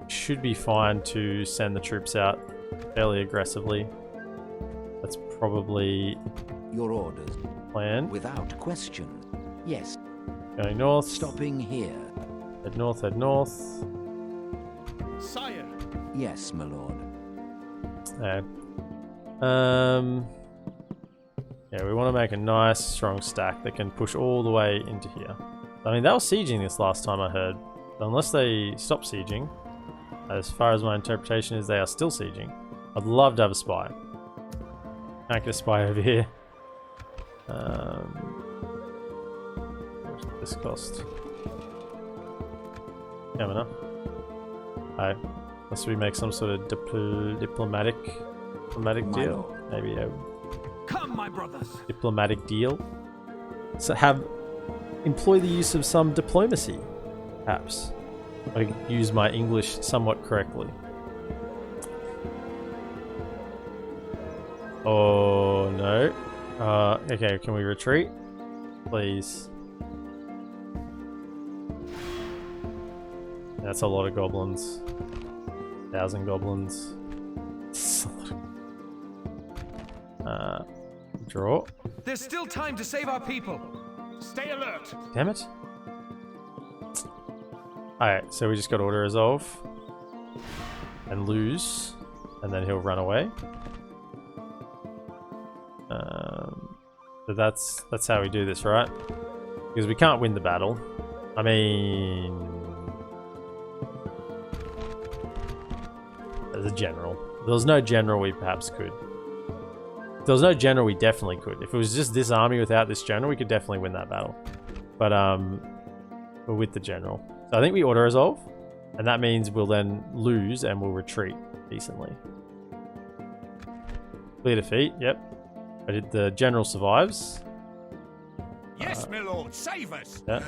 Should be fine to send the troops out fairly aggressively. That's probably
Your orders.
the plan.
Without question. Yes.
Going north.
Stopping here.
Head north, head north.
Sire.
Yes, my lord.
No. Yeah, we want to make a nice strong stack that can push all the way into here. I mean, they were sieging this last time I heard. So unless they stop sieging, as far as my interpretation is, they are still sieging. I'd love to have a spy. Can't get a spy over here. What does this cost? Yeah, enough. Alright. Unless we make some sort of diplomatic deal. Maybe a
Come, my brothers.
diplomatic deal. So employ the use of some diplomacy, perhaps. I use my English somewhat correctly. Oh no. Okay, can we retreat? Please. That's a lot of goblins. 1,000 goblins. Draw.
There's still time to save our people.
Stay alert.
Damn it. Alright, so we just got auto resolve. And lose. And then he'll run away. So that's how we do this, right? Because we can't win the battle. I mean... as a general. If there was no general, we perhaps could. If there was no general, we definitely could. If it was just this army without this general, we could definitely win that battle. But we're with the general. So I think we auto-resolve. And that means we'll then lose and we'll retreat decently. Clear defeat, yep. But the general survives.
Yes, my lord, save us.
Yeah.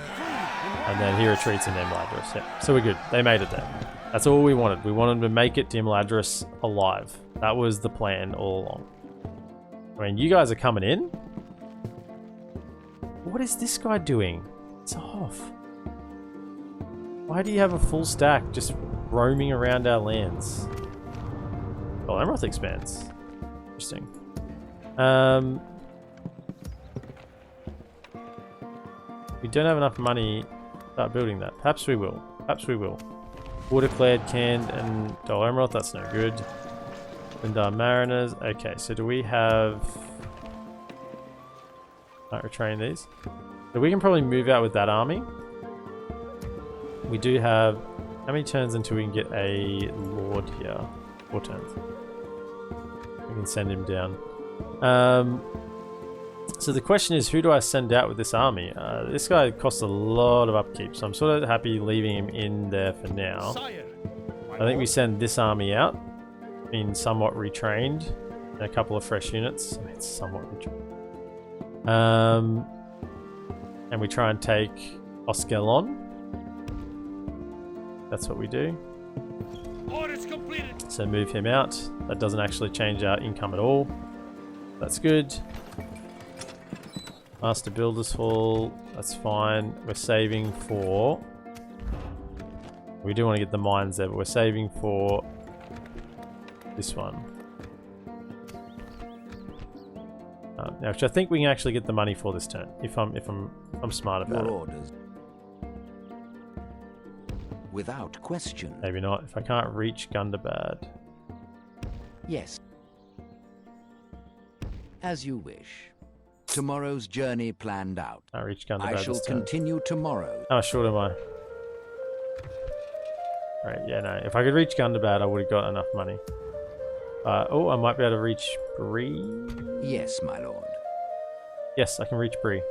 And then he retreats in Imladris. Yeah. So we're good. They made it there. That's all we wanted. We wanted to make it to Imladris alive. That was the plan all along. I mean, you guys are coming in. What is this guy doing? It's off. Why do you have a full stack just roaming around our lands? Oh, Emerald expands. Interesting. We don't have enough money to start building that. Perhaps we will. Perhaps we will. War declared, canned, and Dull Emerald. That's no good. And Mariners. Okay, so do we have... Might retrain these. So we can probably move out with that army. We do have... How many turns until we can get a Lord here? 4 turns. We can send him down. So the question is, who do I send out with this army? This guy costs a lot of upkeep, so I'm sort of happy leaving him in there for now.
Sire.
I think we send this army out, being somewhat retrained, and a couple of fresh units. I mean, it's somewhat retrained. And we try and take Oskelon. That's what we do.
Orders completed.
So move him out. That doesn't actually change our income at all. That's good. Master Builder's Hall. That's fine. We're saving for... We do want to get the mines there, but we're saving for this one. Now, which I think we can actually get the money for this turn, if I'm smart about
Your
it.
orders. Without question.
Maybe not. If I can't reach Gundabad.
Yes. As you wish. Tomorrow's journey planned out.
Can't reach Gundabad
I shall
this turn.
continue tomorrow.
How short am I? Right, yeah, no. If I could reach Gundabad, I would have got enough money. Oh, I might be able to reach Bree.
Yes, my lord.
Yes, I can reach Bree.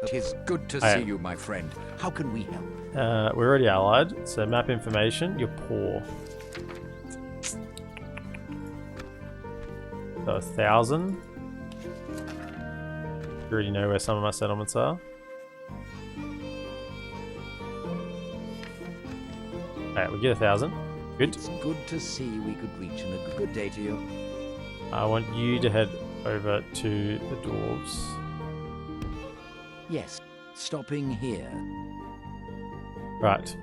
It is good to
Alright.
see you, my friend. How can we help?
We're already allied, so map information. You're poor. So 1,000. You already know where some of my settlements are. Alright, we get 1,000. Good.
It's good to see we could reach in a good day to you.
I want you to head over to the dwarves.
Yes, stopping here.
Right.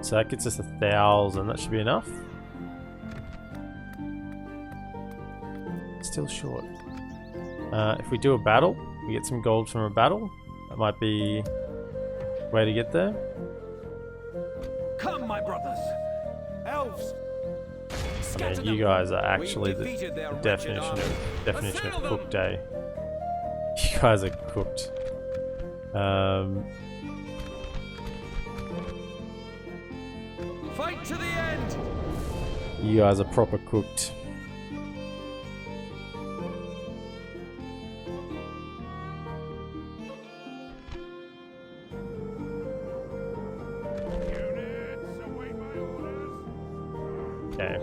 So that gets us 1,000. That should be enough. Still short. If we do a battle, we get some gold from a battle. That might be a way to get there.
Come, my brothers.
Elves,
I mean, you guys are actually the definition of cooked, eh? You guys are cooked.
Fight to the end.
You guys are proper cooked. Okay.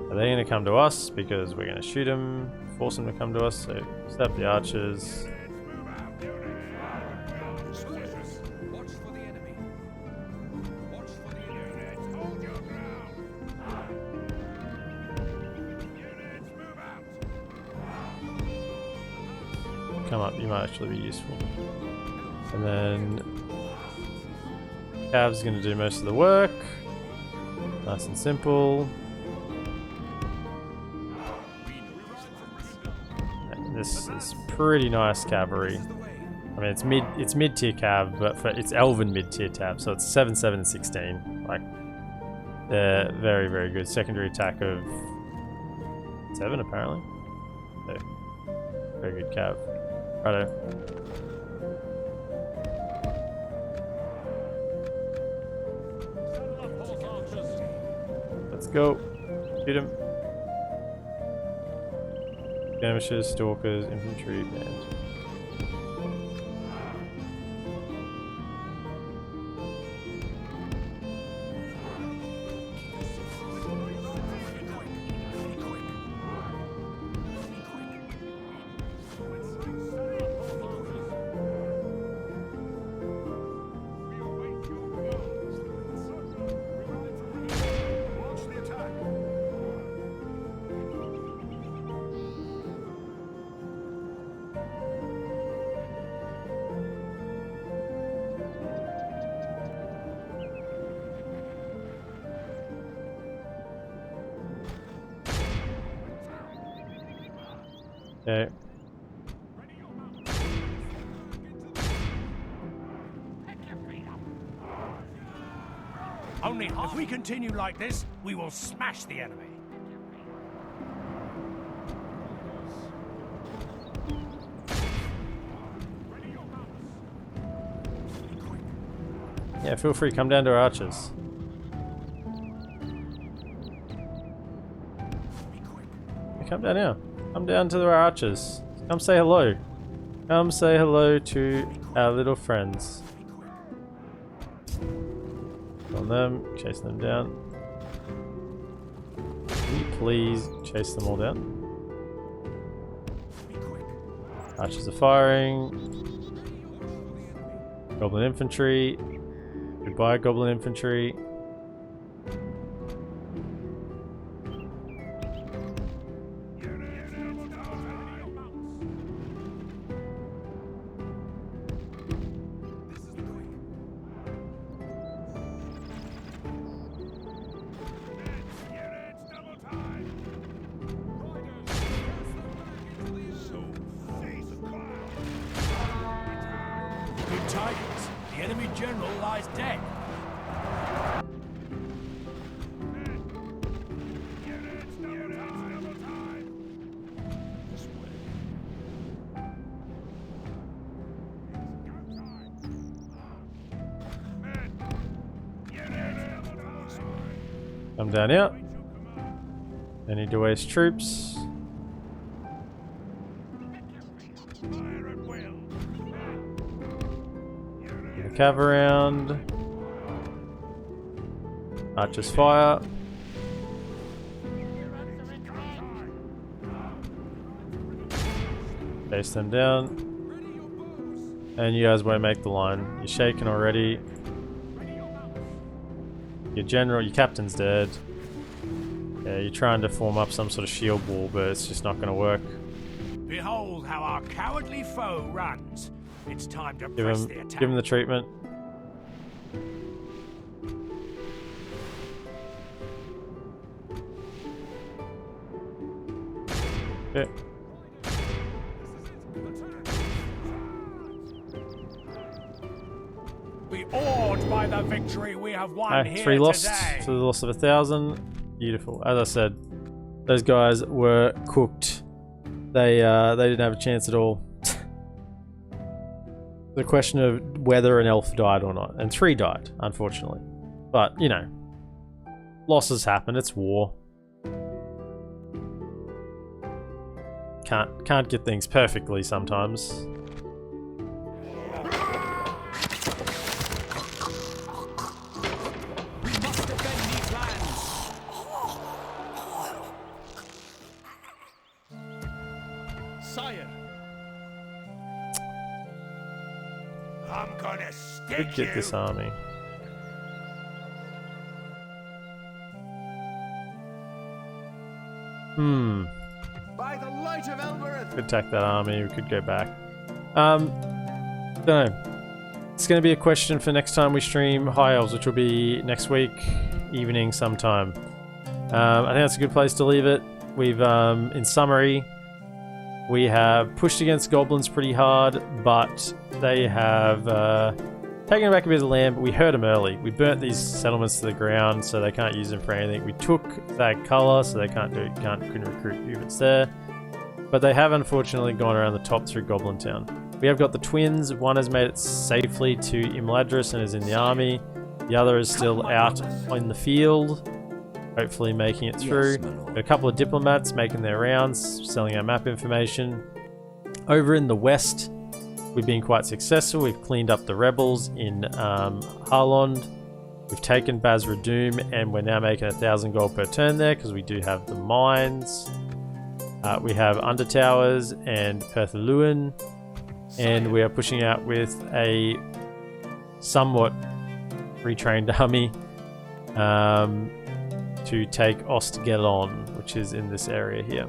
Are they going to come to us? Because we're going to shoot them, force them to come to us. So step the archers.
Watch for the enemy. Watch for the enemy. Hold your ground. Units, move out.
Come up, you might actually be useful. And then Cav's going to do most of the work. Nice and simple. And this is pretty nice cavalry. I mean, it's mid-tier cav, but it's Elven mid-tier tab, so it's 7, 7, and 16. Like, they're very, very good. Secondary attack of 7, apparently. So, very good cav. Righto. Let's go. Shoot him. Skirmishes, stalkers, infantry, band. Okay.
Only if we continue like this, we will smash the enemy.
Yeah, feel free, come down to our archers. Yeah, come down here. Come down to our archers. Come say hello. Come say hello to our little friends. On them, chase them down. Can you please chase them all down? Archers are firing. Goblin infantry. Goodbye, Goblin infantry.
Good tidings. The enemy general lies dead.
Come down here. They need to waste troops. Get the cav around. Archers fire. Chase them down. And you guys won't make the line. You're shaking already. Your general, your captain's dead. Yeah, you're trying to form up some sort of shield wall, but it's just not going to work.
Behold how our cowardly foe runs. It's time to
Give
press
him,
the attack.
give him the treatment. Okay.
not by the victory we have won here
3 lost
today.
for the loss of 1,000. Beautiful. As I said, those guys were cooked. They didn't have a chance at all. The question of whether an elf died or not, and 3 died, unfortunately. But you know, losses happen. It's war. Can't get things perfectly sometimes.
I'm gonna stick
Could get this army.
By the light of Elbereth.
Could attack that army. We could go back. Don't know. It's going to be a question for next time we stream High Elves, which will be next week evening sometime. I think that's a good place to leave it. We've, in summary, we have pushed against goblins pretty hard, but they have taken back a bit of land, but we hurt them early. We burnt these settlements to the ground, so they can't use them for anything. We took Zag Kala, so they couldn't recruit units there. But they have unfortunately gone around the top through Goblin Town. We have got the twins. One has made it safely to Imladris and is in the army. The other is still out in the field, hopefully making it through. Got a couple of diplomats making their rounds, selling our map information. Over in the west, we've been quite successful. We've cleaned up the rebels in Harland. We've taken Basra Doom, and we're now making 1,000 gold per turn there because we do have the mines. We have Undertowers and Perthaluan, and we are pushing out with a somewhat retrained army to take Ostgelon, which is in this area here.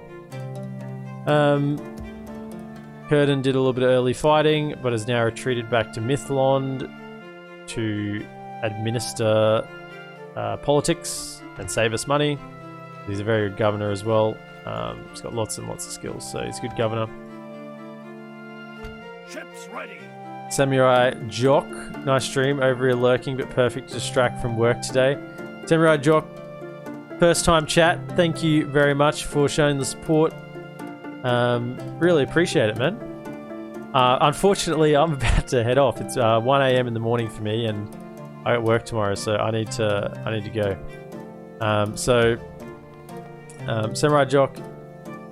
Kurden did a little bit of early fighting, but has now retreated back to Mithlond to administer politics and save us money. He's a very good governor as well. He's got lots and lots of skills, so he's a good governor.
Ships ready.
Samurai Jock, nice stream over here lurking, but perfect to distract from work today. Samurai Jock, first time chat. Thank you very much for showing the support. Really appreciate it, man. Unfortunately, I'm about to head off. It's 1 a.m. in the morning for me, and I got work tomorrow, so I need to go. Samurai Jock,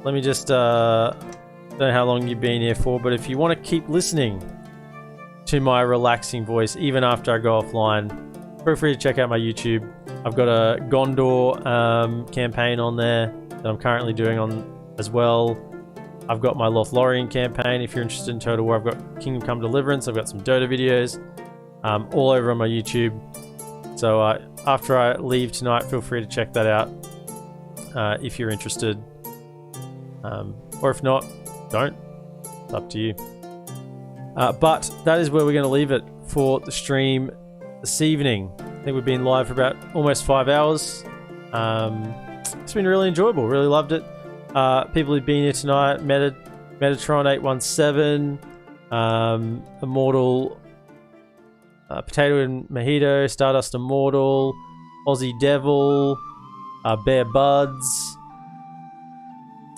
let me just don't know how long you've been here for, but if you want to keep listening to my relaxing voice even after I go offline, feel free to check out my YouTube. I've got a Gondor campaign on there that I'm currently doing on as well. I've got my LotR campaign. If you're interested in Total War, I've got Kingdom Come Deliverance. I've got some Dota videos all over on my YouTube. So after I leave tonight, feel free to check that out if you're interested. Or if not, don't. It's up to you. But that is where we're going to leave it for the stream this evening. I think we've been live for about almost 5 hours. It's been really enjoyable. Really loved it. People who've been here tonight: Metatron 817, Immortal, Potato and Mojito, Stardust Immortal, Aussie Devil, Bear Buds.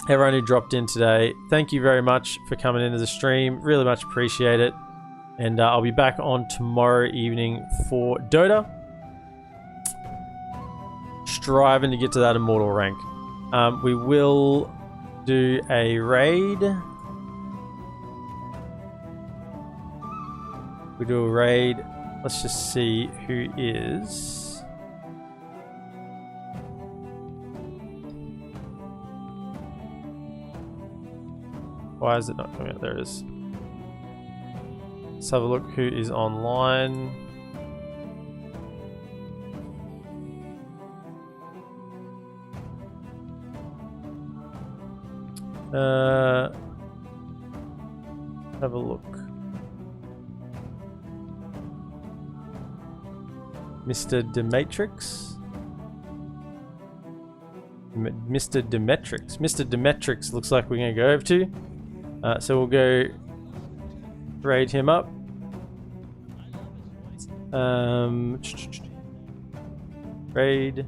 Everyone who dropped in today, thank you very much for coming into the stream. Really much appreciate it. And I'll be back on tomorrow evening for Dota. Striving to get to that Immortal rank. We will do a raid. We do a raid. Let's just see who is. Why is it not coming out? There it is. Let's have a look who is online. Have a look. Mr. Demetrix. Mr. Demetrix. Mr. Demetrix looks like we're going to go over to. So we'll go raid him up. Raid.